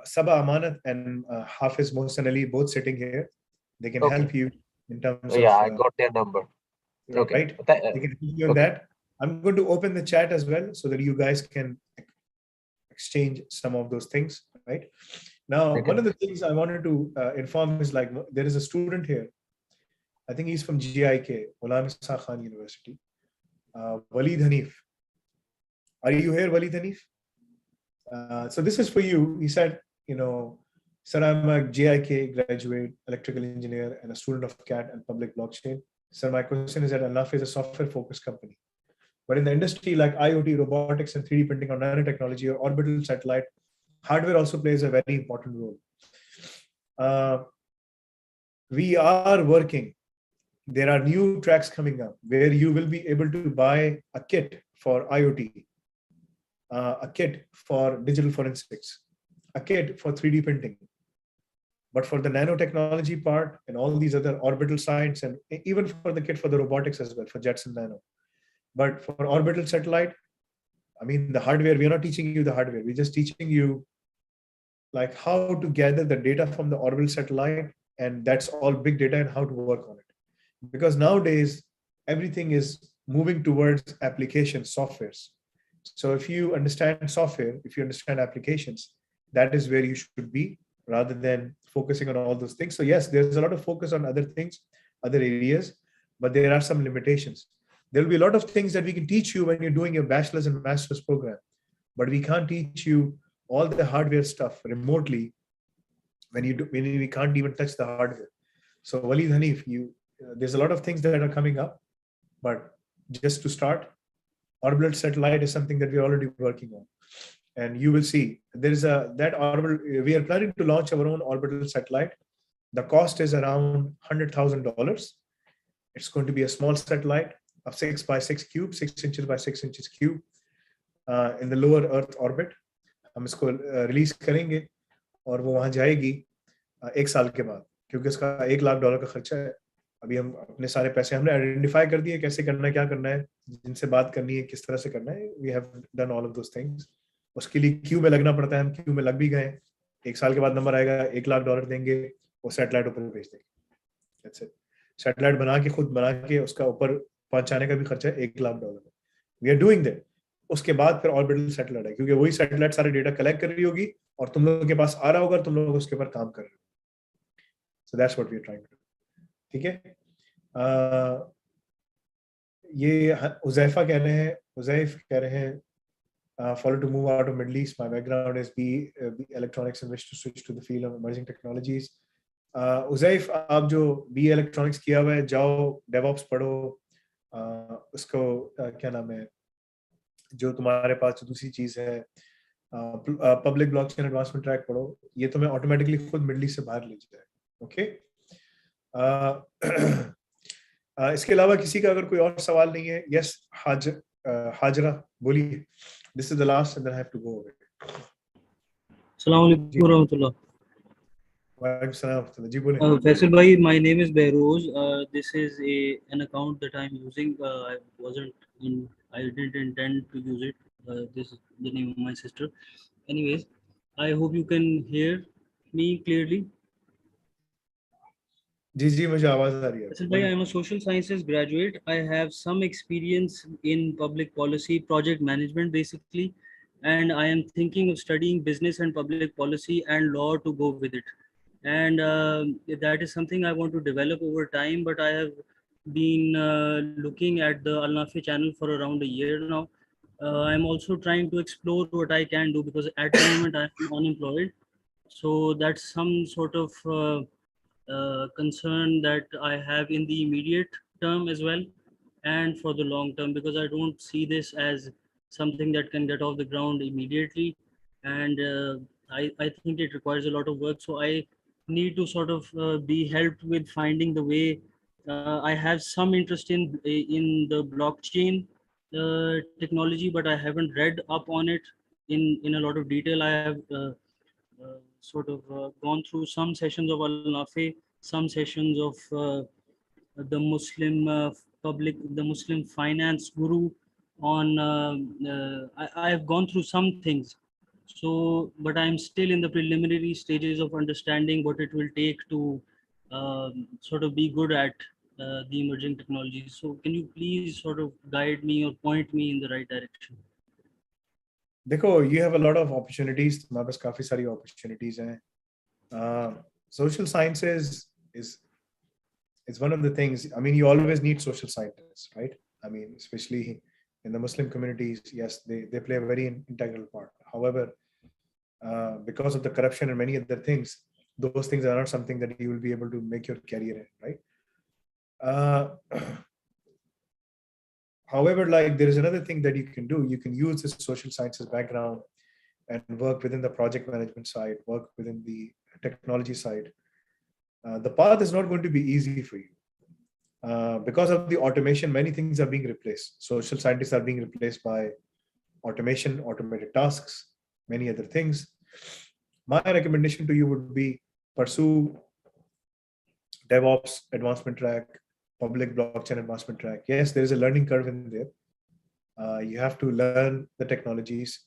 [SPEAKER 1] Saba Amanat and Hafiz Mohsen Ali, both sitting here. They can help you in terms of.
[SPEAKER 10] I got their number. Okay.
[SPEAKER 1] Right. They can help you on that. I'm going to open the chat as well so that you guys can exchange some of those things. Right. Now, one of the things I wanted to inform is like there is a student here. I think he's from GIK, Ghulam Isa Khan University. Waleed Hanif. Are you here, Waleed Hanif? So this is for you. He said, sir, I'm a GIK graduate, electrical engineer, and a student of CAT and public blockchain. Sir, my question is that Al-Nafi is a software-focused company. But in the industry like IoT, robotics, and 3D printing or nanotechnology or orbital satellite, hardware also plays a very important role. We are working. There are new tracks coming up where you will be able to buy a kit for IoT, a kit for digital forensics, a kit for 3D printing. But for the nanotechnology part and all these other orbital science, and even for the kit for the robotics as well, for Jets and Nano. But for orbital satellite, I mean, the hardware, we're not teaching you the hardware. We're just teaching you like how to gather the data from the orbital satellite, and that's all big data, and how to work on it. Because nowadays, everything is moving towards application softwares. So if you understand software, if you understand applications, that is where you should be rather than focusing on all those things. So yes, there's a lot of focus on other things, other areas, but there are some limitations. There will be a lot of things that we can teach you when you're doing your bachelor's and master's program, but we can't teach you all the hardware stuff remotely when we can't even touch the hardware. So Waleed Hanif, there's a lot of things that are coming up, but just to start, orbital satellite is something that we're already working on. And you will see we are planning to launch our own orbital satellite. The cost is around $100,000. It's going to be a small satellite of 6 by 6 cube, 6 inches by 6 inches cube in the lower Earth orbit. हम इसको release करेंगे और वो वहां जाएगी 1 साल के बाद, क्योंकि उसका $1 लाख का खर्चा है. अभी हम अपने सारे पैसे हमने आइडेंटिफाई कर दिए, कैसे करना है, क्या करना है, जिनसे बात करनी है, किस तरह से करना है. We have done all of those things. उसके लिए क्यू में लगना पड़ता है. हम क्यू में लग भी गए. 1 साल के बाद नंबर आएगा, $1 लाख देंगे, वो सैटेलाइट ऊपर भेज देंगे. That's it. सैटेलाइट खुद बना के उसका ऊपर पहुंचाने का भी खर्चा है $1 lakh. We are doing that. उसके बाद फिर ऑर्बिटल सैटेलाइट है, क्योंकि वही सैटेलाइट सारे डेटा कलेक्ट कर रही होगी और तुम लोगों के पास आ रहा होगा, तुम लोग उसके ऊपर काम कर रहे हो. So that's what we are trying to do. ठीक है. ये उज़ैफा कह रहे हैं, उज़ैफ कह रहे हैं, follow to move out of Middle East. My background is B electronics and wish to switch to the field of emerging technologies. उज़ैफ, आप जो B electronics किया हुआ है, जाओ DevOps पढ़ो, उसको क्या नाम है, जो तुम्हारे पास दूसरी चीज है, पब्लिक ब्लॉकचेन एडवांसमेंट ट्रैक पढ़ो. ये तुम्हें ऑटोमेटिकली खुद मिडल ईस्ट से बाहर ले जाए. ओके. इसके अलावा किसी का अगर कोई और सवाल नहीं है? यस, हाजरा बोलिए. This is the last and then I have to go away.
[SPEAKER 11] अस्सलाम वालेकुम रहमतुल्लाह.
[SPEAKER 1] वालेकुम सलाम रहमतुल्लाह. जी बोलिए.
[SPEAKER 11] Faisal bhai, my name is Behrouz. This is an account that I'm using. I didn't intend to use it. This is the name of my sister. Anyways, I hope you can hear me clearly.
[SPEAKER 1] जी मुझे आवाज आ रही है.
[SPEAKER 11] Faisal bhai, I am a social sciences graduate. I have some experience in public policy, project management basically, and I am thinking of studying business and public policy and law to go with it. And that is something I want to develop over time, but I have been looking at the Al-Nafi channel for around a year now, I'm also trying to explore what I can do because at the moment I'm unemployed. So that's some sort of concern that I have in the immediate term as well, and for the long term, because I don't see this as something that can get off the ground immediately, and I think it requires a lot of work. So I need to sort of be helped with finding the way. I have some interest in the blockchain technology, but I haven't read up on it in a lot of detail. I have sort of gone through some sessions of Al-Nafi, some sessions of the Muslim the Muslim finance guru on. I have gone through some things, so but I'm still in the preliminary stages of understanding what it will take to sort of be good at the emerging technologies. So can you please sort of guide me or point me in the right direction?
[SPEAKER 1] देखो, you have a lot of opportunities. तुम्हारे पास काफी सारी opportunities हैं. Social sciences is one of the things. I mean, you always need social scientists, right? I mean, especially in the Muslim communities, yes, they play a very integral part. However, because of the corruption and many other things, those things are not something that you will be able to make your career in, right? However, like there is another thing that you can do. You can use this social sciences background and work within the project management side, work within the technology side. The path is not going to be easy for you. Because of the automation, many things are being replaced. Social scientists are being replaced by automation, automated tasks, many other things. My recommendation to you would be pursue DevOps advancement track, public blockchain advancement track. Yes, there is a learning curve in there. You have to learn the technologies,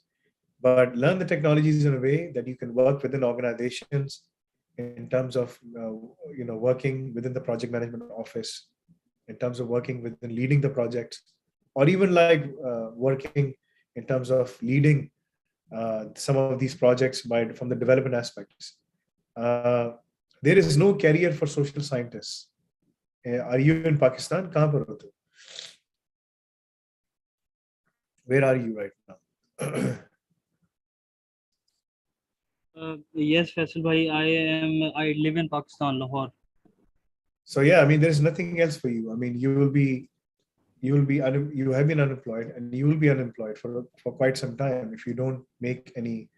[SPEAKER 1] but learn the technologies in a way that you can work within organizations in terms of working within the project management office, in terms of working within leading the projects, or even like working in terms of leading some of these projects from the development aspects. There is no career for social scientists. Are you in Pakistan? Kahan par ho tu? Where are you right now?
[SPEAKER 11] Yes, Faisal bhai, I live in Pakistan, Lahore.
[SPEAKER 1] So yeah, I mean, there is nothing else for you. I mean, you have been unemployed, and you will be unemployed for quite some time if you don't make any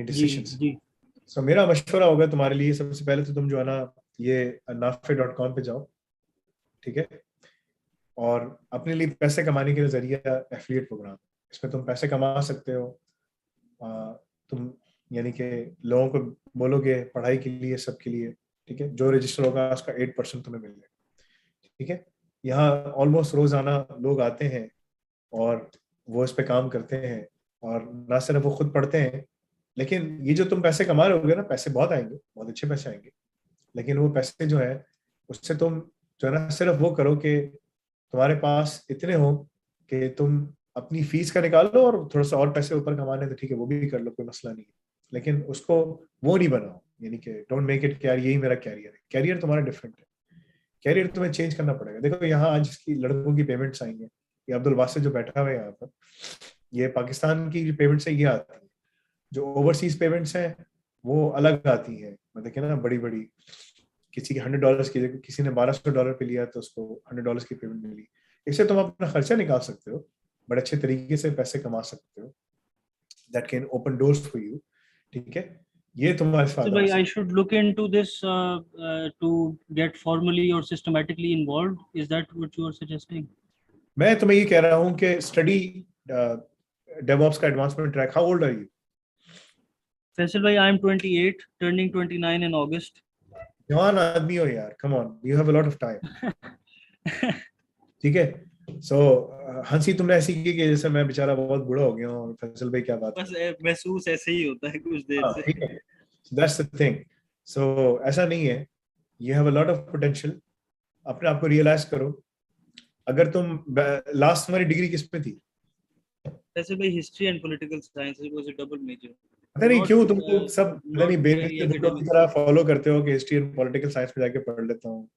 [SPEAKER 1] decisions. So मेरा मशवरा होगा तुम्हारे लिए, सबसे पहले तो तुम जो है ना ये nafe.com पे जाओ, ठीक है, और अपने लिए पैसे कमाने के जरिए एफिलिएट प्रोग्राम, इसमें तुम पैसे कमा सकते हो. तुम यानी कि लोगों को बोलोगे पढ़ाई के लिए, सबके लिए, ठीक है, जो रजिस्टर होगा उसका 8% तुम्हें मिल जाएगा, ठीक है. यहाँ ऑलमोस्ट रोजाना लोग आते हैं और वो इस पे काम करते हैं, और ना सिर्फ वो खुद पढ़ते हैं, लेकिन ये जो तुम पैसे कमा रहे होगे ना, पैसे बहुत आएंगे, बहुत अच्छे पैसे आएंगे, लेकिन वो पैसे जो है उससे तुम जो है ना सिर्फ वो करो कि तुम्हारे पास इतने हो कि तुम अपनी फीस का निकालो और थोड़ा सा और पैसे ऊपर कमाने तो ठीक है, वो भी कर लो, कोई मसला नहीं है, लेकिन उसको वो नहीं बनाओ. यानी कि डोंट मेक इट यार यही मेरा कैरियर है. कैरियर तुम्हारा डिफरेंट है, कैरियर तुम्हें चेंज करना पड़ेगा. देखो यहाँ आज की लड़कों की पेमेंट्स आएंगे, ये अब्दुल वासिद जो बैठा हुआ है यहाँ पर, ये पाकिस्तान की पेमेंट्स है, ये आती है. जो ओवरसीज पेमेंट्स हैं वो अलग आती हैं, मतलब कि ना बड़ी बड़ी, किसी की $100 की, किसी ने $1200 पे लिया तो उसको $100 की पेमेंट मिली. इससे तुम अपना खर्चा निकाल सकते हो, बड़े अच्छे तरीके से पैसे कमा सकते हो. That can open doors for you, ठीक है. ये तुम्हारे
[SPEAKER 11] So bhai, I should look into this to get formally or systematically involved. Is that what you are suggesting?
[SPEAKER 1] मैं तुम्हें ये कह रहा हूँ कि स्टडी DevOps का advancement track. How old are you?
[SPEAKER 11] Faisal bhai, I am 28, turning 29 in August.
[SPEAKER 1] जवान आदमी हो यार, come on, you have a lot of time. ठीक है. So हंसी तुमने ऐसी की कि जैसे मैं बेचारा बहुत बूढ़ा हो गया हूँ और फैसल भाई क्या बात है.
[SPEAKER 11] बस महसूस ऐसे ही होता है कुछ देर से.
[SPEAKER 1] ठीक है. That's the thing. So ऐसा नहीं है. You have a lot of potential. अपने आप को रियलाइज करो. अगर तुम लास्ट तुम्हारी डिग्री किस में थी?
[SPEAKER 11] वैसे भाई history and political science, it was a double major.
[SPEAKER 1] पता नहीं क्यों तुम लोग सब पता नहीं बेवकूफ की तरह फॉलो करते हो कि हिस्ट्री एंड पॉलिटिकल साइंस में जाके पढ़ लेता हूँ.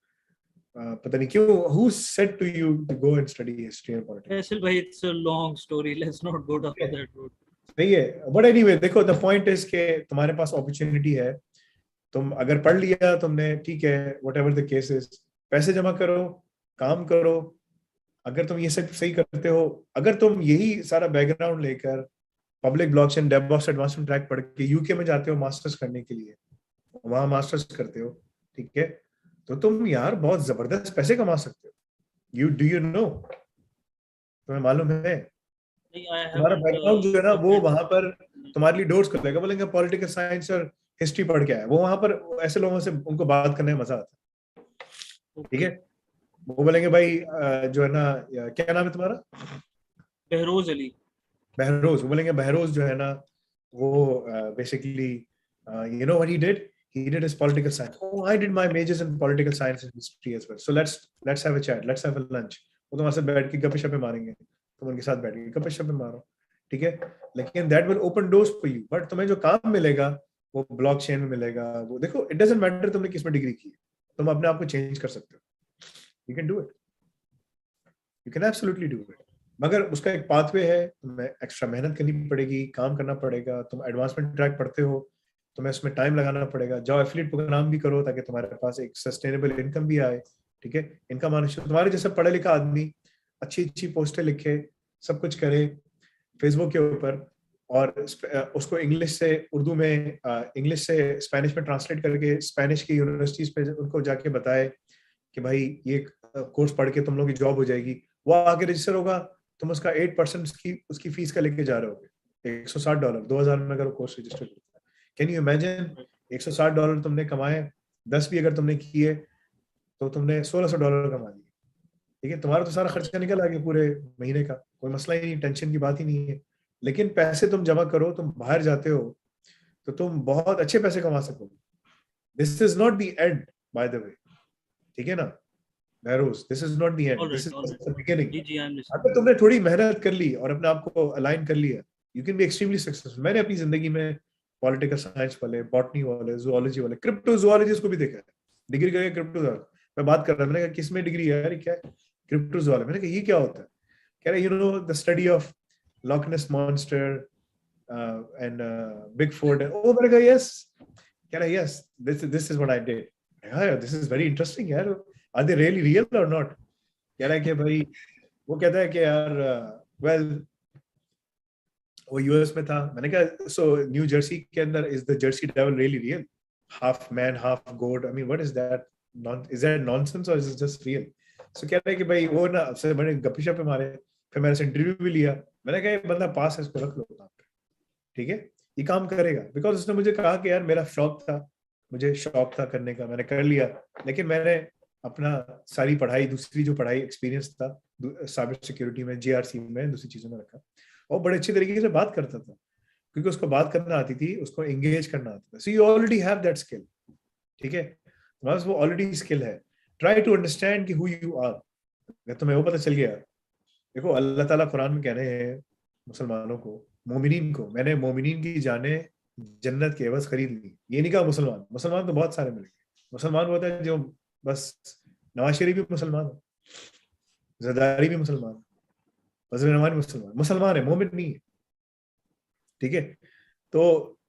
[SPEAKER 1] पता नहीं क्यों, who said to you to go and study history and politics?
[SPEAKER 11] Faisal bhai, it's a long story. Let's not go down that road.
[SPEAKER 1] सही है, बट एनीवे देखो, द पॉइंट इज के तुम्हारे पास अपॉर्चुनिटी है, तुम अगर पढ़ लिया तुमने, ठीक है, व्हाटएवर द केस इज, पैसे जमा करो, काम करो। अगर तुम ये सब सही करते हो, अगर तुम यही सारा बैकग्राउंड लेकर public blockchain DevOps advancement track पढ़ के यूके में जाते हो मास्टर्स करने के लिए, वहां मास्टर्स करते हो, ठीक है, तो तुम यार बहुत जबरदस्त पैसे कमा सकते हो। यू नो, तुम्हें मालूम है, तुम्हारा बैकग्राउंड जो है ना वो वहां पर तुम्हारे लिए डोर्स कर देगा। बोलेंगे पॉलिटिकल साइंस और हिस्ट्री पढ़ के आया, वो वहां पर ऐसे लोगों से उनको बात करने में मजा आता है, ठीक है। वो बोलेंगे भाई जो है ना, क्या नाम है तुम्हारा?
[SPEAKER 11] बहरोज अली।
[SPEAKER 1] बहरोज, वो बोलेंगे बहरोज जो है ना वो basically you know what he did? He did his political science. Oh, I did my majors in political science and history as well. So let's have a chat. Let's have a lunch. वो तुम्हारे साथ बैठ के गप्पे शप्पे मारेंगे, तुम उनके साथ बैठ के गप्पे शप्पे मारो, ठीक है। लेकिन that will open doors for you. But तुम्हें जो काम मिलेगा वो ब्लॉकचेन में मिलेगा। वो देखो, it doesn't matter तुमने किस में डिग्री की है, तुम अपने आप को चेंज कर सकते हो। You can do it. You can absolutely do it. मगर उसका एक पाथवे है, तुम्हें एक्स्ट्रा मेहनत करनी पड़ेगी, काम करना पड़ेगा। तुम एडवांसमेंट ट्रैक पढ़ते हो, तुम्हें उसमें टाइम लगाना पड़ेगा। जाओ एफिलिएट प्रोग्राम भी करो ताकि तुम्हारे पास एक सस्टेनेबल इनकम भी आए, ठीक है। इनकम आने से तुम्हारे जैसा पढ़ा लिखा आदमी अच्छी अच्छी पोस्टें लिखे, सब कुछ करे फेसबुक के ऊपर, और उसको इंग्लिश से उर्दू में, इंग्लिश से स्पेनिश में ट्रांसलेट करके स्पेनिश की यूनिवर्सिटीज पे उनको जाके बताए कि भाई ये कोर्स पढ़ के तुम लोग की जॉब हो जाएगी। वो आगे रजिस्टर होगा, तुम उसका 8% उसकी फीस का लेके जा रहे होगे। $160, 2000 में अगर वो कोर्स रजिस्टर करता है। कैन यू इमेजिन, $160 तुमने कमाए, 10 भी अगर तुमने किए तो तुमने $1600 कमा लिए, ठीक है। तुम्हारा तो सारा खर्चा निकल आ गया पूरे महीने का, कोई मसला ही नहीं, टेंशन की बात ही नहीं है। लेकिन पैसे तुम जमा करो, तुम बाहर जाते हो तो तुम बहुत अच्छे पैसे कमा सकोगे। This is not the end by the way, ठीक है ना Behroz, this is not the end, this is the beginning. अगर तुमने थोड़ी मेहनत कर ली और अपने आप को अलाइन कर लिया, you can be extremely successful. मैंने अपनी जिंदगी में पॉलिटिकल साइंस वाले, बॉटनी वाले, जूलॉजी वाले, क्रिप्टोजूलॉजिस्ट को भी देखा है डिग्री करके क्रिप्टोजूलॉजी। मैं बात कर रहा था, मैंने कहा किस में डिग्री है यार, क्या है क्रिप्टोजूलॉजी? मैंने कहा ये क्या होता है? कह रहा you know the study of Loch Ness monster and bigfoot. ओ मैंने कहा यस, कह रहा yes, this is what I did. यार दिस इज वेरी इंटरेस्टिंग यार, आर दे रियली रियल और नॉट? कह रहा है कि भाई, वो कहता है कि यार वेल वो यूएस में था। मैंने कहा सो न्यू जर्सी के अंदर is the Jersey devil really real, half man half god? I mean what is that, is that nonsense और is it just real? So कह रहे हैं कि भाई वो ना, सबसे मैंने गप्पे शप्पे मारे, फिर मैंने इंटरव्यू भी लिया। मैंने कहा ये बंदा पास है, इसको रख लो काम पे, ठीक है, ये काम करेगा। बिकॉज उसने मुझे कहा कि यार मेरा शौक था, मुझे शौक था करने का, मैंने कर लिया। लेकिन मैंने अपना सारी पढ़ाई, दूसरी जो पढ़ाई एक्सपीरियंस था साइबर सिक्योरिटी में, जीआरसी में, दूसरी चीजों में रखा, और बड़े अच्छी तरीके से बात करता था क्योंकि उसको बात करना आती थी, उसको एंगेज करना आता था। So you already have that skill, ठीक है, तुम्हारे पास वो ऑलरेडी स्किल है। ट्राई टू अंडरस्टैंड कि हु यू आर। अगर तुम्हें वो पता चल गया, देखो अल्लाह ताला कुरान में कह रहे हैं मुसलमानों को, मोमिनीन को, मैंने मोमिनीन की जाने जन्नत के एवज खरीद ली। ये नहीं कहा मुसलमान, मुसलमान तो बहुत सारे मिलेंगे। मुसलमान वो होता है जो बस, नवाज शरीफ भी मुसलमान है, जरदारी भी मुसलमान, वज़ीर नवाज मुसलमान, मुसलमान है, मोमिन नहीं है, ठीक है। तो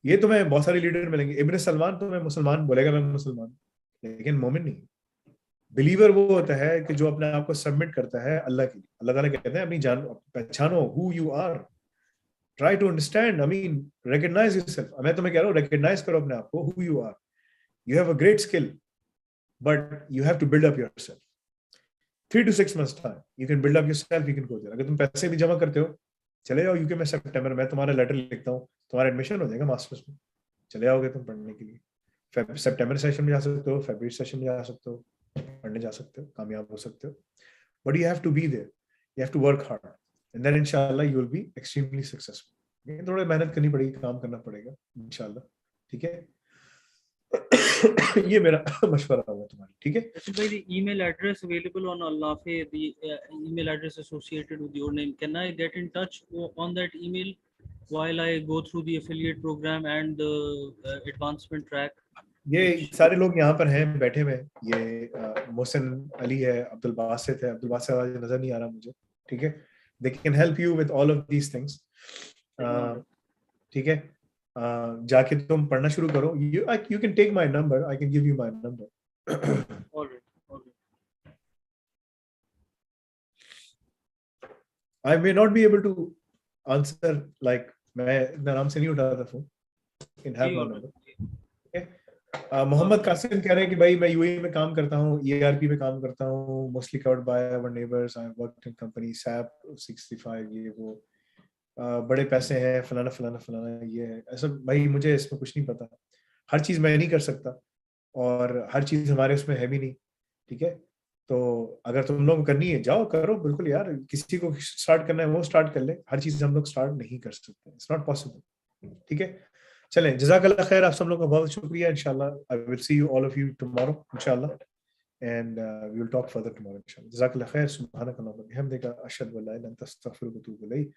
[SPEAKER 1] ये तुम्हें बहुत सारे लीडर मिलेंगे, इब्न सलमान तुम्हें मुसलमान बोलेगा मैं मुसलमान, लेकिन मोमिन नहीं। बिलीवर वो होता है कि जो अपने आप को सबमिट करता है अल्लाह के लिए। अल्लाह ताला कहते हैं अपनी जान पहचानो, who you are, try to understand, I mean recognize yourself. मैं तुम्हें कह रहा हूँ रिकॉग्नाइज करो अपने आप को, who you are. You have a great skill but you have to build up yourself. 3 to 6 months time you can build up yourself, you can go there। अगर तुम पैसे भी जमा करते हो, चले जाओ यूके में सितंबर में, तुम्हारा लेटर लिखता हूँ, तुम्हारा एडमिशन हो जाएगा मास्टर्स में, चले जाओगे तुम पढ़ने के लिए। सितंबर सेशन में जा सकते हो, फरवरी सेशन में जा सकते हो, पढ़ने जा सकते हो, कामयाब हो सकते हो। But you have to be there, you have to work hard and then इंशाल्लाह you will be extremely successful. थोड़ी मेहनत करनी पड़ेगी, काम करना पड़ेगा इंशाल्लाह, ठीक है। ये मेरा मशवरा होगा तुम्हारी, ठीक है।
[SPEAKER 11] By the email address available on Al-Nafi, the email address associated with your name, can I get in touch on that email while I go through the affiliate program and the advancement track?
[SPEAKER 1] ये सारे लोग यहाँ पर हैं बैठे हुए, ये मोहसिन अली है, अब्दुल बासित है, अब्दुल बासित आज नजर नहीं आ रहा मुझे, ठीक है, they can help you with all of these things, ठीक है, जाके तुम पढ़ना शुरू करो, you can take my number, I can give you my number. I may not be able to answer, like मैं इतना आराम से नहीं उठाता phone, can have my number, okay? Mohammad Qasim कह रहे हैं कि भाई मैं यूएई में काम करता हूँ, ERP में काम करता हूँ, mostly covered by our neighbours, I worked in company SAP 65, ये वो, बड़े पैसे हैं, फलाना फलाना फलाना, ये है ऐसा। भाई मुझे इसमें कुछ नहीं पता, हर चीज मैं नहीं कर सकता और हर चीज हमारे उसमें है भी नहीं, ठीक है। तो अगर तुम लोग करनी है जाओ करो, बिल्कुल यार, किसी को स्टार्ट करना है वो स्टार्ट कर ले, हर चीज हम लोग स्टार्ट नहीं कर सकते, इट्स नॉट पॉसिबल, ठीक है। चलें, जज़ाकल्लाह खैर, आप सब लोगों का बहुत शुक्रिया। इंशाल्लाह I will see you all of you tomorrow इंशाल्लाह, and we will talk further tomorrow inshallah. Jazakallah khair, subhanakallahumma wa bihamdika, ashhadu an la ilaha illa anta, astaghfiruka wa atubu ilayk.